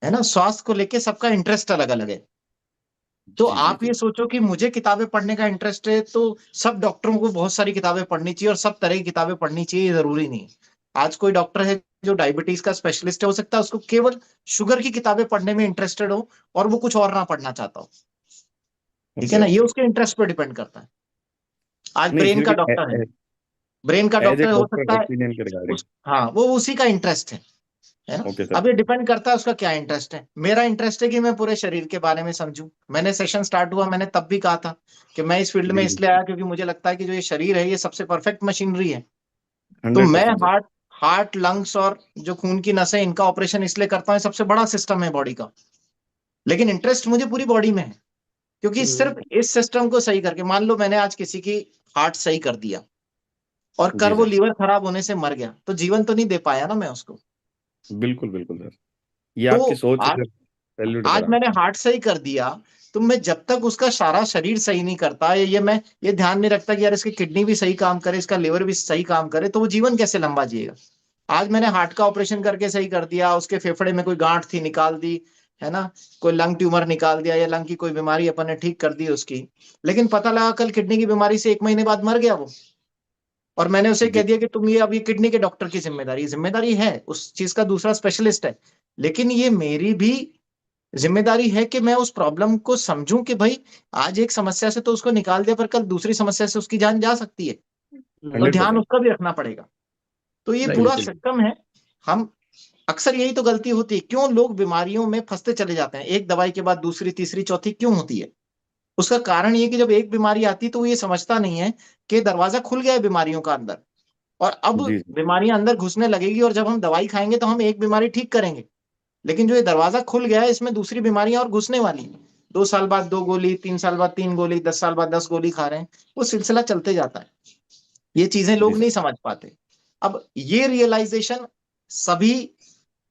है ना, स्वास्थ्य को लेके सबका इंटरेस्ट अलग अलग है। तो जी जी आप जी। ये सोचो कि मुझे किताबें पढ़ने का इंटरेस्ट है तो सब डॉक्टरों को बहुत सारी किताबें पढ़नी चाहिए और सब तरह की किताबें पढ़नी चाहिए, ये जरूरी नहीं है। आज कोई डॉक्टर है जो डायबिटीज का स्पेशलिस्ट है, हो सकता है उसको केवल शुगर की किताबें पढ़ने में इंटरेस्टेड हो और वो कुछ और ना पढ़ना चाहता हो। ठीक है ओके ना, ये ओके। उसके इंटरेस्ट पर डिपेंड करता है। आज नहीं ब्रेन फिर का भी डॉक्टर है, ब्रेन का एज ए डॉक्टर हो सकता डॉक्टर है ओपिनियन के रिगार्डिंग। हाँ, वो उसी का इंटरेस्ट है है ना। Okay sir. अब ये डिपेंड करता है उसका क्या इंटरेस्ट है। मेरा इंटरेस्ट है कि मैं पूरे शरीर के बारे में समझूं। मैंने सेशन स्टार्ट हुआ, मैंने तब भी कहा था कि मैं इस फील्ड में जी जी इसलिए आया क्योंकि मुझे लगता है कि जो ये शरीर है ये सबसे परफेक्ट मशीनरी है। तो मैं 100% सर। हार्ट हार्ट लंग्स और जो खून की नसें, इनका ऑपरेशन इसलिए करता हूँ, सबसे बड़ा सिस्टम है बॉडी का। लेकिन इंटरेस्ट मुझे पूरी बॉडी में है, क्योंकि सिर्फ इस सिस्टम को सही करके, मान लो मैंने आज किसी की हार्ट सही कर दिया और कर जी वो सर, लीवर खराब होने से मर गया, तो जीवन तो नहीं दे पाया ना मैं उसको। बिल्कुल बिल्कुल सर, ये तो आपकी सोच है आज सर, सैल्यूट आज करा। मैंने हार्ट सही कर दिया, तो मैं जब तक उसका सारा शरीर सही नहीं करता, ये मैं ये ध्यान नहीं रखता कि यार इसकी किडनी भी सही काम करे, इसका लिवर भी सही काम करे, तो वो जीवन कैसे लंबा जिएगा। आज मैंने हार्ट का ऑपरेशन करके सही कर दिया, उसके फेफड़े में कोई गांठ थी निकाल दी, है ना, कोई लंग ट्यूमर निकाल दिया, या लंग की कोई बीमारी अपन ने ठीक कर दी उसकी, लेकिन पता लगा कल किडनी की बीमारी से 1 महीने बाद मर गया वो। और मैंने उसे कह जी दिया कि तुम ये, अब ये किडनी के डॉक्टर की जिम्मेदारी है, उस चीज का दूसरा स्पेशलिस्ट है, लेकिन ये मेरी भी जिम्मेदारी है कि मैं उस प्रॉब्लम को समझूं कि भाई आज एक समस्या से तो उसको निकाल दिया, पर कल दूसरी समस्या से उसकी जान जा सकती है, तो ध्यान 100%। उसका भी रखना पड़ेगा। तो ये पूरा बिल्कुल सिस्टम है। हम अक्सर यही तो गलती होती है, क्यों लोग बीमारियों में फंसते चले जाते हैं, एक दवाई के बाद दूसरी तीसरी चौथी क्यों होती है। उसका कारण ये कि जब एक बीमारी आती है तो वो ये समझता नहीं है कि दरवाजा खुल गया है बीमारियों का अंदर, और अब जी जी बीमारियां अंदर घुसने लगेगी, और जब हम दवाई खाएंगे तो हम एक बीमारी ठीक करेंगे, लेकिन जो ये दरवाजा खुल गया है इसमें दूसरी बीमारियां और घुसने वाली हैं। 2 साल बाद 2 गोली, 3 साल बाद 3 गोली, 10 साल बाद 10 गोली खा रहे हैं, वो सिलसिला चलते जाता है। ये चीजें जी लोग सर। नहीं समझ पाते। अब ये रियलाइजेशन सभी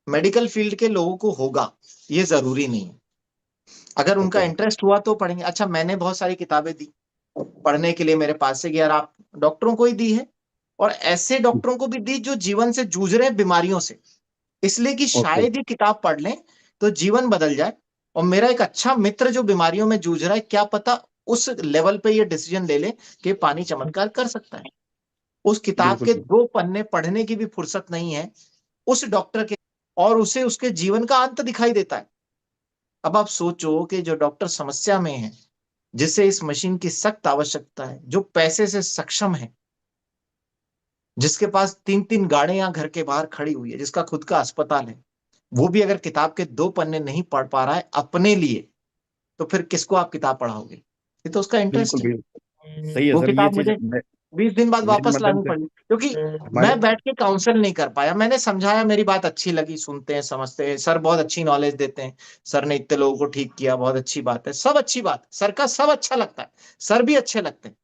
मेडिकल फील्ड के लोगों को होगा, ये जरूरी नहीं है। अगर उनका ओके सर। इंटरेस्ट हुआ तो पढ़ेंगे। अच्छा, मैंने बहुत सारी किताबें दी पढ़ने के लिए, मेरे पास से कि यार आप डॉक्टरों को ही दी है, और ऐसे डॉक्टरों को भी दी जो जीवन से जूझ रहे हैं बीमारियों से, इसलिए कि ओके शायद ये किताब पढ़ लें तो जीवन बदल जाए। और मेरा एक अच्छा मित्र जो बीमारियों में जूझ रहा है, क्या पता उस लेवल पे ये डिसीजन ले ले कि पानी चमत्कार कर सकता है। उस किताब बिल्कुल के बिल्कुल 2 पन्ने पढ़ने की भी फुर्सत नहीं है उस डॉक्टर के, और उसे उसके जीवन का अंत दिखाई देता है। अब आप सोचो कि जो डॉक्टर समस्या में है, जिसे इस मशीन की सख्त आवश्यकता है, जो पैसे से सक्षम है, जिसके पास 3 3 गाड़ियां घर के बाहर खड़ी हुई है, जिसका खुद का अस्पताल है, वो भी अगर किताब के 2 पन्ने नहीं पढ़ पा रहा है अपने लिए, तो फिर किसको आप किताब पढ़ाओगे। ये तो उसका इंटरेस्ट बिल्कुल है। बिल्कुल सही है वो सर, ये किताब चीज मुझे 20 दिन बाद मेरे वापस माध्यम लानी से पड़ी, क्योंकि हमारे मैं बैठ के काउंसल नहीं कर पाया। मैंने समझाया, मेरी बात अच्छी लगी, सुनते हैं समझते हैं, सर बहुत अच्छी नॉलेज देते हैं, सर ने इतने लोगों को ठीक किया, बहुत अच्छी बात है, सब अच्छी बात, सर का सब अच्छा लगता है, सर भी अच्छे लगते हैं,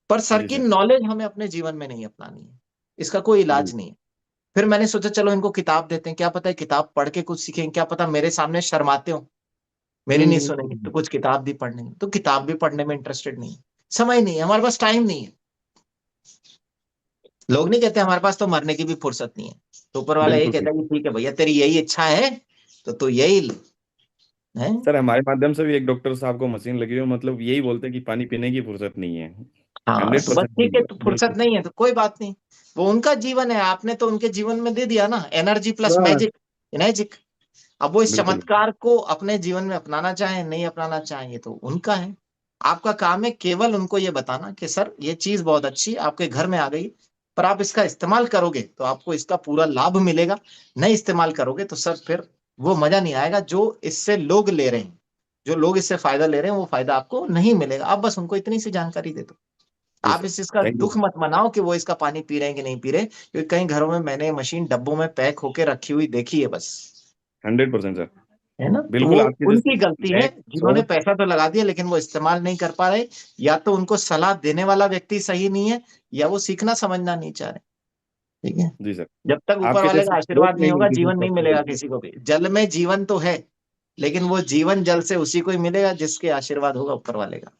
पर सर जी की सर। नॉलेज हमें अपने जीवन में नहीं अपनानी है, इसका कोई जी इलाज नहीं है। फिर मैंने सोचा चलो इनको किताब देते हैं, क्या पता है किताब पढ़ के कुछ सीखें, क्या पता मेरे सामने शर्माते हो, मेरी नहीं सुनेंगे, तो कुछ किताब भी पढ़ लेंगे। तो किताब भी पढ़ने में इंटरेस्टेड नहीं है, समय नहीं है, हमारे पास टाइम नहीं है। लोग नहीं कहते हमारे पास तो मरने की भी फुर्सत नहीं है, तो ऊपर वाला यही बिल्कुल कहता है बिल्कुल कि ठीक है भैया तेरी यही इच्छा है, तो तू यही ले। है। सर, हमारे माध्यम से भी एक डॉक्टर साहब को मशीन लगी हुई है, मतलब यही बोलते हैं कि पानी पीने की फुर्सत नहीं है। हाँ, हंड्रेड तो बस परसेंट ठीक है, तो फुर्सत बिल्कुल। नहीं है तो कोई बात नहीं, वो उनका जीवन है, आपने तो उनके जीवन में दे दिया ना एनर्जी प्लस बस मैजिक, मैजिक। अब वो इस बिल्कुल चमत्कार को अपने जीवन में अपनाना चाहे नहीं अपनाना चाहे तो उनका है। आपका काम है केवल उनको ये बताना कि सर ये चीज बहुत अच्छी है, आपके घर में आ गई, पर आप इसका इस्तेमाल करोगे तो आपको इसका पूरा लाभ मिलेगा, नहीं इस्तेमाल करोगे तो सर फिर वो मजा नहीं आएगा जो इससे लोग ले रहे हैं, जो लोग इससे फायदा ले रहे हैं वो फायदा आपको नहीं मिलेगा। आप बस उनको इतनी सी जानकारी दे दो। जी आप सर। इस चीज का थैंक यू दुख मत मनाओ कि वो इसका पानी पी रहे हैं कि नहीं पी रहे, क्योंकि कई घरों में मैंने मशीन डब्बों में पैक होके रखी हुई देखी है बस। 100% सर। है ना, तो वो बिल्कुल आपकी उनकी जैसे गलती मैं है जिन्होंने सोच। पैसा तो लगा दिया लेकिन वो इस्तेमाल नहीं कर पा रहे, या तो उनको सलाह देने वाला व्यक्ति सही नहीं है, या वो सीखना समझना नहीं चाह रहे। ठीक है। जी सर। जब तक ऊपर आपके वाले जैसे का सोच आशीर्वाद नहीं नहीं होगा मिलती थी जीवन नहीं सबसे मिलेगा पहले। किसी को भी। जल में जीवन तो है, लेकिन वो जीवन जल से उसी को ही मिलेगा जिसके आशीर्वाद होगा ऊपर वाले का।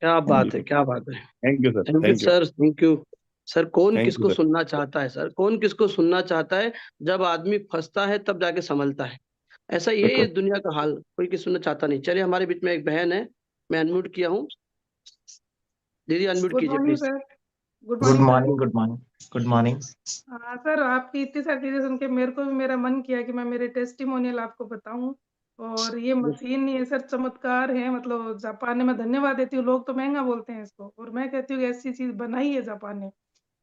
क्या है ना? बात है, बिल्कुल। क्या बात है। Thank you sir, thank you thank you. Sir, thank you. Sir, कौन थैंक यू किसको सर। सुनना चाहता है सर, कौन किसको सुनना चाहता है। जब आदमी फंसता है तब जाके संभलता है। ऐसा यही है बिल्कुल। दुनिया का हाल, कोई किसी सुनना चाहता नहीं। चलिए, हमारे बीच में एक बहन है, मैं अनम्यूट किया हूँ। दीदी अनम्यूट गुड कीजिए morning please. Sir. Good good morning sir. Morning, good morning, good morning. हाँ सर, आपकी इतनी सारी चीजें सुन के मेरे को भी मेरा मन किया कि मैं मेरे टेस्टिमोनियल आपको बताऊं। और ये मशीन नहीं है सर, चमत्कार है। मतलब जापान ने, मैं धन्यवाद देती हूँ। लोग तो महंगा बोलते हैं इसको, और मैं कहती हूँ कि ऐसी चीज बनाई है जापान ने।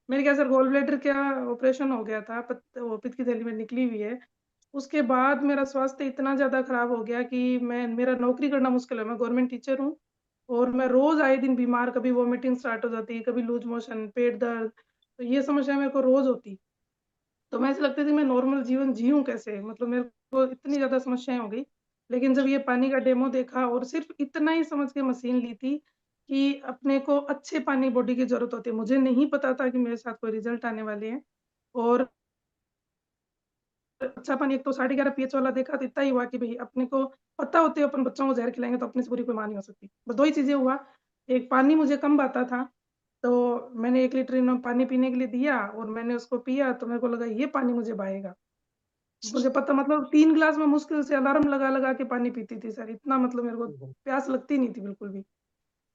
मेरे क्या सर गॉल ब्लैडर का ऑपरेशन हो गया था, वो पित्त की थैली में निकली हुई है। उसके बाद मेरा स्वास्थ्य इतना ज़्यादा खराब हो गया कि मेरा नौकरी करना मुश्किल है। मैं गवर्नमेंट टीचर हूँ और मैं रोज़ आए दिन बीमार, कभी वॉमिटिंग स्टार्ट हो जाती, कभी लूज़ मोशन, पेट दर्द, तो ये समस्या मेरे को रोज़ होती। तो मैं ऐसे लगती थी मैं नॉर्मल जीवन जीऊँ कैसे? मतलब मेरे को इतनी ज़्यादा समस्याएँ हो गई। लेकिन जब ये पानी का डेमो देखा और सिर्फ़ इतना ही समझ के मशीन ली थी कि अपने को अच्छे पानी बॉडी की ज़रूरत होती है। मुझे नहीं पता था कि मेरे साथ कोई रिज़ल्ट आने वाले हैं और अच्छा पानी एक तो 11.5 पीएच वाला देखा तो इतना ही हुआ कि भई अपने को पता होते अपन बच्चों को ज़हर खिलाएँगे तो अपने से बुरी कोई माँ नहीं हो सकती। बस 2 ही चीज़ें हुआ, एक पानी मुझे कम आता था, तो मैंने 1 लीटर इन्हों पानी पीने के लिए दिया और मैंने उसको पिया तो मेरे को लगा ये पानी मुझे भाएगा। मुझे पता मतलब 3 ग्लास में मुश्किल से अलार्म लगा-लगा के पानी पीती थी सर, इतना मतलब मेरे को प्यास लगती नहीं थी बिल्कुल भी।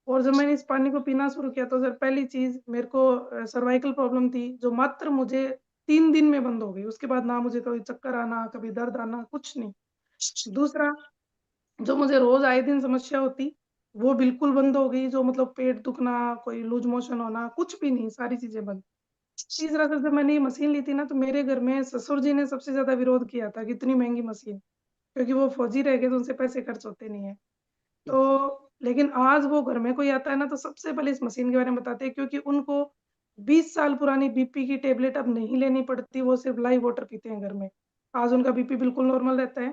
और जब मैंने इस पानी को पीना शुरू किया तो सर पहली चीज़ मेरे को सर्वाइकल प्रॉब्लम थी, जो मात्र मुझे 3 दिन में बंद हो गई। उसके बाद ना मुझे कभी चक्कर आना, कभी दर्द आना, कुछ नहीं। दूसरा, जो मुझे रोज़ आए दिन समस्या होती, वो बिल्कुल बंद हो गई, जो मतलब पेट दुखना, कोई लूज़ मोशन होना, कुछ भी नहीं, सारी चीज़ें बंद। तीसरा सर जब मैंने ये मशीन ली थी ना, तो मेरे घर में ससुर जी ने सबसे ज़्यादा विरोध किया था कि इतनी महँगी मशीन, क्योंकि वो फौजी रह गए तो उनसे पैसे खर्च होते नहीं है। तो लेकिन आज वो घर में कोई आता है ना, तो सबसे पहले इस मशीन के बारे में बताते हैं क्योंकि उनको 20 साल पुरानी बीपी की टेबलेट अब नहीं लेनी पड़ती, वो सिर्फ़ लाइव वाटर पीते हैं घर में। आज उनका बीपी बिल्कुल नॉर्मल रहता है।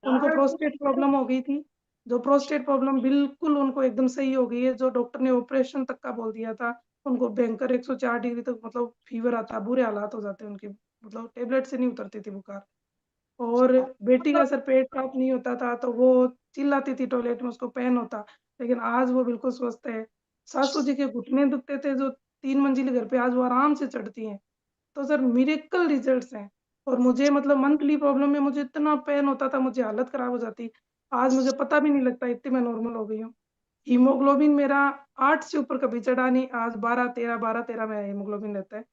उनको प्रोस्टेट प्रॉब्लम हो गई थी, जो प्रोस्टेट प्रॉब्लम बिल्कुल उनको एकदम सही हो गई है, जो डॉक्टर ने ऑपरेशन तक का बोल दिया था। उनको भयंकर 104 डिग्री तक मतलब फ़ीवर आता, बुरे हालात हो जाते हैं उनके, मतलब टेबलेट से नहीं उतरती थी बुखार। और बेटी का सर पेट साफ नहीं होता था, तो वो चिल्लाती थी टॉयलेट में, उसको पेन होता, लेकिन आज वो बिल्कुल स्वस्थ है। सासू जी के घुटने दुखते थे, जो 3 मंजिले घर पे, आज वो आराम से चढ़ती हैं। तो सर मिरेकल रिजल्ट्स हैं और मुझे मतलब मंथली प्रॉब्लम में मुझे इतना पेन होता था, मुझे हालत खराब हो जाती। आज मुझे पता भी नहीं लगता इतनी मैं नॉर्मल हो गई हूँ। हीमोग्लोबिन मेरा 8 से ऊपर कभी चढ़ा नहीं, आज 12-13 मेरा हीमोग्लोबिन रहता है।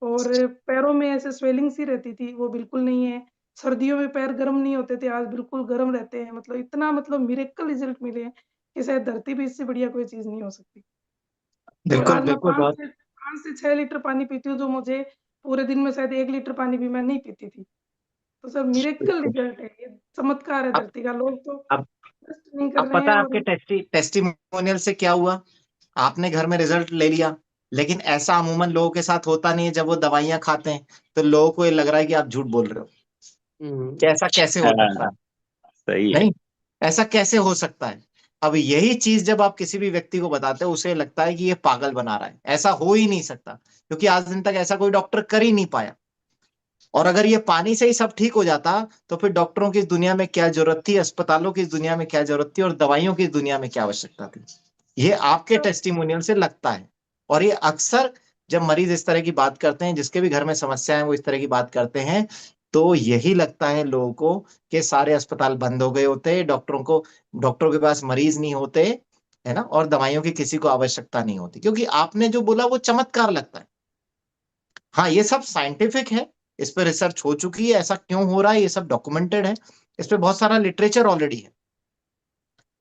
और पैरों में ऐसे स्वेलिंग सी रहती थी, वो बिल्कुल नहीं है। सर्दियों में पैर गर्म नहीं होते थे, आज बिल्कुल गर्म रहते हैं। मतलब इतना मतलब मिरेकल रिज़ल्ट मिले हैं कि शायद धरती पे इससे बढ़िया कोई चीज़ नहीं हो सकती। और बिल्कुल आज मैं बिल्कुल, बहुत 5 से 6 लीटर पानी पीती हूँ, जो मुझे पूरे दिन में शायद 1 लीटर पानी भी मैं नहीं पीती थी। तो सर मिरेकल बिल्कुल। रिज़ल्ट है, ये चमत्कार है अब धरती का। लोग तो अब ट्रस्ट नहीं कर अब रहे पता हैं है और आपके टेस्टिमोनियल से क्या हुआ? आपने घर में रिजल्ट ले लिया, लेकिन ऐसा अमूमन लोगों के साथ होता नहीं है। जब वो दवाइयाँ खाते हैं, तो लोगों को ये लग रहा है कि आप झूठ बोल रहे हो, कि ऐसा कैसे हो सकता है? हाँ, सही है। नहीं, ऐसा कैसे हो सकता है? अब यही चीज़ जब आप किसी भी व्यक्ति को बताते हो, उसे लगता है कि ये पागल बना रहा है, ऐसा हो ही नहीं सकता, क्योंकि आज दिन तक ऐसा कोई डॉक्टर कर ही नहीं पाया। और अगर ये पानी से ही सब ठीक हो जाता, तो फिर डॉक्टरों की इस दुनिया में क्या ज़रूरत थी, अस्पतालों की इस दुनिया में क्या ज़रूरत थी और दवाइयों की इस दुनिया में क्या आवश्यकता थी? ये आपके टेस्टिमोनियल से लगता है। और ये अक्सर जब मरीज़ इस तरह की बात करते हैं, जिसके भी घर में समस्या है, वो इस तरह की बात करते हैं, तो यही लगता है लोगों को कि सारे अस्पताल बंद हो गए होते, डॉक्टरों के पास मरीज़ नहीं होते, है ना? और दवाइयों की किसी को आवश्यकता नहीं होती, क्योंकि आपने जो बोला वो चमत्कार लगता है। हाँ, ये सब साइंटिफिक है, इस पे रिसर्च हो चुकी है, ऐसा क्यों हो रहा है, ये सब डॉक्यूमेंटेड है, इस पे बहुत सारा लिटरेचर ऑलरेडी है।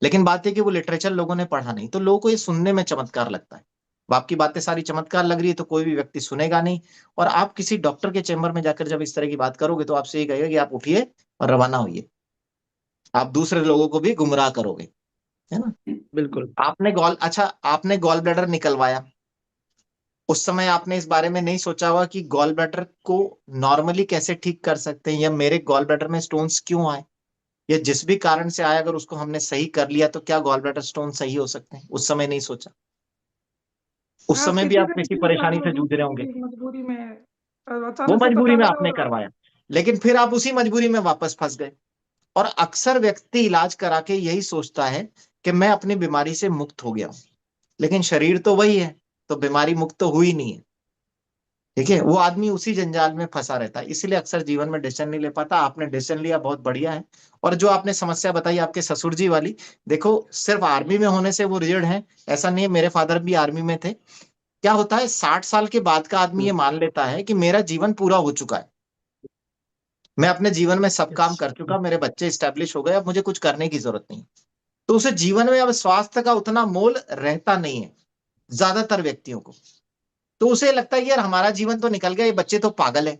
लेकिन बात है कि वो लिटरेचर लोगों ने पढ़ा नहीं, तो लोगों को ये सुनने में चमत्कार लगता है। अब आपकी बातें सारी चमत्कार लग रही है, तो कोई भी व्यक्ति सुनेगा नहीं। और आप किसी डॉक्टर के चैम्बर में जाकर जब इस तरह की बात करोगे, तो आपसे ये कहेगा कि आप उठिए और रवाना होइए। आप दूसरे लोगों को भी गुमराह करोगे, है ना? बिल्कुल। आपने गॉल ब्लैडर निकलवाया, उस समय आपने इस बारे में नहीं सोचा होगा कि गॉल ब्लैडर को नॉर्मली कैसे ठीक कर सकते हैं, या मेरे गॉल ब्लैडर में स्टोन्स क्यों आए, या जिस भी कारण से आए, अगर उसको हमने सही कर लिया तो क्या गॉल ब्लैडर स्टोन सही हो सकते हैं? उस समय नहीं सोचा। उस हाँ, समय भी किसी आप न किसी किसी परेशानी कारणों से जूझ रहे होंगे। मजबूरी में वो अचानक से मजबूरी पता में लगा आपने और करवाया, लेकिन फिर आप उसी मजबूरी में वापस फंस गए। और अक्सर व्यक्ति इलाज करा के यही सोचता है कि मैं अपनी बीमारी से मुक्त हो गया हूं, लेकिन शरीर तो वही है, तो बीमारी मुक्त तो हुई नहीं है। ठीक है, वो आदमी उसी जंजाल में फंसा रहता है, इसलिए अक्सर जीवन में डिसीजन नहीं ले पाता। आपने डिसीजन लिया, बहुत बढ़िया है। और जो आपने समस्या बताई आपके ससुर जी वाली, देखो, सिर्फ आर्मी में होने से वो रिजल्ट है ऐसा नहीं है। मेरे फादर भी आर्मी में थे। क्या होता है, 60 साल के बाद का आदमी ये मान लेता है कि मेरा जीवन पूरा हो चुका है, मैं अपने जीवन में सब काम कर चुका, मेरे बच्चे स्टैब्लिश हो गए, अब मुझे कुछ करने की जरूरत नहीं। तो उसे जीवन में अब स्वास्थ्य का उतना मोल रहता नहीं है ज्यादातर व्यक्तियों को। तो उसे लगता है यार हमारा जीवन तो निकल गया, ये बच्चे तो पागल है,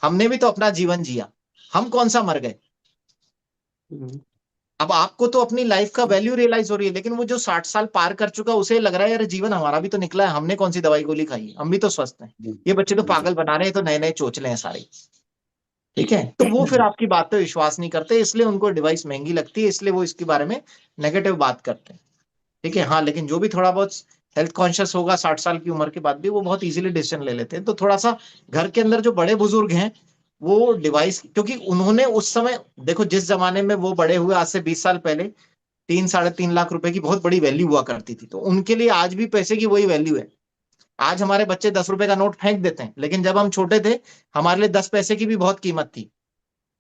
हमने भी तो अपना जीवन जिया, हम कौन सा मर गए। अब आपको तो अपनी लाइफ का वैल्यू रियलाइज हो रही है, लेकिन वो जो 60 साल पार कर चुका उसे लग रहा है यार जीवन हमारा भी तो निकला है, हमने कौन सी दवाई गोली खाई है, हम भी तो स्वस्थ हैं, ये बच्चे तो पागल बना रहे हैं, तो नए नए चोचले हैं सारे। ठीक है, तो वो फिर आपकी बात पे विश्वास नहीं करते, इसलिए उनको डिवाइस महंगी लगती है, इसलिए वो इसके बारे में नेगेटिव बात करते हैं। ठीक है, हाँ, लेकिन जो भी थोड़ा बहुत हेल्थ कॉन्शियस होगा 60 साल की उम्र के बाद भी, वो बहुत इजीली डिसीजन ले लेते हैं। तो थोड़ा सा घर के अंदर जो बड़े बुजुर्ग हैं वो डिवाइस, क्योंकि उन्होंने उस समय देखो जिस जमाने में वो बड़े हुए आज से 20 साल पहले 3-3.5 लाख रुपए की बहुत बड़ी वैल्यू हुआ करती थी, तो उनके लिए आज भी पैसे की वही वैल्यू है। आज हमारे बच्चे 10 रुपए का नोट फेंक देते हैं, लेकिन जब हम छोटे थे हमारे लिए 10 पैसे की भी बहुत कीमत थी,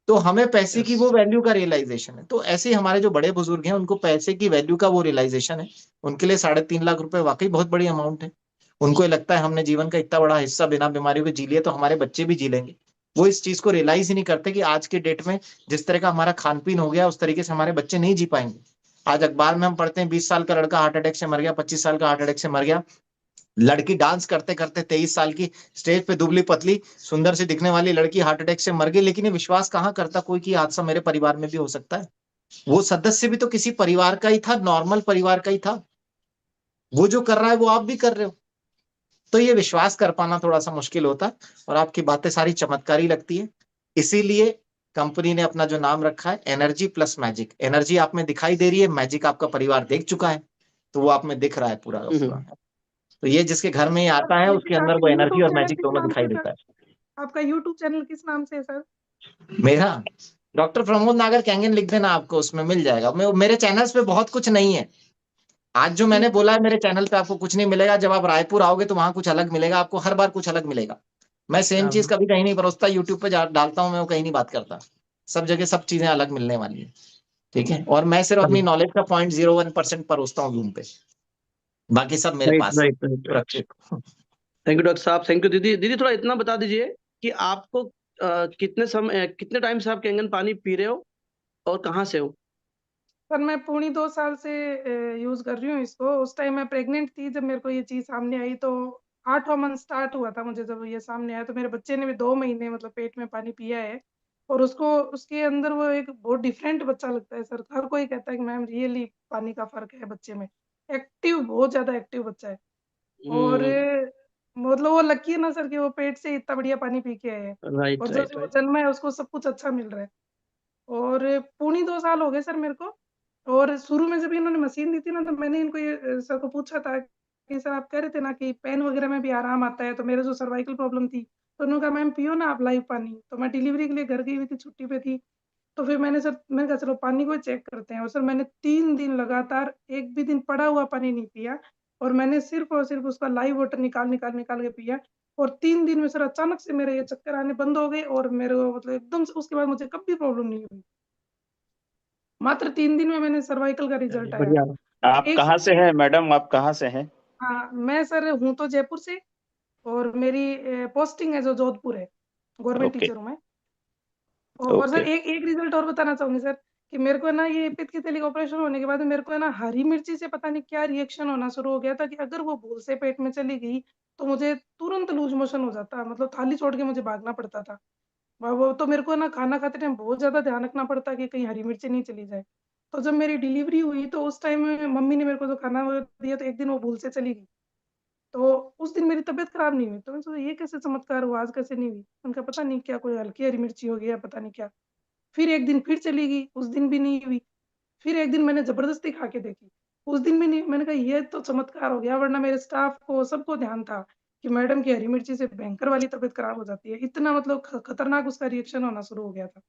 तो हमें पैसे की वो वैल्यू का रियलाइजेशन है। तो ऐसे ही हमारे जो बड़े बुजुर्ग हैं उनको पैसे की वैल्यू का वो रियलाइजेशन है, उनके लिए 3.5 लाख रुपए वाकई बहुत बड़ी अमाउंट है। उनको ये लगता है हमने जीवन का इतना बड़ा हिस्सा बिना बीमारियों के जी लिया, तो हमारे बच्चे भी जी लेंगे। वो इस चीज को रियलाइज ही नहीं करते कि आज के डेट में जिस तरह का हमारा खान पीन हो गया उस तरीके से हमारे बच्चे नहीं जी पाएंगे। आज अखबार में हम पढ़ते हैं 20 साल का लड़का हार्ट अटैक से मर गया, 25 साल का हार्ट अटैक से मर गया, लड़की डांस करते करते 23 साल की स्टेज पे दुबली पतली सुंदर सी दिखने वाली लड़की हार्ट अटैक से मर गई। लेकिन ये विश्वास कहाँ करता कोई कि हादसा मेरे परिवार में भी हो सकता है। वो सदस्य भी तो किसी परिवार का ही था, नॉर्मल परिवार का ही था, वो जो कर रहा है वो आप भी कर रहे हो। तो ये विश्वास कर पाना थोड़ा सा मुश्किल होता है, और आपकी बातें सारी चमत्कारी लगती है। इसीलिए कंपनी ने अपना जो नाम रखा है एनर्जी प्लस मैजिक। एनर्जी आप में दिखाई दे रही है, मैजिक आपका परिवार देख चुका है, तो वो आप में दिख रहा है पूरा का पूरा। तो ये जिसके घर में ही आता है उसके अंदर वो एनर्जी और मैजिक दोनों दिखाई देता है। आपका यूट्यूब चैनल किस नाम से है सर? मेरा डॉक्टर प्रमोद नागर कैंगन लिख देना, आपको उसमें मिल जाएगा। मेरे चैनल्स पे बहुत कुछ नहीं है। आज जो मैंने बोला है मेरे चैनल पे आपको कुछ नहीं मिलेगा, जब आप रायपुर आओगे तो वहां कुछ अलग मिलेगा आपको, हर बार कुछ अलग मिलेगा। मैं सेम चीज कभी कहीं नहीं परोसता, यूट्यूब पे डालता हूँ मैं, वो कहीं नहीं बात करता। सब जगह सब चीजें अलग मिलने वाली है। ठीक है, और मैं सिर्फ अपनी नॉलेज का 0.01% परोसता हूँ जूम पे, बाकी सब मेरे पास है सुरक्षित। थैंक यू डॉक्टर साहब, थैंक यू दीदी। दीदी थोड़ा इतना बता दीजिए कि आपको कितने टाइम से आप कैंगन पानी पी रहे हो और कहाँ से हो? सर मैं 2.5 साल से यूज कर रही हूँ इसको। उस टाइम मैं प्रेग्नेंट थी जब मेरे को ये चीज सामने आई, तो 8वां मंथ स्टार्ट हुआ था मुझे जब ये सामने आया। तो मेरे बच्चे ने भी 2 महीने मतलब पेट में पानी पिया है, और उसको उसके अंदर वो एक बहुत डिफरेंट बच्चा लगता है सर। हर कोई कहता है कि मैम रियली पानी का फर्क है बच्चे में, एक्टिव, बहुत ज्यादा एक्टिव बच्चा है। और मतलब वो लकी है ना सर कि वो पेट से इतना बढ़िया पानी पी के आए हैं, राइट और जब राइट से वो राइट। जन्मा है उसको सब कुछ अच्छा मिल रहा है। और 2.5 साल हो गए सर मेरे को। और शुरू में जब इन्होंने मशीन दी थी ना, तो मैंने इनको ये सर को पूछा था कि सर आप कह रहे थे ना कि पेन वगैरह में भी आराम आता है, तो मेरे जो सर्वाइकल प्रॉब्लम थी, तो उन्होंने कहा मैम पियो ना आप लाइव पानी। तो मैं डिलीवरी के लिए घर गई हुई थी, छुट्टी पे थी, तो फिर मैंने कहा चलो पानी को चेक करते हैं। और सर मैंने 3 दिन लगातार एक भी दिन पड़ा हुआ पानी नहीं पिया, और मैंने सिर्फ और सिर्फ उसका लाइव वाटर निकाल के पिया। और 3 दिन में सर अचानक से मेरे ये चक्कर आने बंद हो गए, और मेरे को मतलब एकदम से उसके बाद मुझे कभी प्रॉब्लम नहीं हुई। मात्र 3 दिन में मैंने सर्वाइकल का रिजल्ट आया। बढ़िया। आप एक कहाँ से हैं मैडम, आप कहाँ से हैं? हाँ, मैं सर हूँ तो जयपुर से, और मेरी पोस्टिंग है जो जोधपुर है, गवर्नमेंट ओके टीचर हूँ मैं। और सर ओके एक रिजल्ट और बताना चाहूंगी सर, कि मेरे को ना ये पित्त की थैली का ऑपरेशन होने के बाद मेरे को ना हरी मिर्ची से पता नहीं क्या रिएक्शन होना शुरू हो गया था, कि अगर वो भूल से पेट में चली गई तो मुझे तुरंत लूज मोशन हो जाता, मतलब थाली छोड़ के मुझे भागना पड़ता था। वो तो मेरे को ना खाना खाते टाइम बहुत ज्यादा ध्यान रखना पड़ता कि कहीं हरी मिर्ची नहीं चली जाए। तो जब मेरी डिलीवरी हुई तो उस टाइम में मम्मी ने मेरे को जो खाना वगैरह दिया, तो एक दिन वो भूल से चली गई, तो उस दिन मेरी तबीयत खराब नहीं हुई। तो मैंने सोचा ये कैसे चमत्कार हुआ, आज कैसे नहीं हुई। उनका पता नहीं क्या कोई हल्की हरी मिर्ची हो गया, पता नहीं क्या। फिर एक दिन फिर चली गई, उस दिन भी नहीं हुई। फिर एक दिन मैंने जबरदस्ती खा के देखी, उस दिन भी नहीं। मैंने कहा ये तो चमत्कार हो गया, वरना मेरे स्टाफ को सबको ध्यान था कि मैडम की हरी मिर्ची से भयंकर वाली तबीयत खराब हो जाती है। इतना मतलब खतरनाक उसका रिएक्शन होना शुरू हो गया था।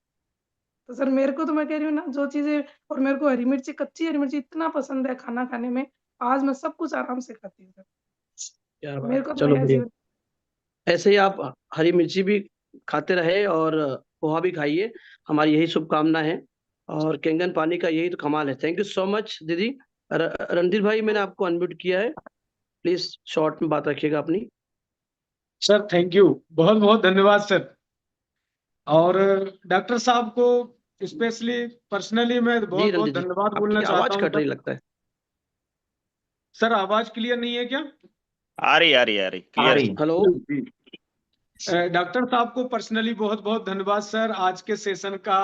तो सर मेरे को तो मैं कह रही हूँ ना जो चीजें, और मेरे को हरी मिर्ची, कच्ची हरी मिर्ची इतना पसंद है खाना खाने में, आज मैं सब कुछ आराम से खाती हूँ सर। क्या मेरे बात, को तो चलो है बढ़िया। जीवन। ऐसे ही आप हरी मिर्ची भी खाते रहे और पोहा भी खाइए, हमारी यही शुभकामना है। और कैंगन पानी का यही तो कमाल है। थैंक यू सो मच दीदी। रणधीर भाई मैंने आपको अनम्यूट किया है, प्लीज शॉर्ट में बात रखिएगा अपनी। सर थैंक यू, बहुत बहुत धन्यवाद सर। और डॉक्टर साहब को स्पेशली पर्सनली मैं जी बहुत बहुत रणधीर जी, धन्यवाद बोलना आपकी चाहता आवाज हूँ कट सर। रही लगता है। सर आवाज क्लियर नहीं है क्या? आ रही क्लियर। हेलो डॉक्टर साहब को पर्सनली बहुत बहुत धन्यवाद सर। आज के सेशन का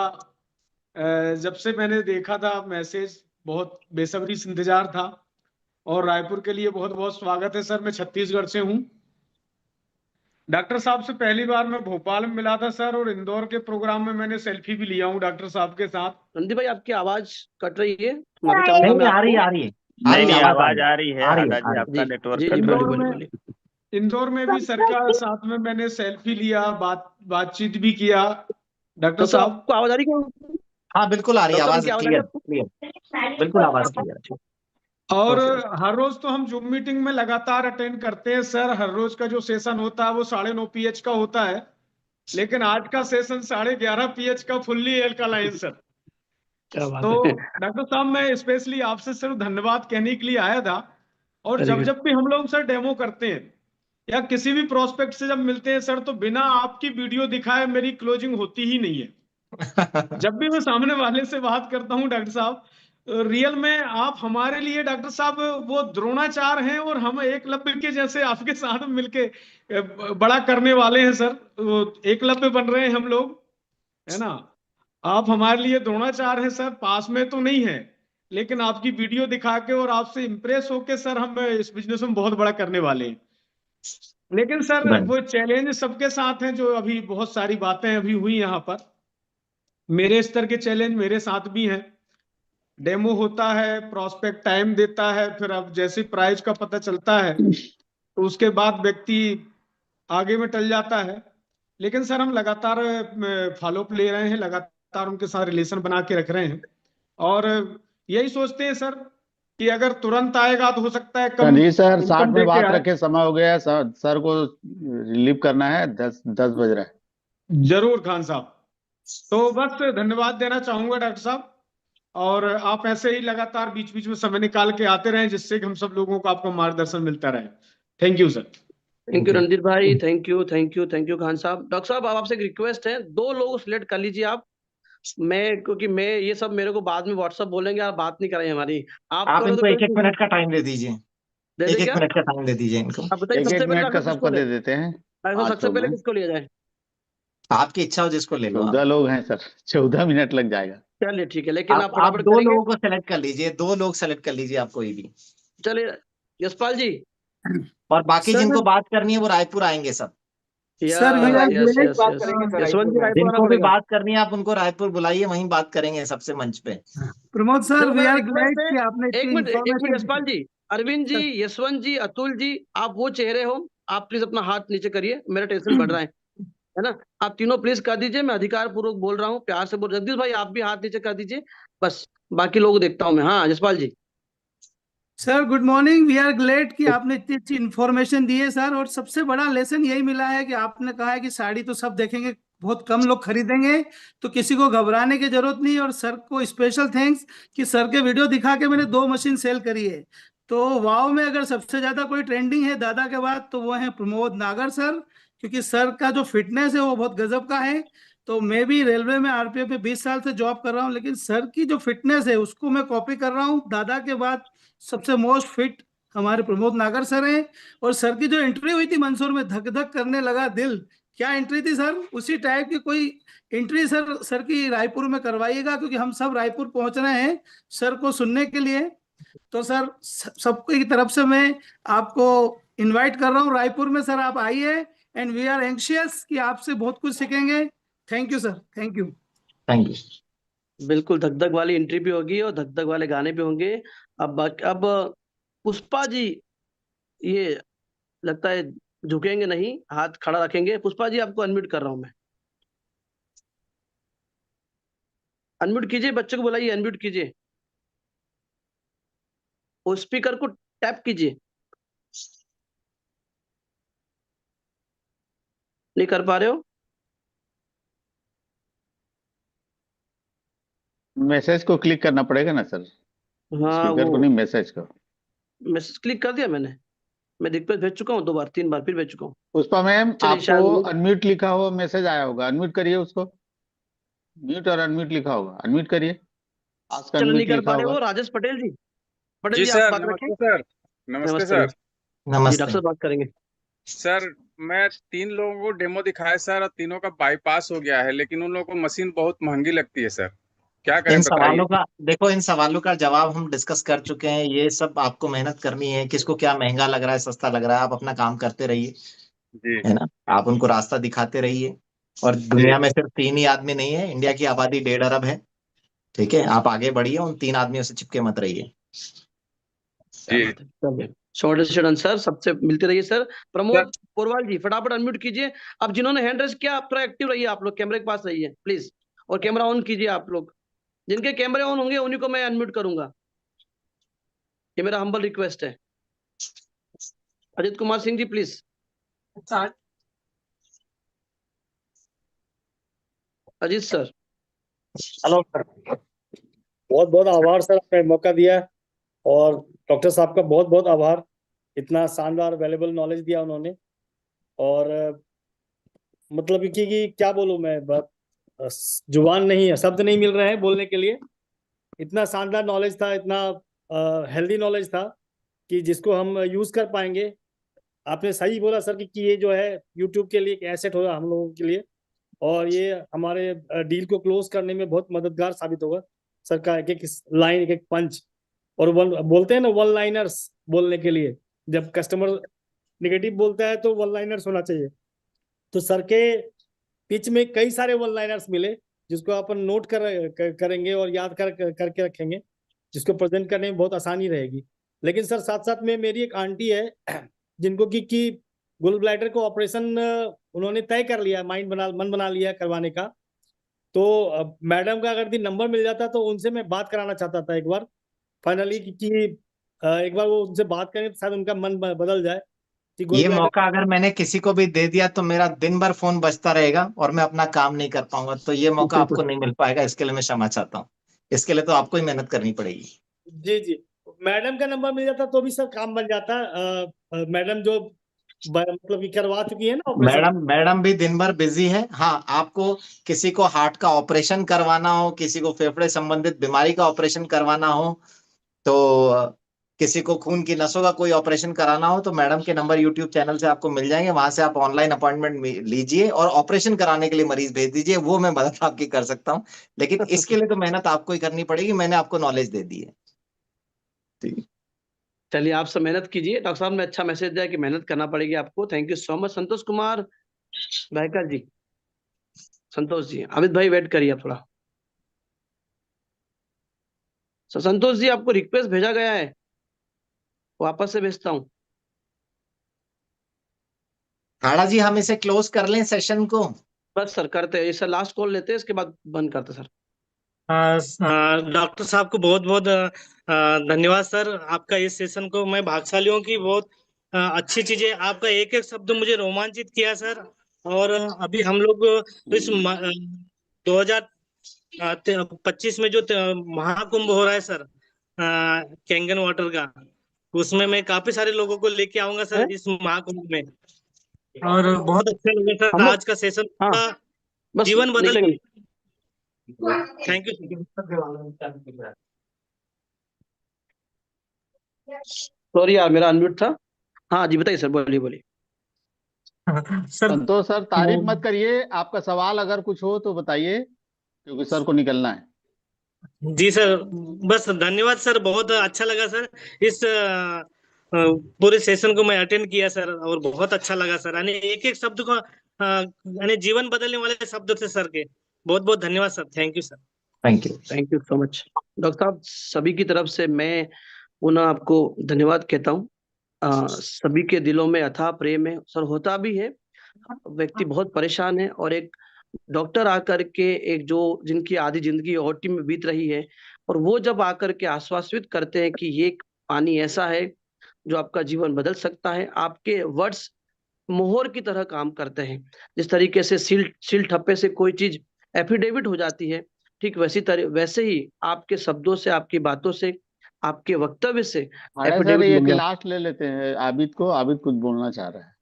जब से मैंने देखा था मैसेज, बहुत बेसब्री से इंतजार था। और रायपुर के लिए बहुत बहुत स्वागत है सर। मैं छत्तीसगढ़ से हूँ। डॉक्टर साहब से पहली बार मैं भोपाल में मिला था सर, और इंदौर के प्रोग्राम में मैंने सेल्फी भी लिया हूँ डॉक्टर साहब के साथ। रणदीप भाई, आपकी आवाज कट रही है, माफी चाहूंगा मैं नहीं, आ रही आपको। है, आ रही है, नहीं आवाज आवाज आ रही है आ रही है, हाडा आ जी, रही है। आपका जी नेटवर्क जी कट जी, रहा बोलिए है। बोलिए बोलिए। इंदौर में भी सर का साथ में मैंने सेल्फी लिया, बातचीत भी किया डॉक्टर डॉक्टर साहब। आपको आवाज आ रही है? हाँ बिल्कुल आ रही है डॉक्टर आवाज, उनकी आवाज आ रही है क्लियर आपको? क्लियर, बिल्कुल आवाज ओके क्लियर है। और ओके। हर रोज तो हम जूम मीटिंग में लगातार अटेंड करते हैं सर। हर रोज का जो सेशन होता है वो 9:30 पीएच का होता है, लेकिन आज का सेशन 11:30 पीएच का फुल्ली एल्कालाइन सर। क्या बात तो है। डॉक्टर साहब, मैं स्पेशली आपसे सिर्फ धन्यवाद कहने के लिए आया था। और वेरी जब गुड। जब भी हम लोग सर डेमो करते हैं या किसी भी प्रोस्पेक्ट से जब मिलते हैं सर, तो बिना आपकी वीडियो दिखाए मेरी क्लोजिंग होती ही नहीं है। जब भी मैं सामने वाले से बात करता हूं डॉक्टर साहब, रियल में आप हमारे लिए डॉक्टर साहब वो द्रोणाचार्य हैं, और हम एकलव्य के जैसे आपके साथ मिलके बड़ा करने वाले हैं सर। वो एकलव्य बन रहे हैं हम लोग, है ना। आप हमारे लिए द्रोणाचार्य हैं सर। पास में तो नहीं है, लेकिन आपकी वीडियो दिखा के और आपसे इंप्रेस होके सर हम इस बिजनेस में बहुत बड़ा करने वाले हैं। लेकिन सर वो चैलेंज सबके साथ हैं, जो अभी बहुत सारी बातें अभी हुई यहाँ पर। मेरे स्तर के चैलेंज मेरे साथ भी हैं। डेमो होता है, प्रोस्पेक्ट टाइम देता है, फिर अब जैसे प्राइस का पता चलता है तो उसके बाद व्यक्ति आगे में टल जाता है। लेकिन सर हम लगातार फॉलोअप ले रहे हैं, लगातार उनके साथ रिलेशन बना के रख रहे हैं, और यही सोचते हैं सर कि अगर तुरंत आएगा तो हो सकता है कम जी सर, इनकम 60 में दे के बात आए। रखे, समय हो गया है सर को रिलीव करना है, 10 बज रहा है। जरूर खान साहब। तो बस धन्यवाद देना चाहूंगा डॉक्टर साहब, और आप ऐसे ही लगातार बीच बीच में समय निकाल के आते रहें, जिससे कि हम सब लोगों को आपका मार्गदर्शन मिलता रहे। Thank you sir. Thank you Randeep भाई, thank you thank you thank you Khan साहब। डॉक्टर साहब, अब आपसे एक रिक्वेस्ट है, 2 लोग सिलेक्ट कर लीजिए आप। क्योंकि मैं ये सब मेरे को बाद में व्हाट्सअप बोलेंगे, आप बात नहीं करेंगे हमारी। आप आप करो तो इनको कोई 1-1 मिनट का टाइम दे दीजिए, दे दे 1-1 क्या? मिनट का टाइम दे दीजिए इनको। आप बताइए एक सबसे एक पहले मिनट का डॉक्टर सबको किसको ले? दे देते हैं। डॉक्टर साहब, 5 सबसे लोग पहले हैं, किसको लिया जाए? आपकी इच्छा हो जिसको ले लो आप। 14 लोग हैं सर, 14 मिनट लग जाएगा। चलिए ठीक है, लेकिन आप आप फटाफट 2 करेंगे। लोगों को सेलेक्ट कर लीजिए, 2 लोग सेलेक्ट कर लीजिए आप कोई भी। चलिए यशपाल जी। और बाकी सर जिनको बात करनी है वो रायपुर आएंगे सब। Sir we are yes great. Yes yes. Yashwant ji Raipur आना जिनको भी पड़ेगा। बात करनी है आप उनको रायपुर बुलाइए, वहीं बात करेंगे सबसे मंच पे। प्रमोद सर चलो वी मेरा आर रिक्वेस्ट ग्रेट है, कि आपने एक इतनी मिनट इंफॉर्मेशन यशपाल जी, अरविंद जी, यशवंत जी, अतुल जी, आप वो चेहरे हो, आप प्लीज अपना हाथ नीचे करिए, मेरा टेंशन बढ़ रहा है ना। आप तीनों प्लीज कर दीजिए, मैं अधिकार पूर्वक बोल रहा हूँ, प्यार से बोल। जगदीश भाई आप भी हाथ नीचे कर दीजिए, बस बाकी लोग देखता हूँ मैं। हाँ Yashpal ji. Sir good morning. We are glad कि आपने इतनी अच्छी इन्फॉर्मेशन दी है सर। और सबसे बड़ा लेसन यही मिला है कि आपने कहा है कि साड़ी तो सब देखेंगे, बहुत कम लोग खरीदेंगे, तो किसी को घबराने की जरूरत नहीं। और सर को स्पेशल थैंक्स कि सर के वीडियो दिखा के मैंने 2 मशीन सेल करी है। तो वाव में अगर सबसे ज्यादा कोई ट्रेंडिंग है दादा के बाद तो वो है प्रमोद नागर सर, क्योंकि सर का जो फिटनेस है वो बहुत गजब का है। तो मैं भी रेलवे में आरपीएफ में 20 साल से जॉब कर रहा हूँ, लेकिन सर की जो फिटनेस है उसको मैं कॉपी कर रहा हूँ। दादा के बाद सबसे मोस्ट फिट हमारे प्रमोद नागर सर हैं। और सर की जो एंट्री हुई थी मंसूर में, धक धक करने लगा दिल। क्या एंट्री थी सर, उसी टाइप की कोई एंट्री सर की रायपुर में करवाइएगा, क्योंकि हम सब रायपुर पहुंच रहे हैं सर को सुनने के लिए। तो सर सबकी तरफ से मैं आपको इनवाइट कर रहा हूँ रायपुर में। सर आप आइए, एंड वी आर एंशियस कि आपसे बहुत कुछ सीखेंगे। Thank you sir, thank you. Thank you. बिल्कुल, धक धक वाली एंट्री भी होगी और धक धक वाले गाने भी होंगे। अब पुष्पा जी, ये लगता है झुकेंगे नहीं, हाथ खड़ा रखेंगे। पुष्पा जी आपको अनम्यूट कर रहा हूं मैं, अनम्यूट कीजिए, बच्चे को बुलाइए, अनम्यूट कीजिए, और स्पीकर को टैप कीजिए। नहीं कर पा रहे हो? मैसेज को क्लिक करना पड़ेगा ना सर, हाँ स्पीकर को वो नहीं, मैसेज को। मैसेज क्लिक कर दिया मैंने, मैं रिक्वेस्ट भेज चुका हूँ 2 बार 3 बार, फिर भेज चुका हूँ। पुष्पा मैम, चलिए आपको शायद अनम्यूट लिखा हुआ मैसेज आया होगा, अनम्यूट करिए उसको। म्यूट और अनम्यूट लिखा होगा, अनम्यूट करिए। आस्क चलो नहीं अनम्यूट कर लिखा पा रहे होगा। हो। राजेश पटेल जी, पटेल जी जी आप सर, बात रखें। नमस्ते सर। नमस्ते नमस्ते सर। नमस्ते। जी नमस्ते। डॉक्टर साहब बात करेंगे। सर मैं 3 लोगों को डेमो दिखाया सर, और तीनों का बाईपास हो गया है, लेकिन उन लोगों को मशीन बहुत महंगी लगती है सर, क्या करें इन बताइए। सवालों का देखो, इन सवालों का जवाब हम डिस्कस कर चुके हैं। ये सब आपको मेहनत करनी है, किसको क्या महंगा लग रहा है सस्ता लग रहा है, आप अपना काम करते रहिए, जी है ना। आप उनको रास्ता दिखाते रहिए। और जी दुनिया में सिर्फ 3 ही आदमी नहीं है, इंडिया की आबादी 1.5 अरब है। ठीक है, आप आगे बढ़िए, उन 3 आदमियों से चिपके मत रहिए। क्या जी बात है, चलिए शॉर्ट एंड आंसर, सबसे मिलते रहिए सर। सर। प्रमोद पोरवाल जी फटाफट अनम्यूट कीजिए। अब जिन्होंने हैंड रेज किया थोड़ा एक्टिव रहिए, आप लोग कैमरे के पास रहिए प्लीज, और कैमरा ऑन कीजिए आप लोग। जिनके कैमरे ऑन होंगे उन्हीं को मैं अनम्यूट करूंगा, ये मेरा हम्बल रिक्वेस्ट है। Ajit Kumar Singh ji please. Ajit sir. Hello sir, बहुत बहुत आभार सर, आपने मौका दिया। और डॉक्टर साहब का बहुत बहुत आभार, इतना शानदार वैल्यूएबल नॉलेज दिया उन्होंने। और मतलब कि क्या बोलूं मैं, जुबान नहीं है, शब्द नहीं मिल रहे हैं बोलने के लिए। इतना शानदार नॉलेज था, इतना हेल्दी नॉलेज था कि जिसको हम यूज कर पाएंगे। आपने सही बोला सर कि ये जो है यूट्यूब के लिए एक एसेट होगा हम लोगों के लिए, और ये हमारे डील को क्लोज करने में बहुत मददगार साबित होगा। सर का एक एक लाइन, एक एक पंच, और वन बोलते हैं ना, वन लाइनर्स बोलने के लिए जब कस्टमर नेगेटिव बोलता है तो वन लाइनर्स होना चाहिए। तो सर के पिच में कई सारे वन लाइनर्स मिले, जिसको अपन नोट करेंगे और याद करके रखेंगे, जिसको प्रेजेंट करने में बहुत आसानी रहेगी। लेकिन सर साथ साथ में मेरी एक आंटी है जिनको कि गोल ब्लैडर को ऑपरेशन उन्होंने तय कर लिया, मन बना लिया करवाने का। तो मैडम का अगर नंबर मिल जाता तो उनसे मैं बात कराना चाहता था एक बार फाइनली, कि एक बार वो उनसे बात करें तो शायद उनका मन बदल जाए कि गोल ये ब्लैडर। मौका अगर मैंने किसी को भी दे दिया तो मेरा दिन भर फोन बजता रहेगा और मैं अपना काम नहीं कर पाऊंगा। तो ये मौका आपको नहीं मिल पाएगा, इसके लिए मैं क्षमा चाहता हूँ। इसके लिए तो आपको ही मेहनत करनी पड़ेगी। जी जी, मैडम का नंबर मिल जाता तो भी सर काम बन जाता। मैडम जो मतलब कि करवा चुकी है ना ऑपरेशन। मैडम भी दिन भर बिजी है। हाँ, आपको किसी को हार्ट का ऑपरेशन करवाना हो, किसी को फेफड़े संबंधित बीमारी का ऑपरेशन करवाना हो, तो किसी को खून की नसों का कोई ऑपरेशन कराना हो, तो मैडम के नंबर यूट्यूब चैनल से आपको मिल जाएंगे। वहां से आप ऑनलाइन अपॉइंटमेंट लीजिए और ऑपरेशन कराने के लिए मरीज भेज दीजिए। वो मैं मदद आपकी कर सकता हूँ, लेकिन इसके लिए तो मेहनत आपको ही करनी पड़ेगी। मैंने आपको नॉलेज दे दी है। ठीक। चलिए आप सब मेहनत कीजिए, डॉक्टर साहब ने अच्छा मैसेज दिया कि मेहनत करना पड़ेगी आपको। Thank you so much. Santosh Kumar Bhaikar ji, Santosh ji, Amit भाई वेट करिए आप थोड़ा। संतोष जी आपको रिक्वेस्ट भेजा गया है, वापस से भेजता हूँ। हाड़ा जी, हम इसे क्लोज कर लें सेशन को? बस सर करते हैं, सर लास्ट कॉल लेते हैं, इसके बाद बंद करते सर। डॉक्टर साहब को बहुत बहुत धन्यवाद सर। आपका इस सेशन को मैं भाग्यशाली हूँ कि बहुत अच्छी चीजें, आपका एक एक शब्द मुझे रोमांचित किया सर। और अभी हम लोग इस 2025 में जो महाकुंभ हो रहा है सर, कैंगन वाटर का, उसमें मैं काफी सारे लोगों को लेके आऊंगा सर इस महाकुंभ में। और बहुत अच्छा लगा सर आज का सेशन, बस जीवन बदल। निकलेंगे। Thank you. सॉरी यार मेरा अनम्यूट था। हाँ जी बताइए सर, बोलिए बोलिए। संतोष सर, तारीफ मत करिए, आपका सवाल अगर कुछ हो तो बताइए, क्योंकि सर को निकलना है। जी सर, बस धन्यवाद सर, बहुत अच्छा लगा सर। इस पूरे सेशन को मैं अटेंड किया सर, और बहुत अच्छा लगा सर। यानी एक एक शब्द को यानी जीवन बदलने वाले शब्द थे सर के। बहुत बहुत धन्यवाद sir, thank you sir. Thank you so much doctor साहब। सभी की तरफ से मैं पुनः आपको धन्यवाद कहता हूँ। सभी के दिलों में अथाह प्रेम है सर, होता भी है। व्यक्ति बहुत परेशान है और एक डॉक्टर आकर के, एक जो जिनकी आधी जिंदगी ओटी में बीत रही है, और वो जब आकर के आश्वासित करते हैं कि ये पानी ऐसा है जो आपका जीवन बदल सकता है, आपके वर्ड्स मोहर की तरह काम करते हैं। जिस तरीके से सील ठप्पे से कोई चीज एफिडेविट हो जाती है, ठीक वैसे ही आपके शब्दों से, आपकी बातों से, आपके वक्तव्य से अरे सर, एफिडेविट एक बन लास्ट ले लेते हैं आबिद को, आबिद कुछ बोलना चाह रहा है,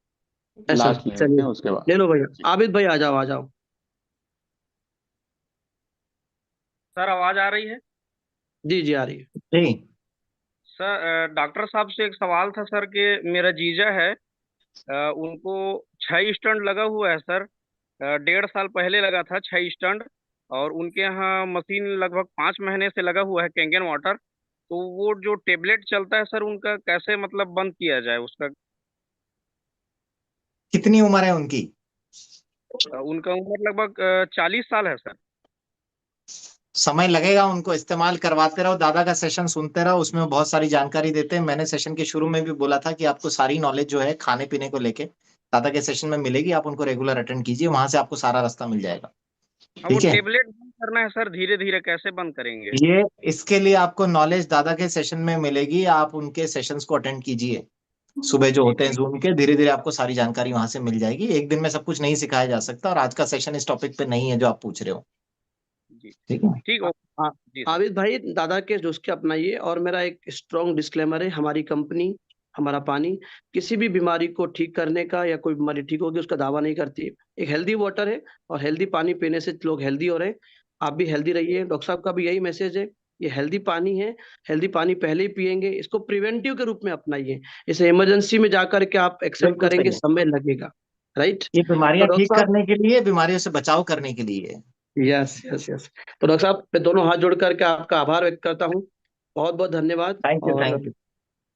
जाता है। लास्ट ले लेते चलिए हैं उसके बाद। ले लो भैया, आबिद भाई आ जाओ आ जाओ। सर आवाज आ रही है? जी जी आ रही है। जी सर डॉक्टर साहब से एक सवाल था सर कि मेरा जीजा है, उनको 6 स्टंट लगा हुआ है सर। 1.5 साल पहले लगा था 6 स्टंट। और उनके यहाँ मशीन लगभग 5 महीने से लगा हुआ है कैंगन वाटर। तो वो जो टेबलेट चलता है सर उनका कैसे मतलब बंद किया जाए उसका? कितनी उम्र है उनकी? उनका उम्र लगभग 40 साल है सर। समय लगेगा, उनको इस्तेमाल करवाते रहो, दादा का सेशन सुनते रहो, उसमें बहुत सारी जानकारी देते हैं। मैंने सेशन के शुरू में भी बोला था कि आपको सारी नॉलेज जो है खाने पीने को लेके दादा के सेशन में मिलेगी, आप उनको रेगुलर अटेंड कीजिए, वहां से आपको सारा रास्ता मिल जाएगा। वो ठीक है, टेबलेट बंद करना है सर, धीरे धीरे कैसे बंद करेंगे? ये इसके लिए आपको नॉलेज दादा के सेशन में मिलेगी, आप उनके सेशंस को अटेंड कीजिए सुबह जो होते हैं जूम के, धीरे धीरे आपको सारी जानकारी वहां से मिल जाएगी। एक दिन में सब कुछ नहीं सिखाया जा सकता, और आज का सेशन इस टॉपिक पे नहीं है जो आप पूछ रहे हो। जी ठीक है, ठीक हो। हाँ, जी सर। आबिद भाई दादा के नुस्खे अपनाइए। और मेरा एक स्ट्रॉन्ग डिस्क्लेमर है, हमारी कंपनी, हमारा पानी किसी भी बीमारी को ठीक करने का या कोई बीमारी ठीक होगी उसका दावा नहीं करती। एक हेल्दी वाटर है, और हेल्दी पानी पीने से लोग हेल्दी हो रहे हैं। आप भी हेल्दी रहिए। डॉक्टर साहब का भी यही मैसेज है, ये हेल्दी पानी है, हेल्दी पानी पहले ही पिएंगे, इसको प्रिवेंटिव के रूप में अपनाइए। इसे इमरजेंसी में जाकर के आप एक्सेप्ट बिल्कुल सही करेंगे, है। समय लगेगा। राइट। ये तो बीमारियां डॉक्टर ठीक साहब, करने के लिए, बीमारियों से बचाव करने के लिए। Yes yes yes. तो डॉक्टर साहब मैं दोनों हाथ जोड़ करके आपका आभार व्यक्त करता हूँ। बहुत बहुत धन्यवाद। थैंक यू, और थैंक यू,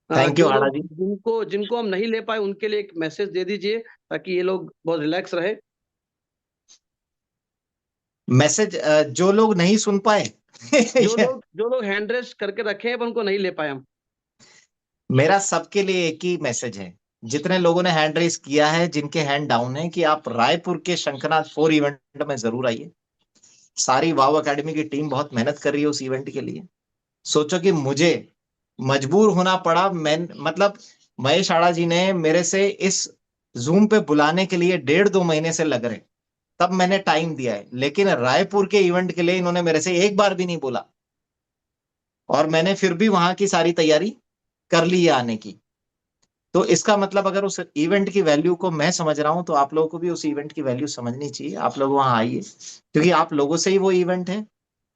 थैंक यू जो हाड़ा लोग जी। जिनको जिनको हम नहीं ले पाए उनके लिए एक मैसेज दे दीजिए, ताकि ये लोग बहुत रिलैक्स रहे। मैसेज जो लोग नहीं सुन पाए जो लोग हैंड रेस करके रखे हैं पर उनको नहीं ले पाए हम। मेरा सबके लिए एक ही मैसेज है, जितने लोगों ने हैंड रेस किया है, जिनके हैंड डाउन है, कि आप रायपुर के शंखनाथ 4 इवेंट में जरूर आइए। सारी वाव अकेडमी की टीम बहुत मेहनत कर रही है उस इवेंट के लिए। सोचो कि मुझे मजबूर होना पड़ा, मैं मतलब महेश आड़ा जी ने मेरे से इस जूम पे बुलाने के लिए 1.5-2 महीने से लग रहे, तब मैंने टाइम दिया है, लेकिन रायपुर के इवेंट के लिए इन्होंने मेरे से एक बार भी नहीं बोला, और मैंने फिर भी वहां की सारी तैयारी कर ली है आने की। तो इसका मतलब अगर उस इवेंट की वैल्यू को मैं समझ रहा हूं, तो आप लोगों को भी उस इवेंट की वैल्यू समझनी चाहिए। आप लोग वहां आइए, क्योंकि आप लोगों से ही वो इवेंट है,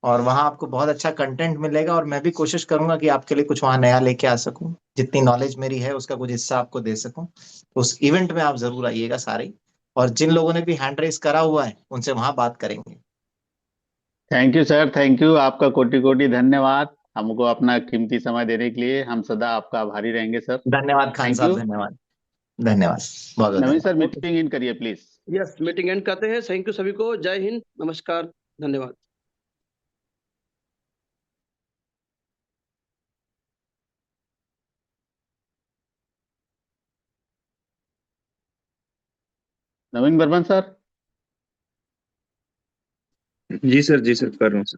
और वहां आपको बहुत अच्छा कंटेंट मिलेगा, और मैं भी कोशिश करूंगा कि आपके लिए कुछ वहां नया लेके आ सकूं, जितनी नॉलेज मेरी है उसका कुछ हिस्सा आपको दे सकूं। उस इवेंट में आप जरूर आइएगा सारे, और जिन लोगों ने भी हैंड रेस करा हुआ है उनसे वहां बात करेंगे। Thank you sir, thank you, आपका कोटि कोटि धन्यवाद हमको अपना कीमती समय देने के लिए। हम सदा आपका आभारी रहेंगे सर। धन्यवाद खान थैंक साहब, यू। धन्यवाद, धन्यवाद, बहुत बहुत नवीन सर, धन्यवाद। मीटिंग इन करिए प्लीज। यस, मीटिंग एंड करते हैं। थैंक यू सभी को। जय हिंद, नमस्कार, धन्यवाद। नवीन बर्मन सर। जी सर, जी सर, कर रहा हूँ सर।